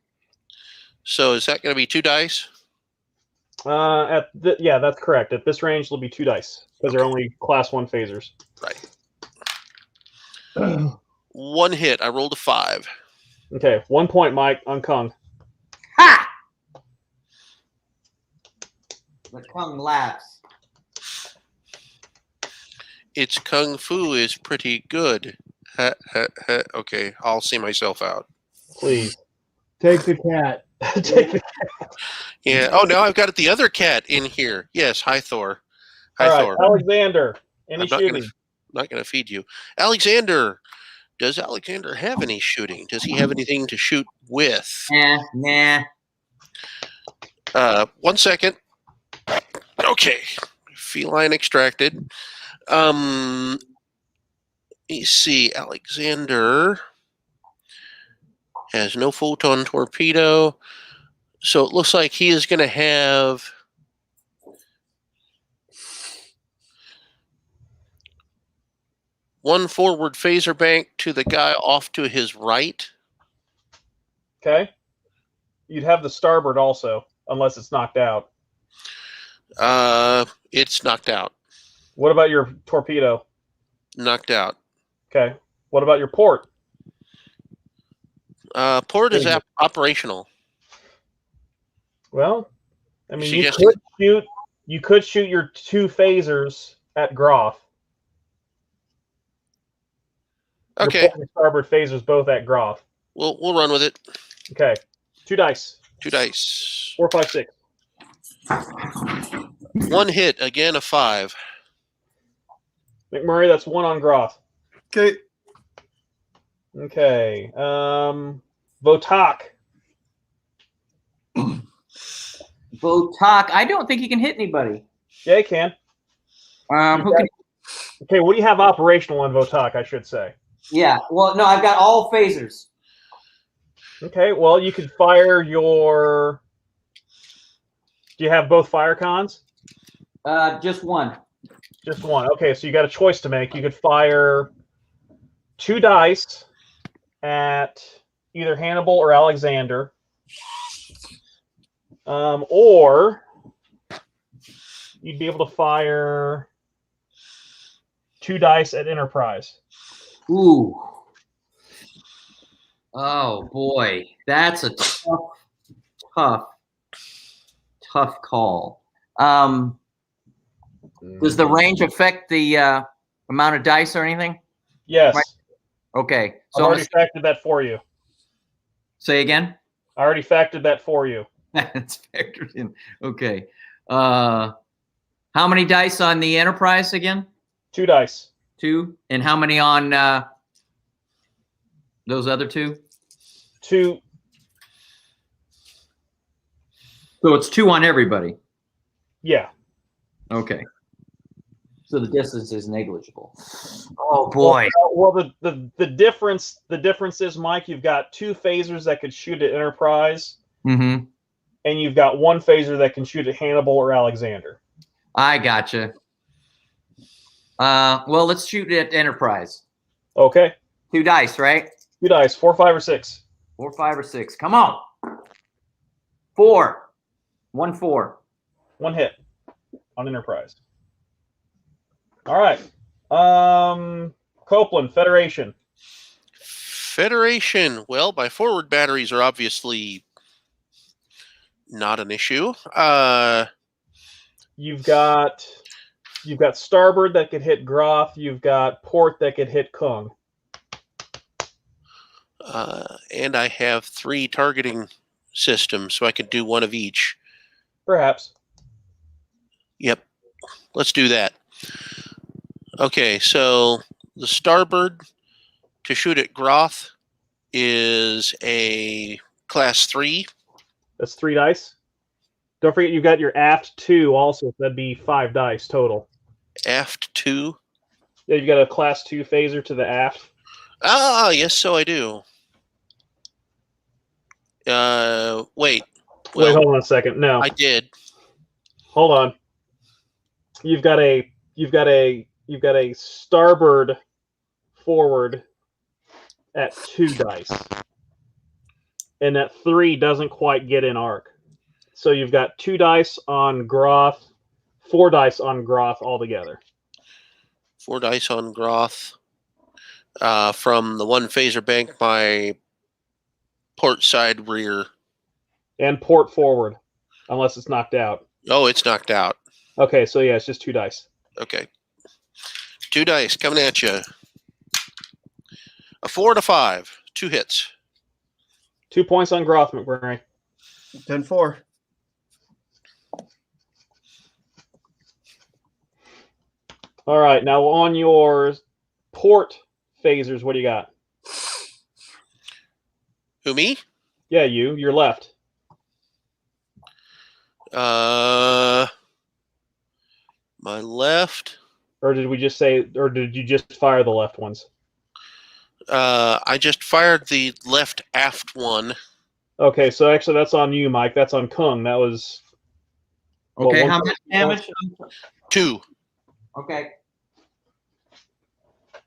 So is that going to be 2 dice? Yeah, that's correct. At this range, it'll be 2 dice because they're only class 1 phasers. Right. 1 hit. I rolled a 5. Okay, 1 point, Mike, on Kung. Ha! The Kung laughs. Its kung fu is pretty good. Okay, I'll see myself out. Please. Take the cat. Take the Yeah. Oh, now I've got the other cat in here. Yes. Hi, Thor. Hi, All right, Thor. Alexander. Any I'm not shooting? not going to feed you. Alexander. Does Alexander have any shooting? Does he have anything to shoot with? Nah. 1 second. Okay. Feline extracted. Let me see. Alexander has no photon torpedo. So it looks like he is going to have one forward phaser bank to the guy off to his right. Okay. You'd have the starboard also, unless it's knocked out. It's knocked out. What about your torpedo? Knocked out. Okay. What about your port? Port is operational. Well, I mean, Suggesting- you could shoot your 2 phasers at Groff. Your Okay, port and starboard phasers both at Groff. we'll run with it. Okay. 2 dice. 2 dice. 4, 5, 6. 1 hit, again a 5. MacMurray, that's 1 on Groff. Okay. Okay. Votak. Botak. I don't think he can hit anybody. Yeah, he can. Who can? Okay, what do you have operational on Votak, I should say? Yeah. Well, no, I've got all phasers. Okay, well, you could fire your... Do you have both fire cons? Just one. Just one. Okay, so you got a choice to make. You could fire 2 dice at either Hannibal or Alexander. Or you'd be able to fire 2 dice at Enterprise. Ooh. Oh boy, that's a tough call. Does the range affect the amount of dice or anything? Yes. Right. Okay. I So already factored that for you. say again. I already factored that for you. That's factored in. Okay. How many dice on the Enterprise again? 2 dice. 2. And how many on those other 2? 2. So it's 2 on everybody. Yeah. Okay. So the distance is negligible. Oh boy. Well, the difference is, Mike, you've got 2 phasers that could shoot at Enterprise, Mm-hmm. and you've got 1 phaser that can shoot at Hannibal or Alexander. I gotcha. Well, let's shoot at Enterprise. Okay. 2 dice, right? 2 dice. 4, 5, or 6. 4, 5, or 6. Come on. 4. 1, 4. 1 hit on Enterprise. All right. Coupland, Federation. Federation. Well, my forward batteries are obviously not an issue. You've got starboard that could hit Groff. You've got port that could hit Kung. And I have 3 targeting systems, so I could do 1 of each. Perhaps. Yep. Let's do that. Okay, so the starboard to shoot at Groth is a class 3. That's 3 dice. Don't forget you've got your aft 2 also. So that'd be 5 dice total. Aft 2. Yeah, you got a class 2 phaser to the aft. Ah, yes, so I do. Wait. Well, Wait, hold on a second. No. I did. Hold on. You've got a starboard forward at 2 dice. And that 3 doesn't quite get in arc. So you've got 2 dice on Groth, 4 dice on Groth altogether. 4 dice on Groth. From the 1 phaser bank, my port side rear. And port forward, unless it's knocked out. Oh, it's knocked out. Okay, so yeah, it's just 2 dice. Okay. 2 dice coming at you. A 4 and a 5. 2 hits. 2 points on Groth, MacMurray. 10-4. All right, now on your port phasers, what do you got? Who, me? Yeah, you're left. My left. Or did we just say? Or did you just fire the left ones? I just fired the left aft one. Okay, so actually that's on you, Mike. That's on Kung. That was. Okay, what, how much damage? 2. Okay.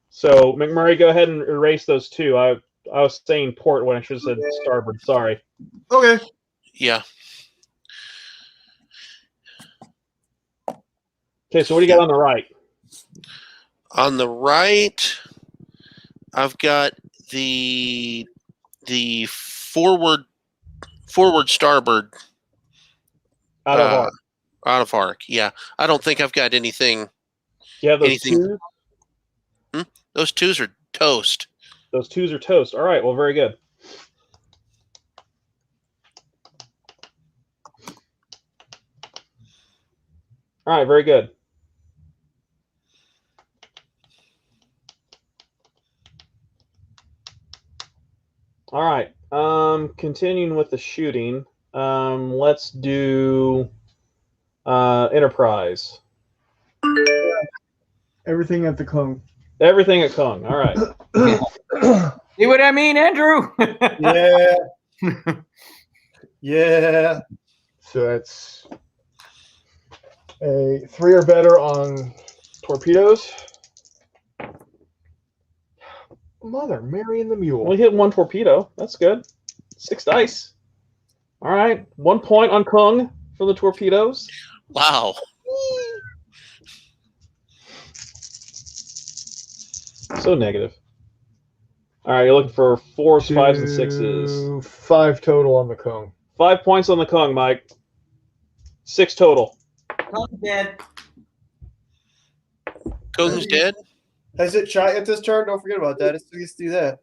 So MacMurray, go ahead and erase those 2. I was saying port when I should have said starboard. Sorry. Okay. Yeah. Okay, so what do you got on the right? On the right, I've got the forward starboard Out of arc. out of arc. Yeah, I don't think I've got anything. You have those anything- 2? Those 2s are toast. Those 2s are toast. All right, well, very good. All right, very good. All right, continuing with the shooting, let's do Enterprise. Everything at the Kung. Everything at Kung. All right. See what I mean, Andrew? Yeah. Yeah. So that's a 3 or better on torpedoes. Mother Mary and the Mule. Only hit 1 torpedo. That's good. 6 dice. All right. 1 point on Kung for the torpedoes. Wow. So negative. All right, you're looking for 4s, 5s, and 6s. 5 total on the Kung. 5 points on the Kung, Mike. 6 total. Kung's dead. Kung's dead. Has it shot yet this turn? Don't forget about that. Let's do that.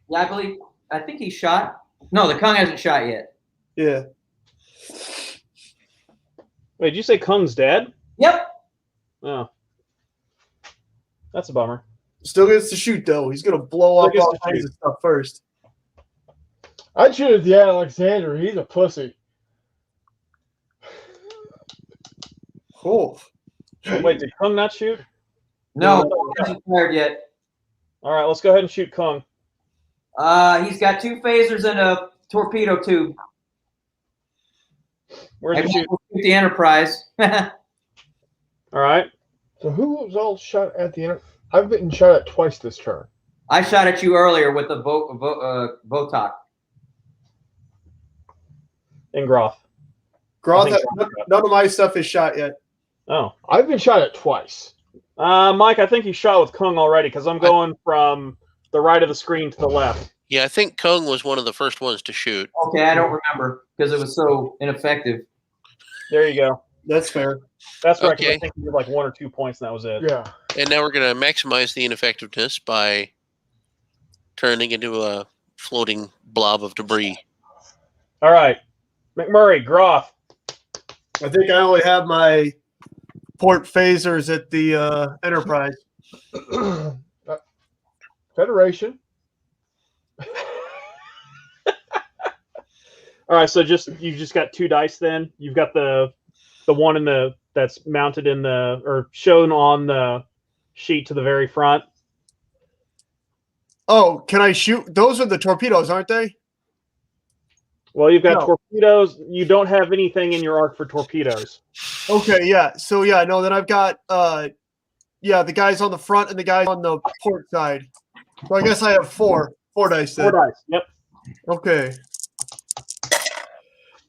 Yeah, I think he shot. No, the Kung hasn't shot yet. Yeah. Wait, did you say Kung's dead? Yep. Oh. That's a bummer. Still gets to shoot though. He's gonna blow up Still gets all to kinds shoot. of stuff first. I'd shoot at the Alexander. He's a pussy. Cool. Wait, did Kung not shoot? No, he hasn't fired yet. All right, let's go ahead and shoot Kung. He's got 2 phasers and a torpedo tube. Where's the shoot? Shoot the Enterprise. All right. So who was all shot at the end? I've been shot at twice this turn. I shot at you earlier with the Votok. And Groth. Groth, I think- none of my stuff is shot yet. Oh. I've been shot at twice. Mike, I think you shot with Kung already because I'm going from the right of the screen to the left. Yeah, I think Kung was one of the first ones to shoot. Okay, I don't remember because it was so ineffective. There you go. That's fair. That's right. 'Cause Okay. I think you did like 1 or 2 points, and that was it. Yeah. And now we're going to maximize the ineffectiveness by turning into a floating blob of debris. All right. MacMurray, Groth. I think I only have my port phasers at the Enterprise. Federation. All right, so you just got 2 dice then. You've got the one in the that's mounted in the or shown on the sheet to the very front. Oh, can I shoot? Those are the torpedoes, aren't they? Well, you've got No. torpedoes. You don't have anything in your arc for torpedoes. Okay, yeah. So yeah, no, then I've got the guys on the front and the guys on the port side. So I guess I have 4 dice then. 4 dice. Yep. Okay.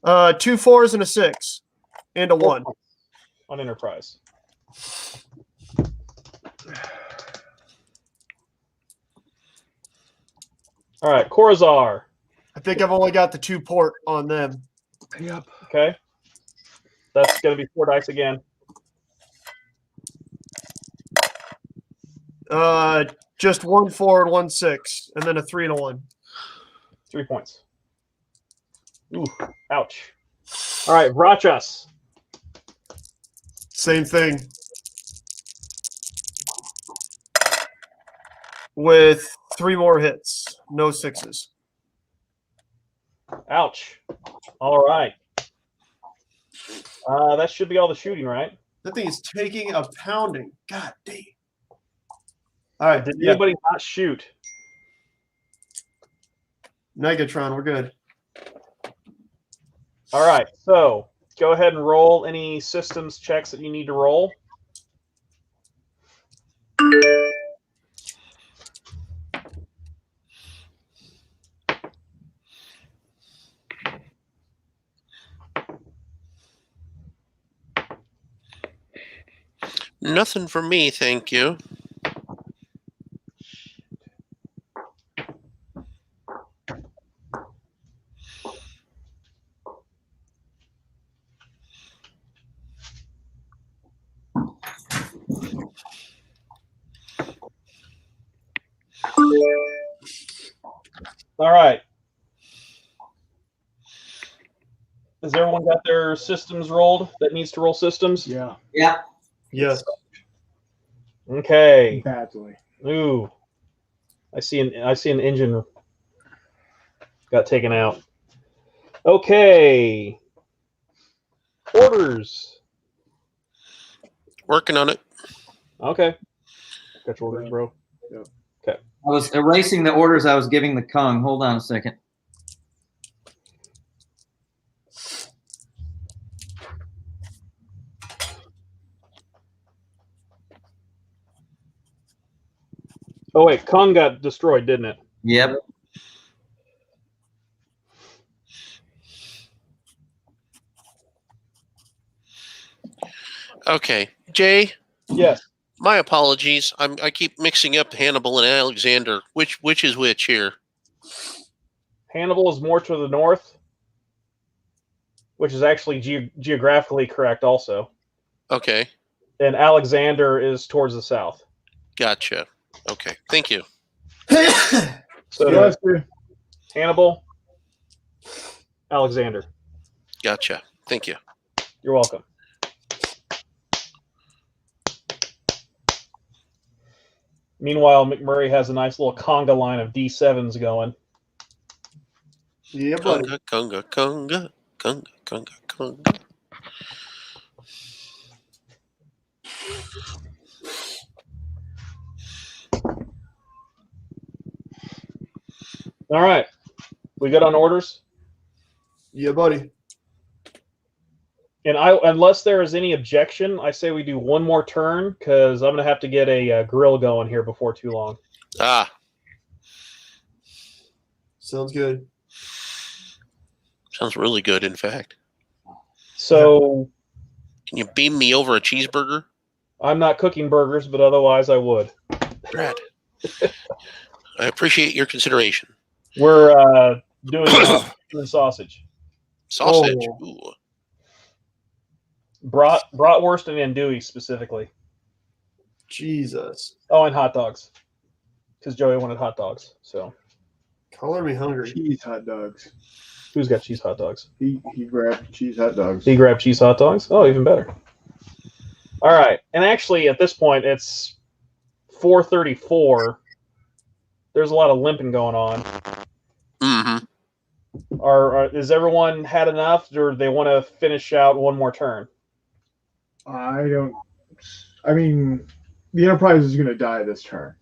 2 4s and a 6 and a 1. On Enterprise. All right, Corazar. I think I've only got the 2 port on them. Yep. Okay. That's going to be 4 dice again. Just 1 4 and 1 6, and then a 3 and a 1. 3 points. Ooh, ouch. All right, Vrachas. Same thing. With 3 more hits, no 6s. Ouch. All right. That should be all the shooting, right? That thing is taking a pounding. God damn. All right. Did Yeah. anybody not shoot? Negatron, we're good. All right, so go ahead and roll any systems checks that you need to roll. Nothing for me, thank you. All right. Has everyone got their systems rolled that needs to roll systems? Yeah, Yeah. Yes. Okay. badly. Ooh. I see an engine got taken out. Okay. Orders. Working on it. Okay. Got your orders, bro. I was erasing the orders I was giving the Kung. Hold on a second. Oh wait, Kang got destroyed, didn't it? Yep. Okay, Jay. Yes. My apologies. I keep mixing up Hannibal and Alexander. Which is which here? Hannibal is more to the north, which is actually geographically correct also. Okay, And Alexander is towards the south. gotcha. Okay, thank you. So Yes, sir. Hannibal, Alexander. Gotcha. Thank you. You're welcome. Meanwhile, MacMurray has a nice little conga line of D7s going. Yeah, buddy. Conga, conga, conga, conga, conga, conga. All right. We good on orders? Yeah, buddy. And unless there is any objection, I say we do one more turn because I'm going to have to get a grill going here before too long. Ah, Sounds good. sounds really good, in fact. So Can you beam me over a cheeseburger? I'm not cooking burgers, but otherwise I would. Brad. I appreciate your consideration. We're doing sausage. Sausage. Oh. Ooh. Bratwurst and andouille specifically. Jesus. Oh, and hot dogs. Because Joey wanted hot dogs. So Color me hungry. Cheese hot dogs. who's got cheese hot dogs? He grabbed cheese hot dogs. He grabbed cheese hot dogs? Oh, even better. All right. And actually, at this point, it's 4:34. There's a lot of limping going on. Mm-hmm. Is everyone had enough, or they want to finish out one more turn? I mean, the Enterprise is going to die this turn.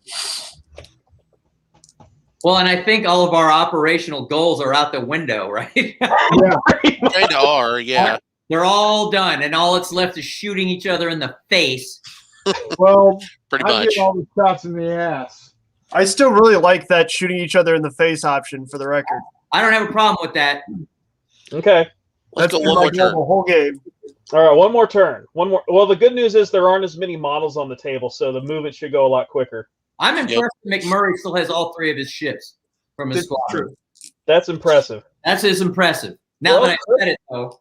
Well, and I think all of our operational goals are out the window, right? Yeah. Kind of are, yeah. They're all done, and all that's left is shooting each other in the face. Well, Pretty I much. get all the shots in the ass. I still really like that shooting each other in the face option for the record. I don't have a problem with that. Okay. Let's go been one my more goal turn. The whole game. All right, one more turn. One more. Well, the good news is there aren't as many models on the table, so the movement should go a lot quicker. I'm impressed that MacMurray still has all three of his ships from his This is squadron. true. That's impressive. That's impressive. Now Well, that I said it, though,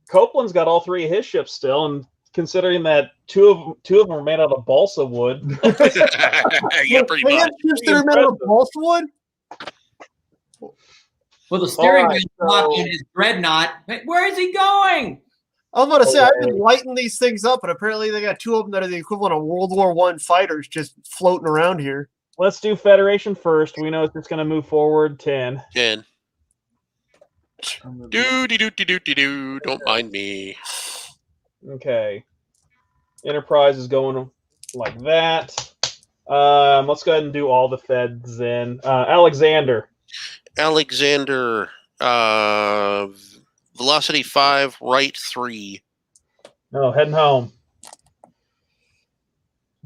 Copeland's got all three of his ships still, and considering that two of them are made out of balsa wood. Yeah, pretty They much. have ships that are made out of balsa wood? with a steering All right, wheel lock so- on his dreadnought. Hey, where is he going? I was about to say, I've Okay. been lighting these things up, and apparently they got two of them that are the equivalent of World War I fighters just floating around here. Let's do Federation first. We know it's just going to move forward 10. 10. Do. Don't mind me. Okay. Enterprise is going like that. Let's go ahead and do all the feds then. Alexander. Alexander. Velocity 5, right 3. No, heading home.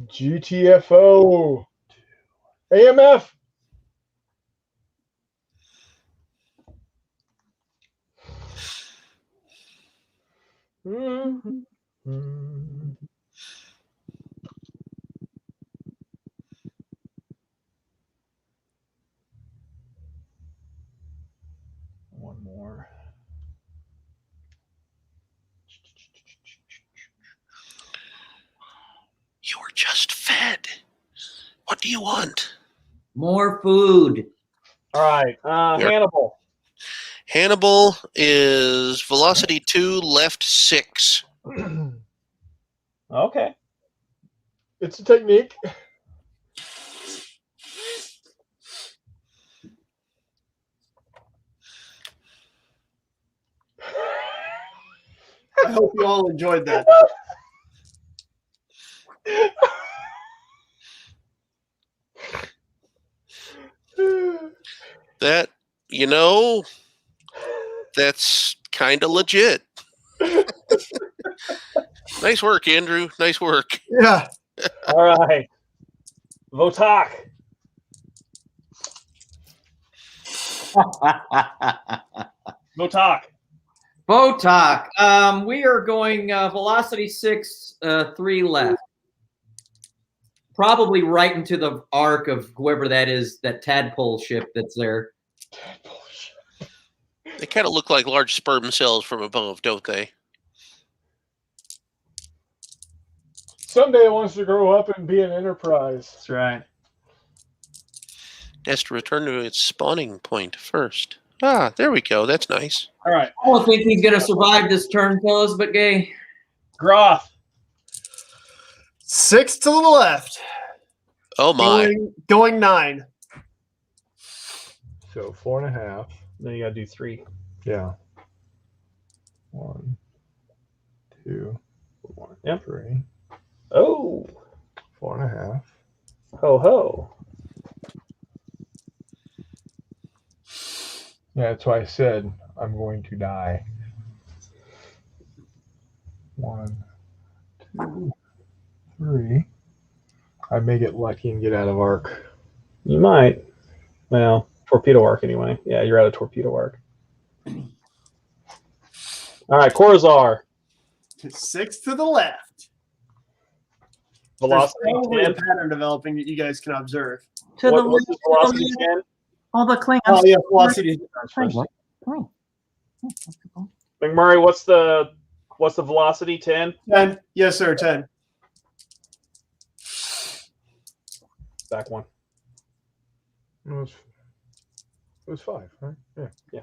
GTFO. AMF. One more. You were just fed. What do you want? More food. All right. Hannibal. Hannibal is velocity 2, left 6. Okay. It's a technique. I hope you all enjoyed that. That, that's kind of legit. Nice work, Andrew. Nice work. Yeah. All right. Votak. Votak. Botok. We are going velocity 6, 3 left. Probably right into the arc of whoever that is, that tadpole ship that's there. They kind of look like large sperm cells from above, don't they? Someday it wants to grow up and be an Enterprise. That's right. It has to return to its spawning point first. Ah, there we go. That's nice. All right. I don't think he's going to survive this turn, fellas, but gay. Groth. 6 to the left. Oh, my. Going 9. So 4.5. Then you got to do 3. Yeah. 1, 2, Yep. 3, Oh. 4.5. Ho ho. Yeah, that's why I said I'm going to die. 1, 2, 3. I may get lucky and get out of arc. You might. Well, torpedo arc anyway. Yeah, you're out of torpedo arc. All right, Corazar. 6 to the left. Velocity There's probably a 10. pattern developing that you guys can observe. To the What's the velocity 10? all the Klingons. Oh, yeah, velocity. MacMurray, what's the velocity 10? 10. Yes, sir, 10. Back one. It was 5, right? Yeah. Yeah.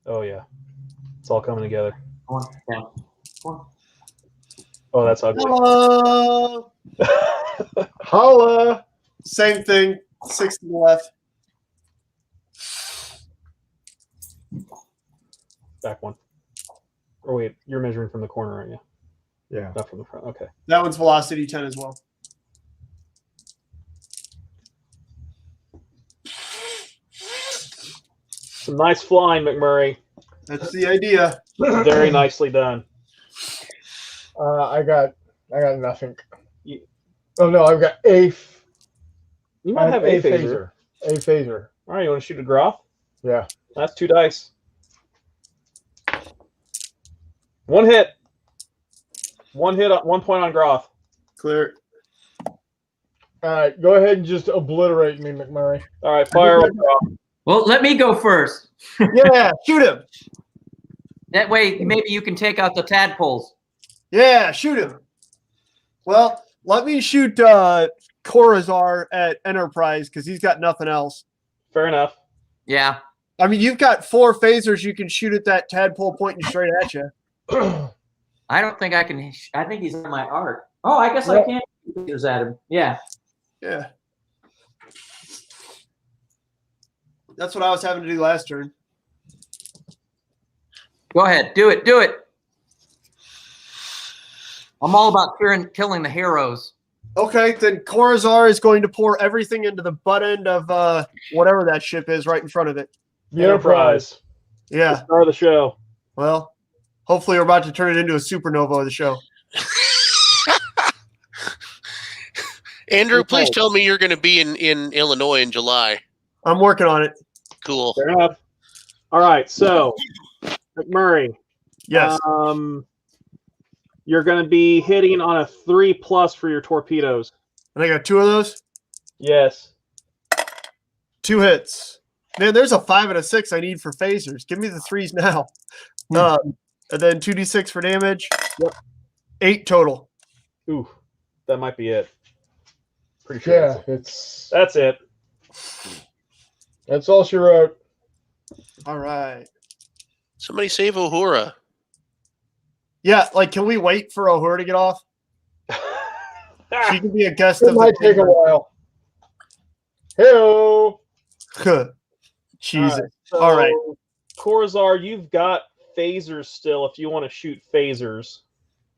Oh yeah. It's all coming together. Oh, that's ugly. Hello. Holla! Same thing. 6 to the left. Back one. Or wait, you're measuring from the corner, aren't you? Yeah. Not from the front. Okay. That one's velocity 10 as well. Some nice flying, MacMurray. That's the idea. Very nicely done. I got nothing. Oh no, I've got a. You might have a phaser. A phaser. All right, you want to shoot a Groth? Yeah. That's 2 dice. 1 hit. 1 hit. 1 point on Groth. Clear. All right, go ahead and just obliterate me, MacMurray. All right, fire with Groth. Well, let me go first. Yeah, shoot him. That way, maybe you can take out the tadpoles. Yeah, shoot him. Well, let me shoot Corazar at Enterprise because he's got nothing else. Fair enough. Yeah. I mean, you've got 4 phasers you can shoot at that tadpole pointing straight at you. I don't think I can. I think he's on my arc. Oh, I guess I can't shoot phasers at him. Yeah. Yeah. That's what I was having to do last turn. Go ahead. Do it. Do it. I'm all about killing the heroes. Okay, then Corazar is going to pour everything into the butt end of whatever that ship is right in front of it. The Enterprise. Yeah. Star of the show. Well, hopefully we're about to turn it into a supernova of the show. Andrew, please tell me you're going to be in Illinois in July. I'm working on it. Cool. Fair enough. All right, so MacMurray. Yes. You're going to be hitting on a 3+ for your torpedoes. And I got 2 of those? Yes. 2 hits. Man, there's a 5 and a 6 I need for phasers. Give me the 3s now. And then 2d6 for damage. Yep. 8 total. Ooh, that might be it. Pretty sure. Yeah, That's it. that's all she wrote. All right. Somebody save Uhura. Yeah, like, can we wait for Uhura to get off? She can be a guest It of might take a while. Hello. Jesus. So, All right. Corazar, you've got phasers still if you want to shoot phasers.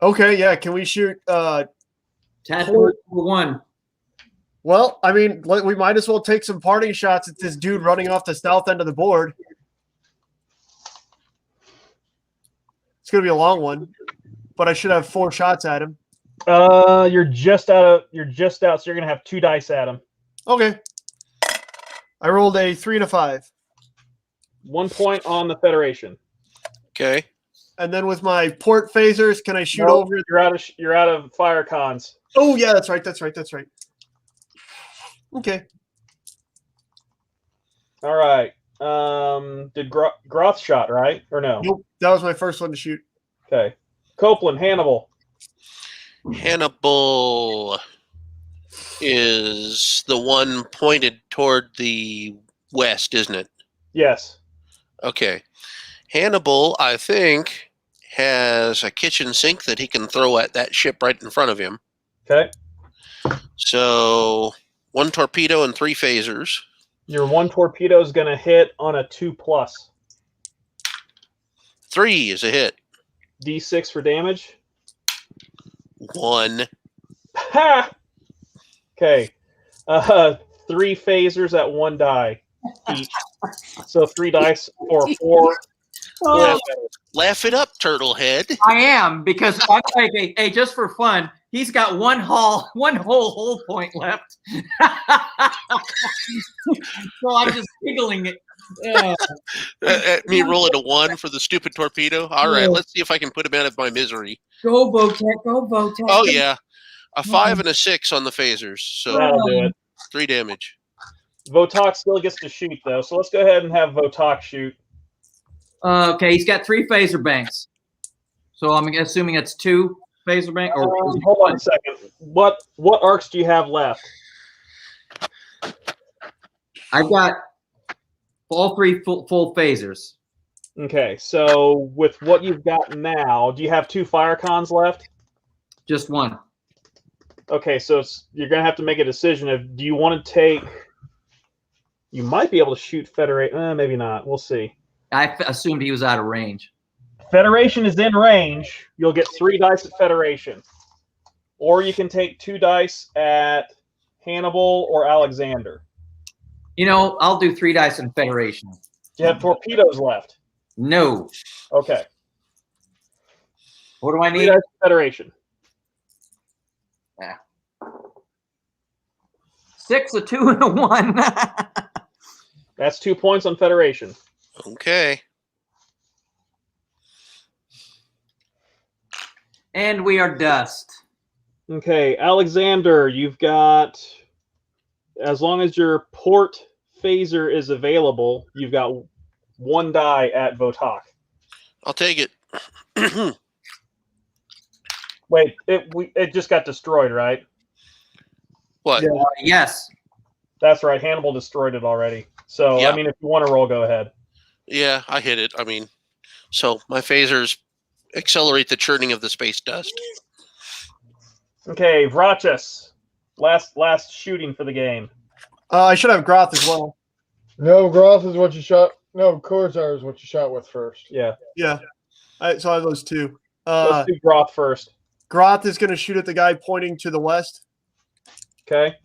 Okay, yeah. Can we shoot? Tadpole #1. Well, I mean, we might as well take some parting shots at this dude running off the south end of the board. It's gonna be a long one, but I should have 4 shots at him. You're just out, so you're gonna have 2 dice at him. Okay. I rolled a 3 and a 5. 1 point on the Federation. Okay. And then with my port phasers, can I shoot Nope, over? You're out of fire cons. Oh yeah, that's right. Okay. All right. Did Groth shot right or no? Nope. That was my first one to shoot. Okay. Coupland, Hannibal. Hannibal is the one pointed toward the west, isn't it? Yes. Okay. Hannibal, I think, has a kitchen sink that he can throw at that ship right in front of him. Okay. So 1 torpedo and 3 phasers. Your 1 torpedo is going to hit on a 2+. 3 is a hit. D6 for damage. 1. Ha! Okay. 3 phasers at 1 die each. So 3 dice or 4. Laugh it up, Turtlehead. I am, because I'm like, hey, just for fun, he's got one whole hull point left. So I'm just giggling it. At me rolling a 1 for the stupid torpedo. All right, let's see if I can put him out of my misery. Go, Votek, go, Votek. Oh, yeah. A 5 and a 6 on the phasers. So That'll do it. 3 damage. Votok still gets to shoot, though. So let's go ahead and have Votok shoot. Okay, he's got 3 phaser banks. So I'm assuming it's 2 phaser bank. Or Hold on a second. What arcs do you have left? I've got all 3 full phasers. Okay, so with what you've got now, do you have 2 fire cons left? Just 1. Okay, so you're going to have to make a decision of, do you want to take... You might be able to shoot Federation. Maybe not. We'll see. I assumed he was out of range. Federation is in range. You'll get 3 dice at Federation. Or you can take 2 dice at Hannibal or Alexander. You know, I'll do 3 dice in Federation. Do you have torpedoes left? No. Okay. What do I 3 need? dice at Federation. 6, a 2, and a 1. That's 2 points on Federation. Okay. And we are dust. Okay, Alexander, you've got, as long as your port phaser is available, you've got 1 die at Votok. I'll take it. Wait, it just got destroyed, right? What? Yeah. Yes. That's right. Hannibal destroyed it already. So, Yeah. I mean, if you want to roll, go ahead. Yeah, I hit it. I mean, so my phasers accelerate the churning of the space dust. Okay, Vrachas. Last shooting for the game. I should have Groth as well. No, Groth is what you shot. No, Corsar is what you shot with first. Yeah. Yeah. So I have those two. Let's do Groth first. Groth is going to shoot at the guy pointing to the west. Okay.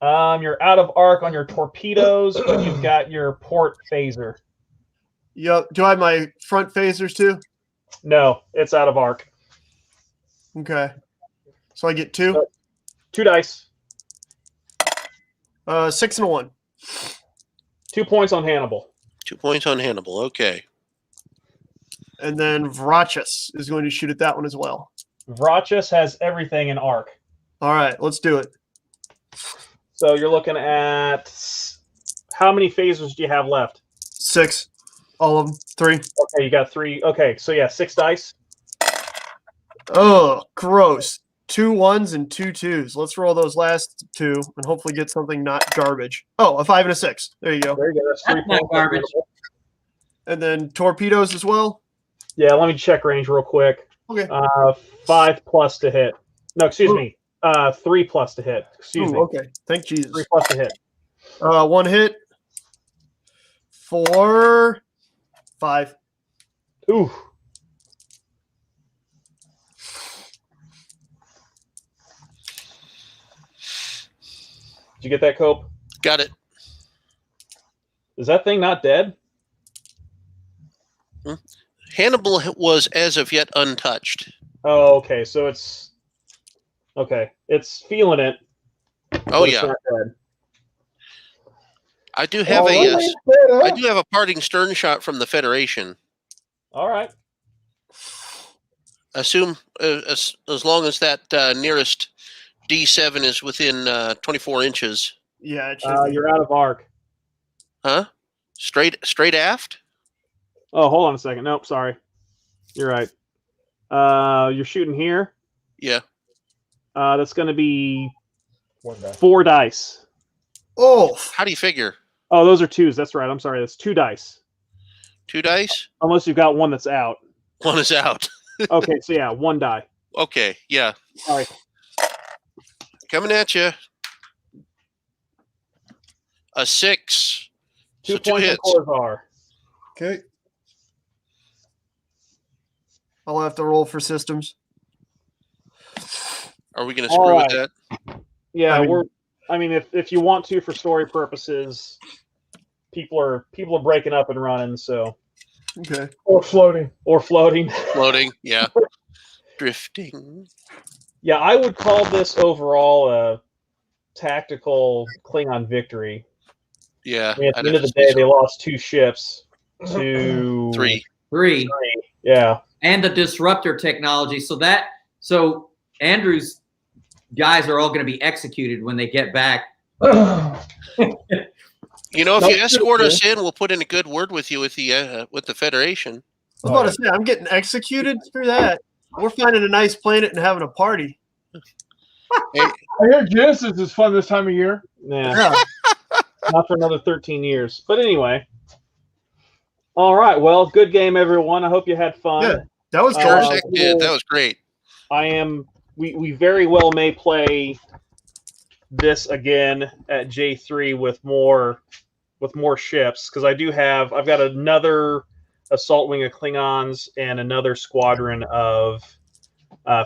You're out of arc on your torpedoes, but you've got your port phaser. Yep. Do I have my front phasers too? No, it's out of arc. Okay. So I get 2? 2 dice. 6 and a 1. 2 points on Hannibal. 2 points on Hannibal. Okay. And then Vrachus is going to shoot at that one as well. Vrachus has everything in arc. All right, let's do it. So you're looking at how many phasers do you have left? 6. All of them. 3. Okay, you got 3. Okay, so yeah, 6 dice. Oh, gross. 2 1s and 2 2s. Let's roll those last 2 and hopefully get something not garbage. Oh, a 5 and a 6. There you go. There you go. That's 3 That's not points. garbage. And then torpedoes as well. Yeah, let me check range real quick. Okay. 5 plus to hit. No, excuse me. 3 plus to hit. Excuse me. Okay. Thank Jesus. 3 plus to hit. 1 hit. 4, 5. Ooh. Did you get that, Cope? Got it. Is that thing not dead? Hannibal was as of yet untouched. Oh, okay. So it's okay. It's feeling it. Oh but it's yeah. not dead. I do have I do have a parting stern shot from the Federation. All right. Assume as long as that nearest D7 is within 24 inches. Yeah, it should be. You're out of arc. Huh? Straight aft? Oh, hold on a second. Nope, sorry. You're right. You're shooting here. Yeah. That's going to be 4 dice. Oh, How do you figure? Oh, those are 2s. That's right. I'm sorry. That's 2 dice. 2 dice? Unless you've got one that's out. One is out. Okay, so yeah, 1 die. Okay, yeah. All right. Coming at you. A 6. 2 So 2 points hits. on Corsar. okay. I'll have to roll for systems. Are we going to All screw right. with that? Yeah, I mean- if you want to for story purposes, people are breaking up and running, so Okay. Or floating. or floating. Floating, yeah. Drifting. Yeah, I would call this overall a tactical Klingon victory. Yeah. I mean, at I'd the end have of the to say day, they so. lost 2 ships to 3. 3. Yeah. And the disruptor technology. So Andrew's guys are all going to be executed when they get back. You know, if Nope. you escort us in, we'll put in a good word with you with the Federation. I was about to say, I'm getting executed for that. We're finding a nice planet and having a party. I hear Genesis is fun this time of year. Yeah. Not for another 13 years. But anyway. All right. Well, good game, everyone. I hope you had fun. Yeah, that was Uh, cool. Heck did. That was great. We very well may play this again at J3 with more ships, because I've got another assault wing of Klingons and another squadron of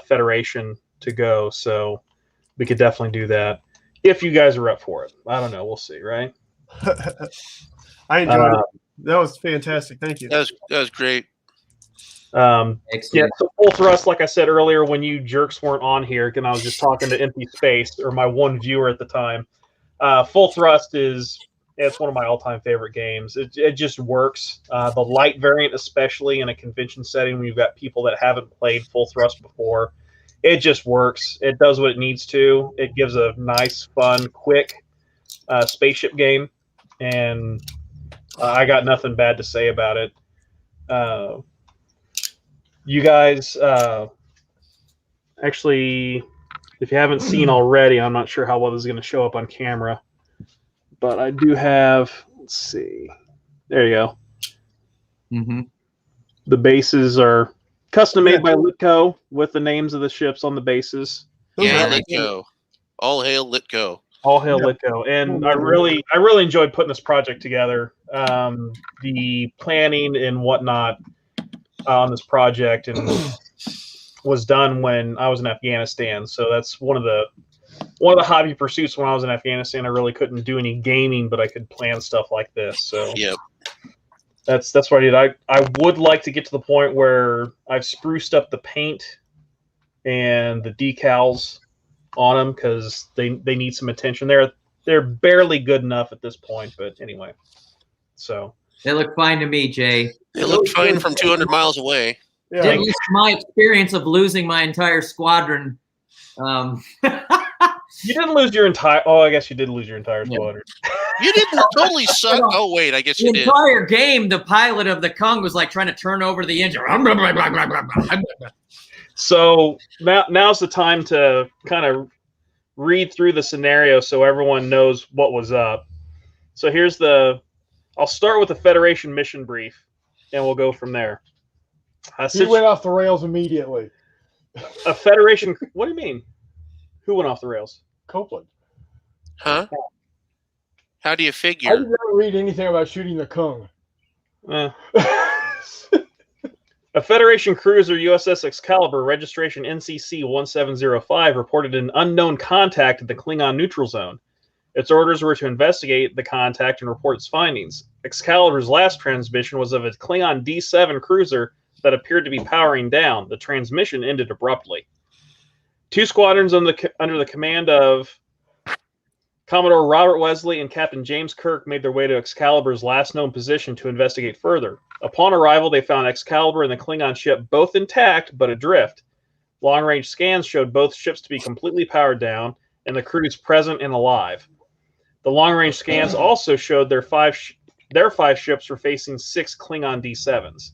Federation to go, so we could definitely do that if you guys are up for it. I don't know, we'll see, right? I enjoyed it. That was fantastic. Thank you. That was great. Yeah, Excellent. so full thrust, like I said earlier, when you jerks weren't on here, and I was just talking to empty space, or my one viewer at the time. Full thrust it's one of my all-time favorite games. It just works. The light variant, especially in a convention setting when you've got people that haven't played full thrust before, it just works. It does what it needs to. It gives a nice, fun, quick spaceship game, and I got nothing bad to say about it. You guys, actually, if you haven't seen already, I'm not sure how well this is going to show up on camera, but I do have, let's see, there you go. Mm-hmm. The bases are custom made by Litco with the names of the ships on the bases. Those Yeah, are let go. All hail, let go. All hail Litko. And I really enjoyed putting this project together. The planning and whatnot on this project and was done when I was in Afghanistan. So that's one of the hobby pursuits when I was in Afghanistan. I really couldn't do any gaming, but I could plan stuff like this. So Yep. that's what I did. I would like to get to the point where I've spruced up the paint and the decals on them because they need some attention. They're barely good enough at this point, but anyway. So They look fine to me, Jay. It looked fine from 200 miles away. Yeah. Didn't lose my experience of losing my entire squadron. you didn't lose your entire. Oh, I guess you did lose your entire squadron. You didn't totally suck. Oh, wait, I guess The you did. entire game, the pilot of the Kang was like trying to turn over the engine. So now's the time to kind of read through the scenario so everyone knows what was up. So I'll start with the Federation mission brief, and we'll go from there. He went off the rails immediately. A Federation. What do you mean? Who went off the rails? Coupland. Huh? How do you I figure? did not read anything about shooting the Kung. A Federation cruiser USS Excalibur, registration NCC 1705, reported an unknown contact at the Klingon neutral zone. Its orders were to investigate the contact and report its findings. Excalibur's last transmission was of a Klingon D7 cruiser that appeared to be powering down. The transmission ended abruptly. 2 squadrons under the command of Commodore Robert Wesley and Captain James Kirk made their way to Excalibur's last known position to investigate further. Upon arrival, they found Excalibur and the Klingon ship both intact but adrift. Long-range scans showed both ships to be completely powered down and the crews present and alive. The long-range scans also showed their 5 ships were facing 6 Klingon D7s.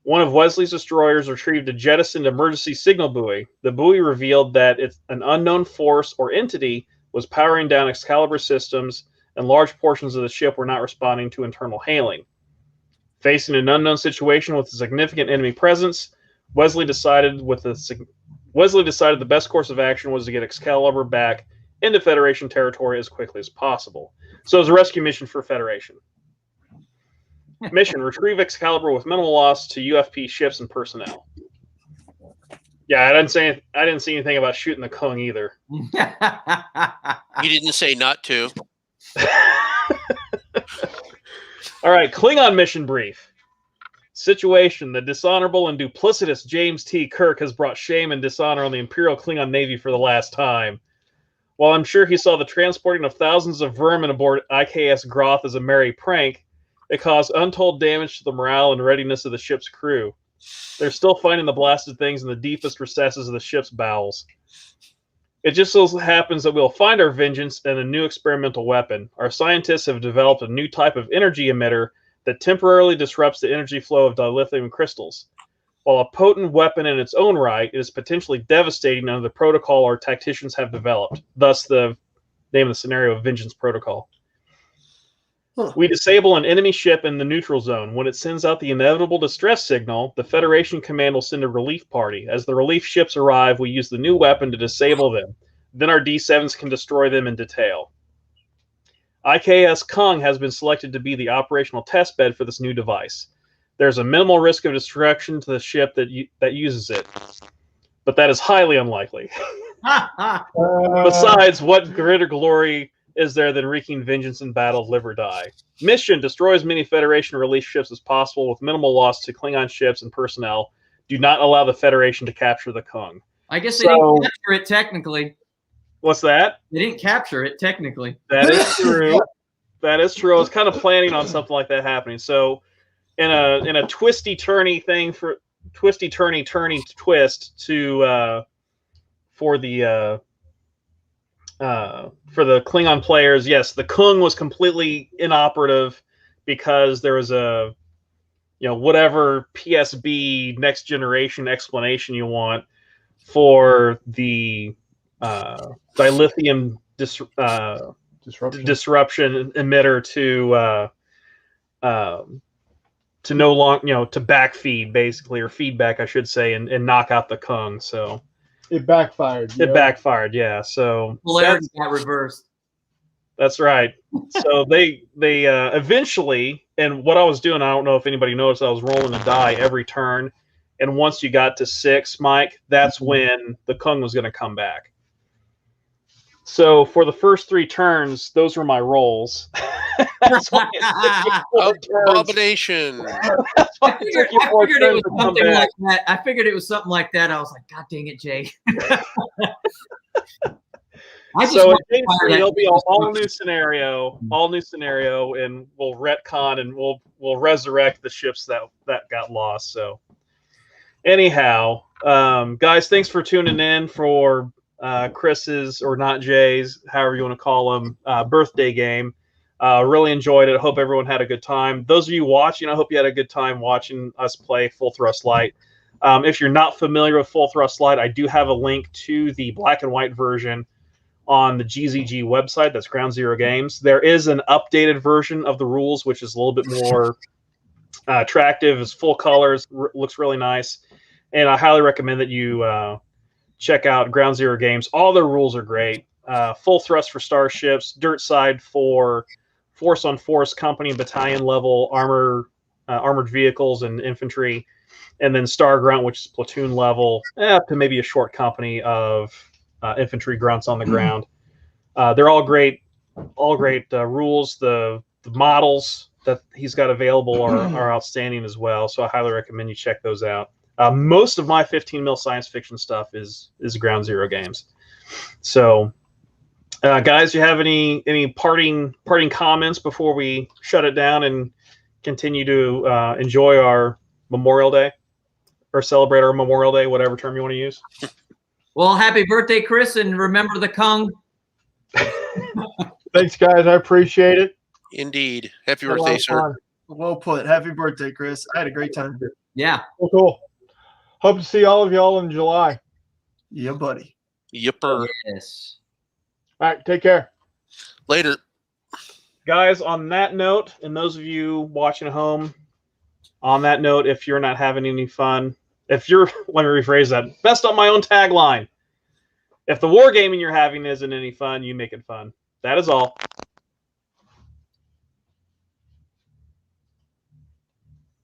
One of Wesley's destroyers retrieved a jettisoned emergency signal buoy. The buoy revealed that an unknown force or entity was powering down Excalibur systems, and large portions of the ship were not responding to internal hailing. Facing an unknown situation with a significant enemy presence, Wesley decided the best course of action was to get Excalibur back into Federation territory as quickly as possible. So it was a rescue mission for Federation. Mission: retrieve Excalibur with minimal loss to UFP ships and personnel. Yeah, I didn't see anything about shooting the Kung either. You didn't say not to. All right, Klingon mission brief. Situation: the dishonorable and duplicitous James T. Kirk has brought shame and dishonor on the Imperial Klingon Navy for the last time. While I'm sure he saw the transporting of thousands of vermin aboard IKS Groth as a merry prank, it caused untold damage to the morale and readiness of the ship's crew. They're still finding the blasted things in the deepest recesses of the ship's bowels. It just so happens that we'll find our vengeance in a new experimental weapon. Our scientists have developed a new type of energy emitter that temporarily disrupts the energy flow of dilithium crystals. While a potent weapon in its own right, it is potentially devastating under the protocol our tacticians have developed. Thus, the name of the scenario, Vengeance Protocol. We disable an enemy ship in the neutral zone. When it sends out the inevitable distress signal, the Federation command will send a relief party. As the relief ships arrive, we use the new weapon to disable them. Then our D7s can destroy them in detail. IKS Kang has been selected to be the operational testbed for this new device. There's a minimal risk of destruction to the ship that uses it, but that is highly unlikely. Besides, what greater glory is there than wreaking vengeance in battle, live or die? Mission: destroy as many Federation relief ships as possible with minimal loss to Klingon ships and personnel. Do not allow the Federation to capture the Kung. I guess they didn't capture it technically. What's that? They didn't capture it technically. That is true. That is true. I was kind of planning on something like that happening. So, in a twisty turny thing for twisty turny twist to for the Klingon players, yes, the Kung was completely inoperative because there was a whatever PSB next generation explanation you want for the dilithium disruption emitter to no long to backfeed basically, or feedback I should say, and knock out the Kung. So It backfired. It backfired, yeah. So Polarity got reversed. that's right. So they eventually, and what I was doing, I don't know if anybody noticed, I was rolling a die every turn, and once you got to 6, Mike, that's when the Kung was going to come back. So for the first 3 turns, those were my rolls. That's why it took you 4 turns. Abomination. That's why I it figured, took you I 4 figured it turns was to come something back. like that. I figured it was something like that. I was like, God dang it, Jay. I just So want in to game fire 3, that it'll be all new destruction. scenario, and we'll retcon and we'll resurrect the ships that got lost. So anyhow, guys, thanks for tuning in for Chris's, or not Jay's, however you want to call him, birthday game. Really enjoyed it. Hope everyone had a good time. Those of you watching, I hope you had a good time watching us play Full Thrust Light. If you're not familiar with Full Thrust Light, I do have a link to the black and white version on the GZG website. That's Ground Zero Games. There is an updated version of the rules, which is a little bit more attractive. It's full colors, looks really nice, and I highly recommend that you check out Ground Zero Games. All their rules are great. Full thrust for starships, dirt side for force on force, company and battalion level armored vehicles and infantry, and then Star Grunt, which is platoon level, up to maybe a short company of infantry grunts on the ground. They're all great rules. The models that he's got available are outstanding as well. So I highly recommend you check those out. Most of my 15 mil science fiction stuff is Ground Zero Games. So, guys, you have any parting comments before we shut it down and continue to enjoy our Memorial Day, or celebrate our Memorial Day, whatever term you want to use? Well, happy birthday, Chris, and remember the Kung. Thanks, guys. I appreciate it. Indeed. Happy Had a lot birthday, of sir. fun. Well put. Happy birthday, Chris. I had a great time. Yeah. Cool. Hope to see all of y'all in July. Yeah, buddy. Yipper. Yes. All right, take care. Later. Guys, on that note, and those of you watching at home, on that note, if you're not having any fun, let me rephrase that. Best on my own tagline. If the wargaming you're having isn't any fun, you make it fun. That is all.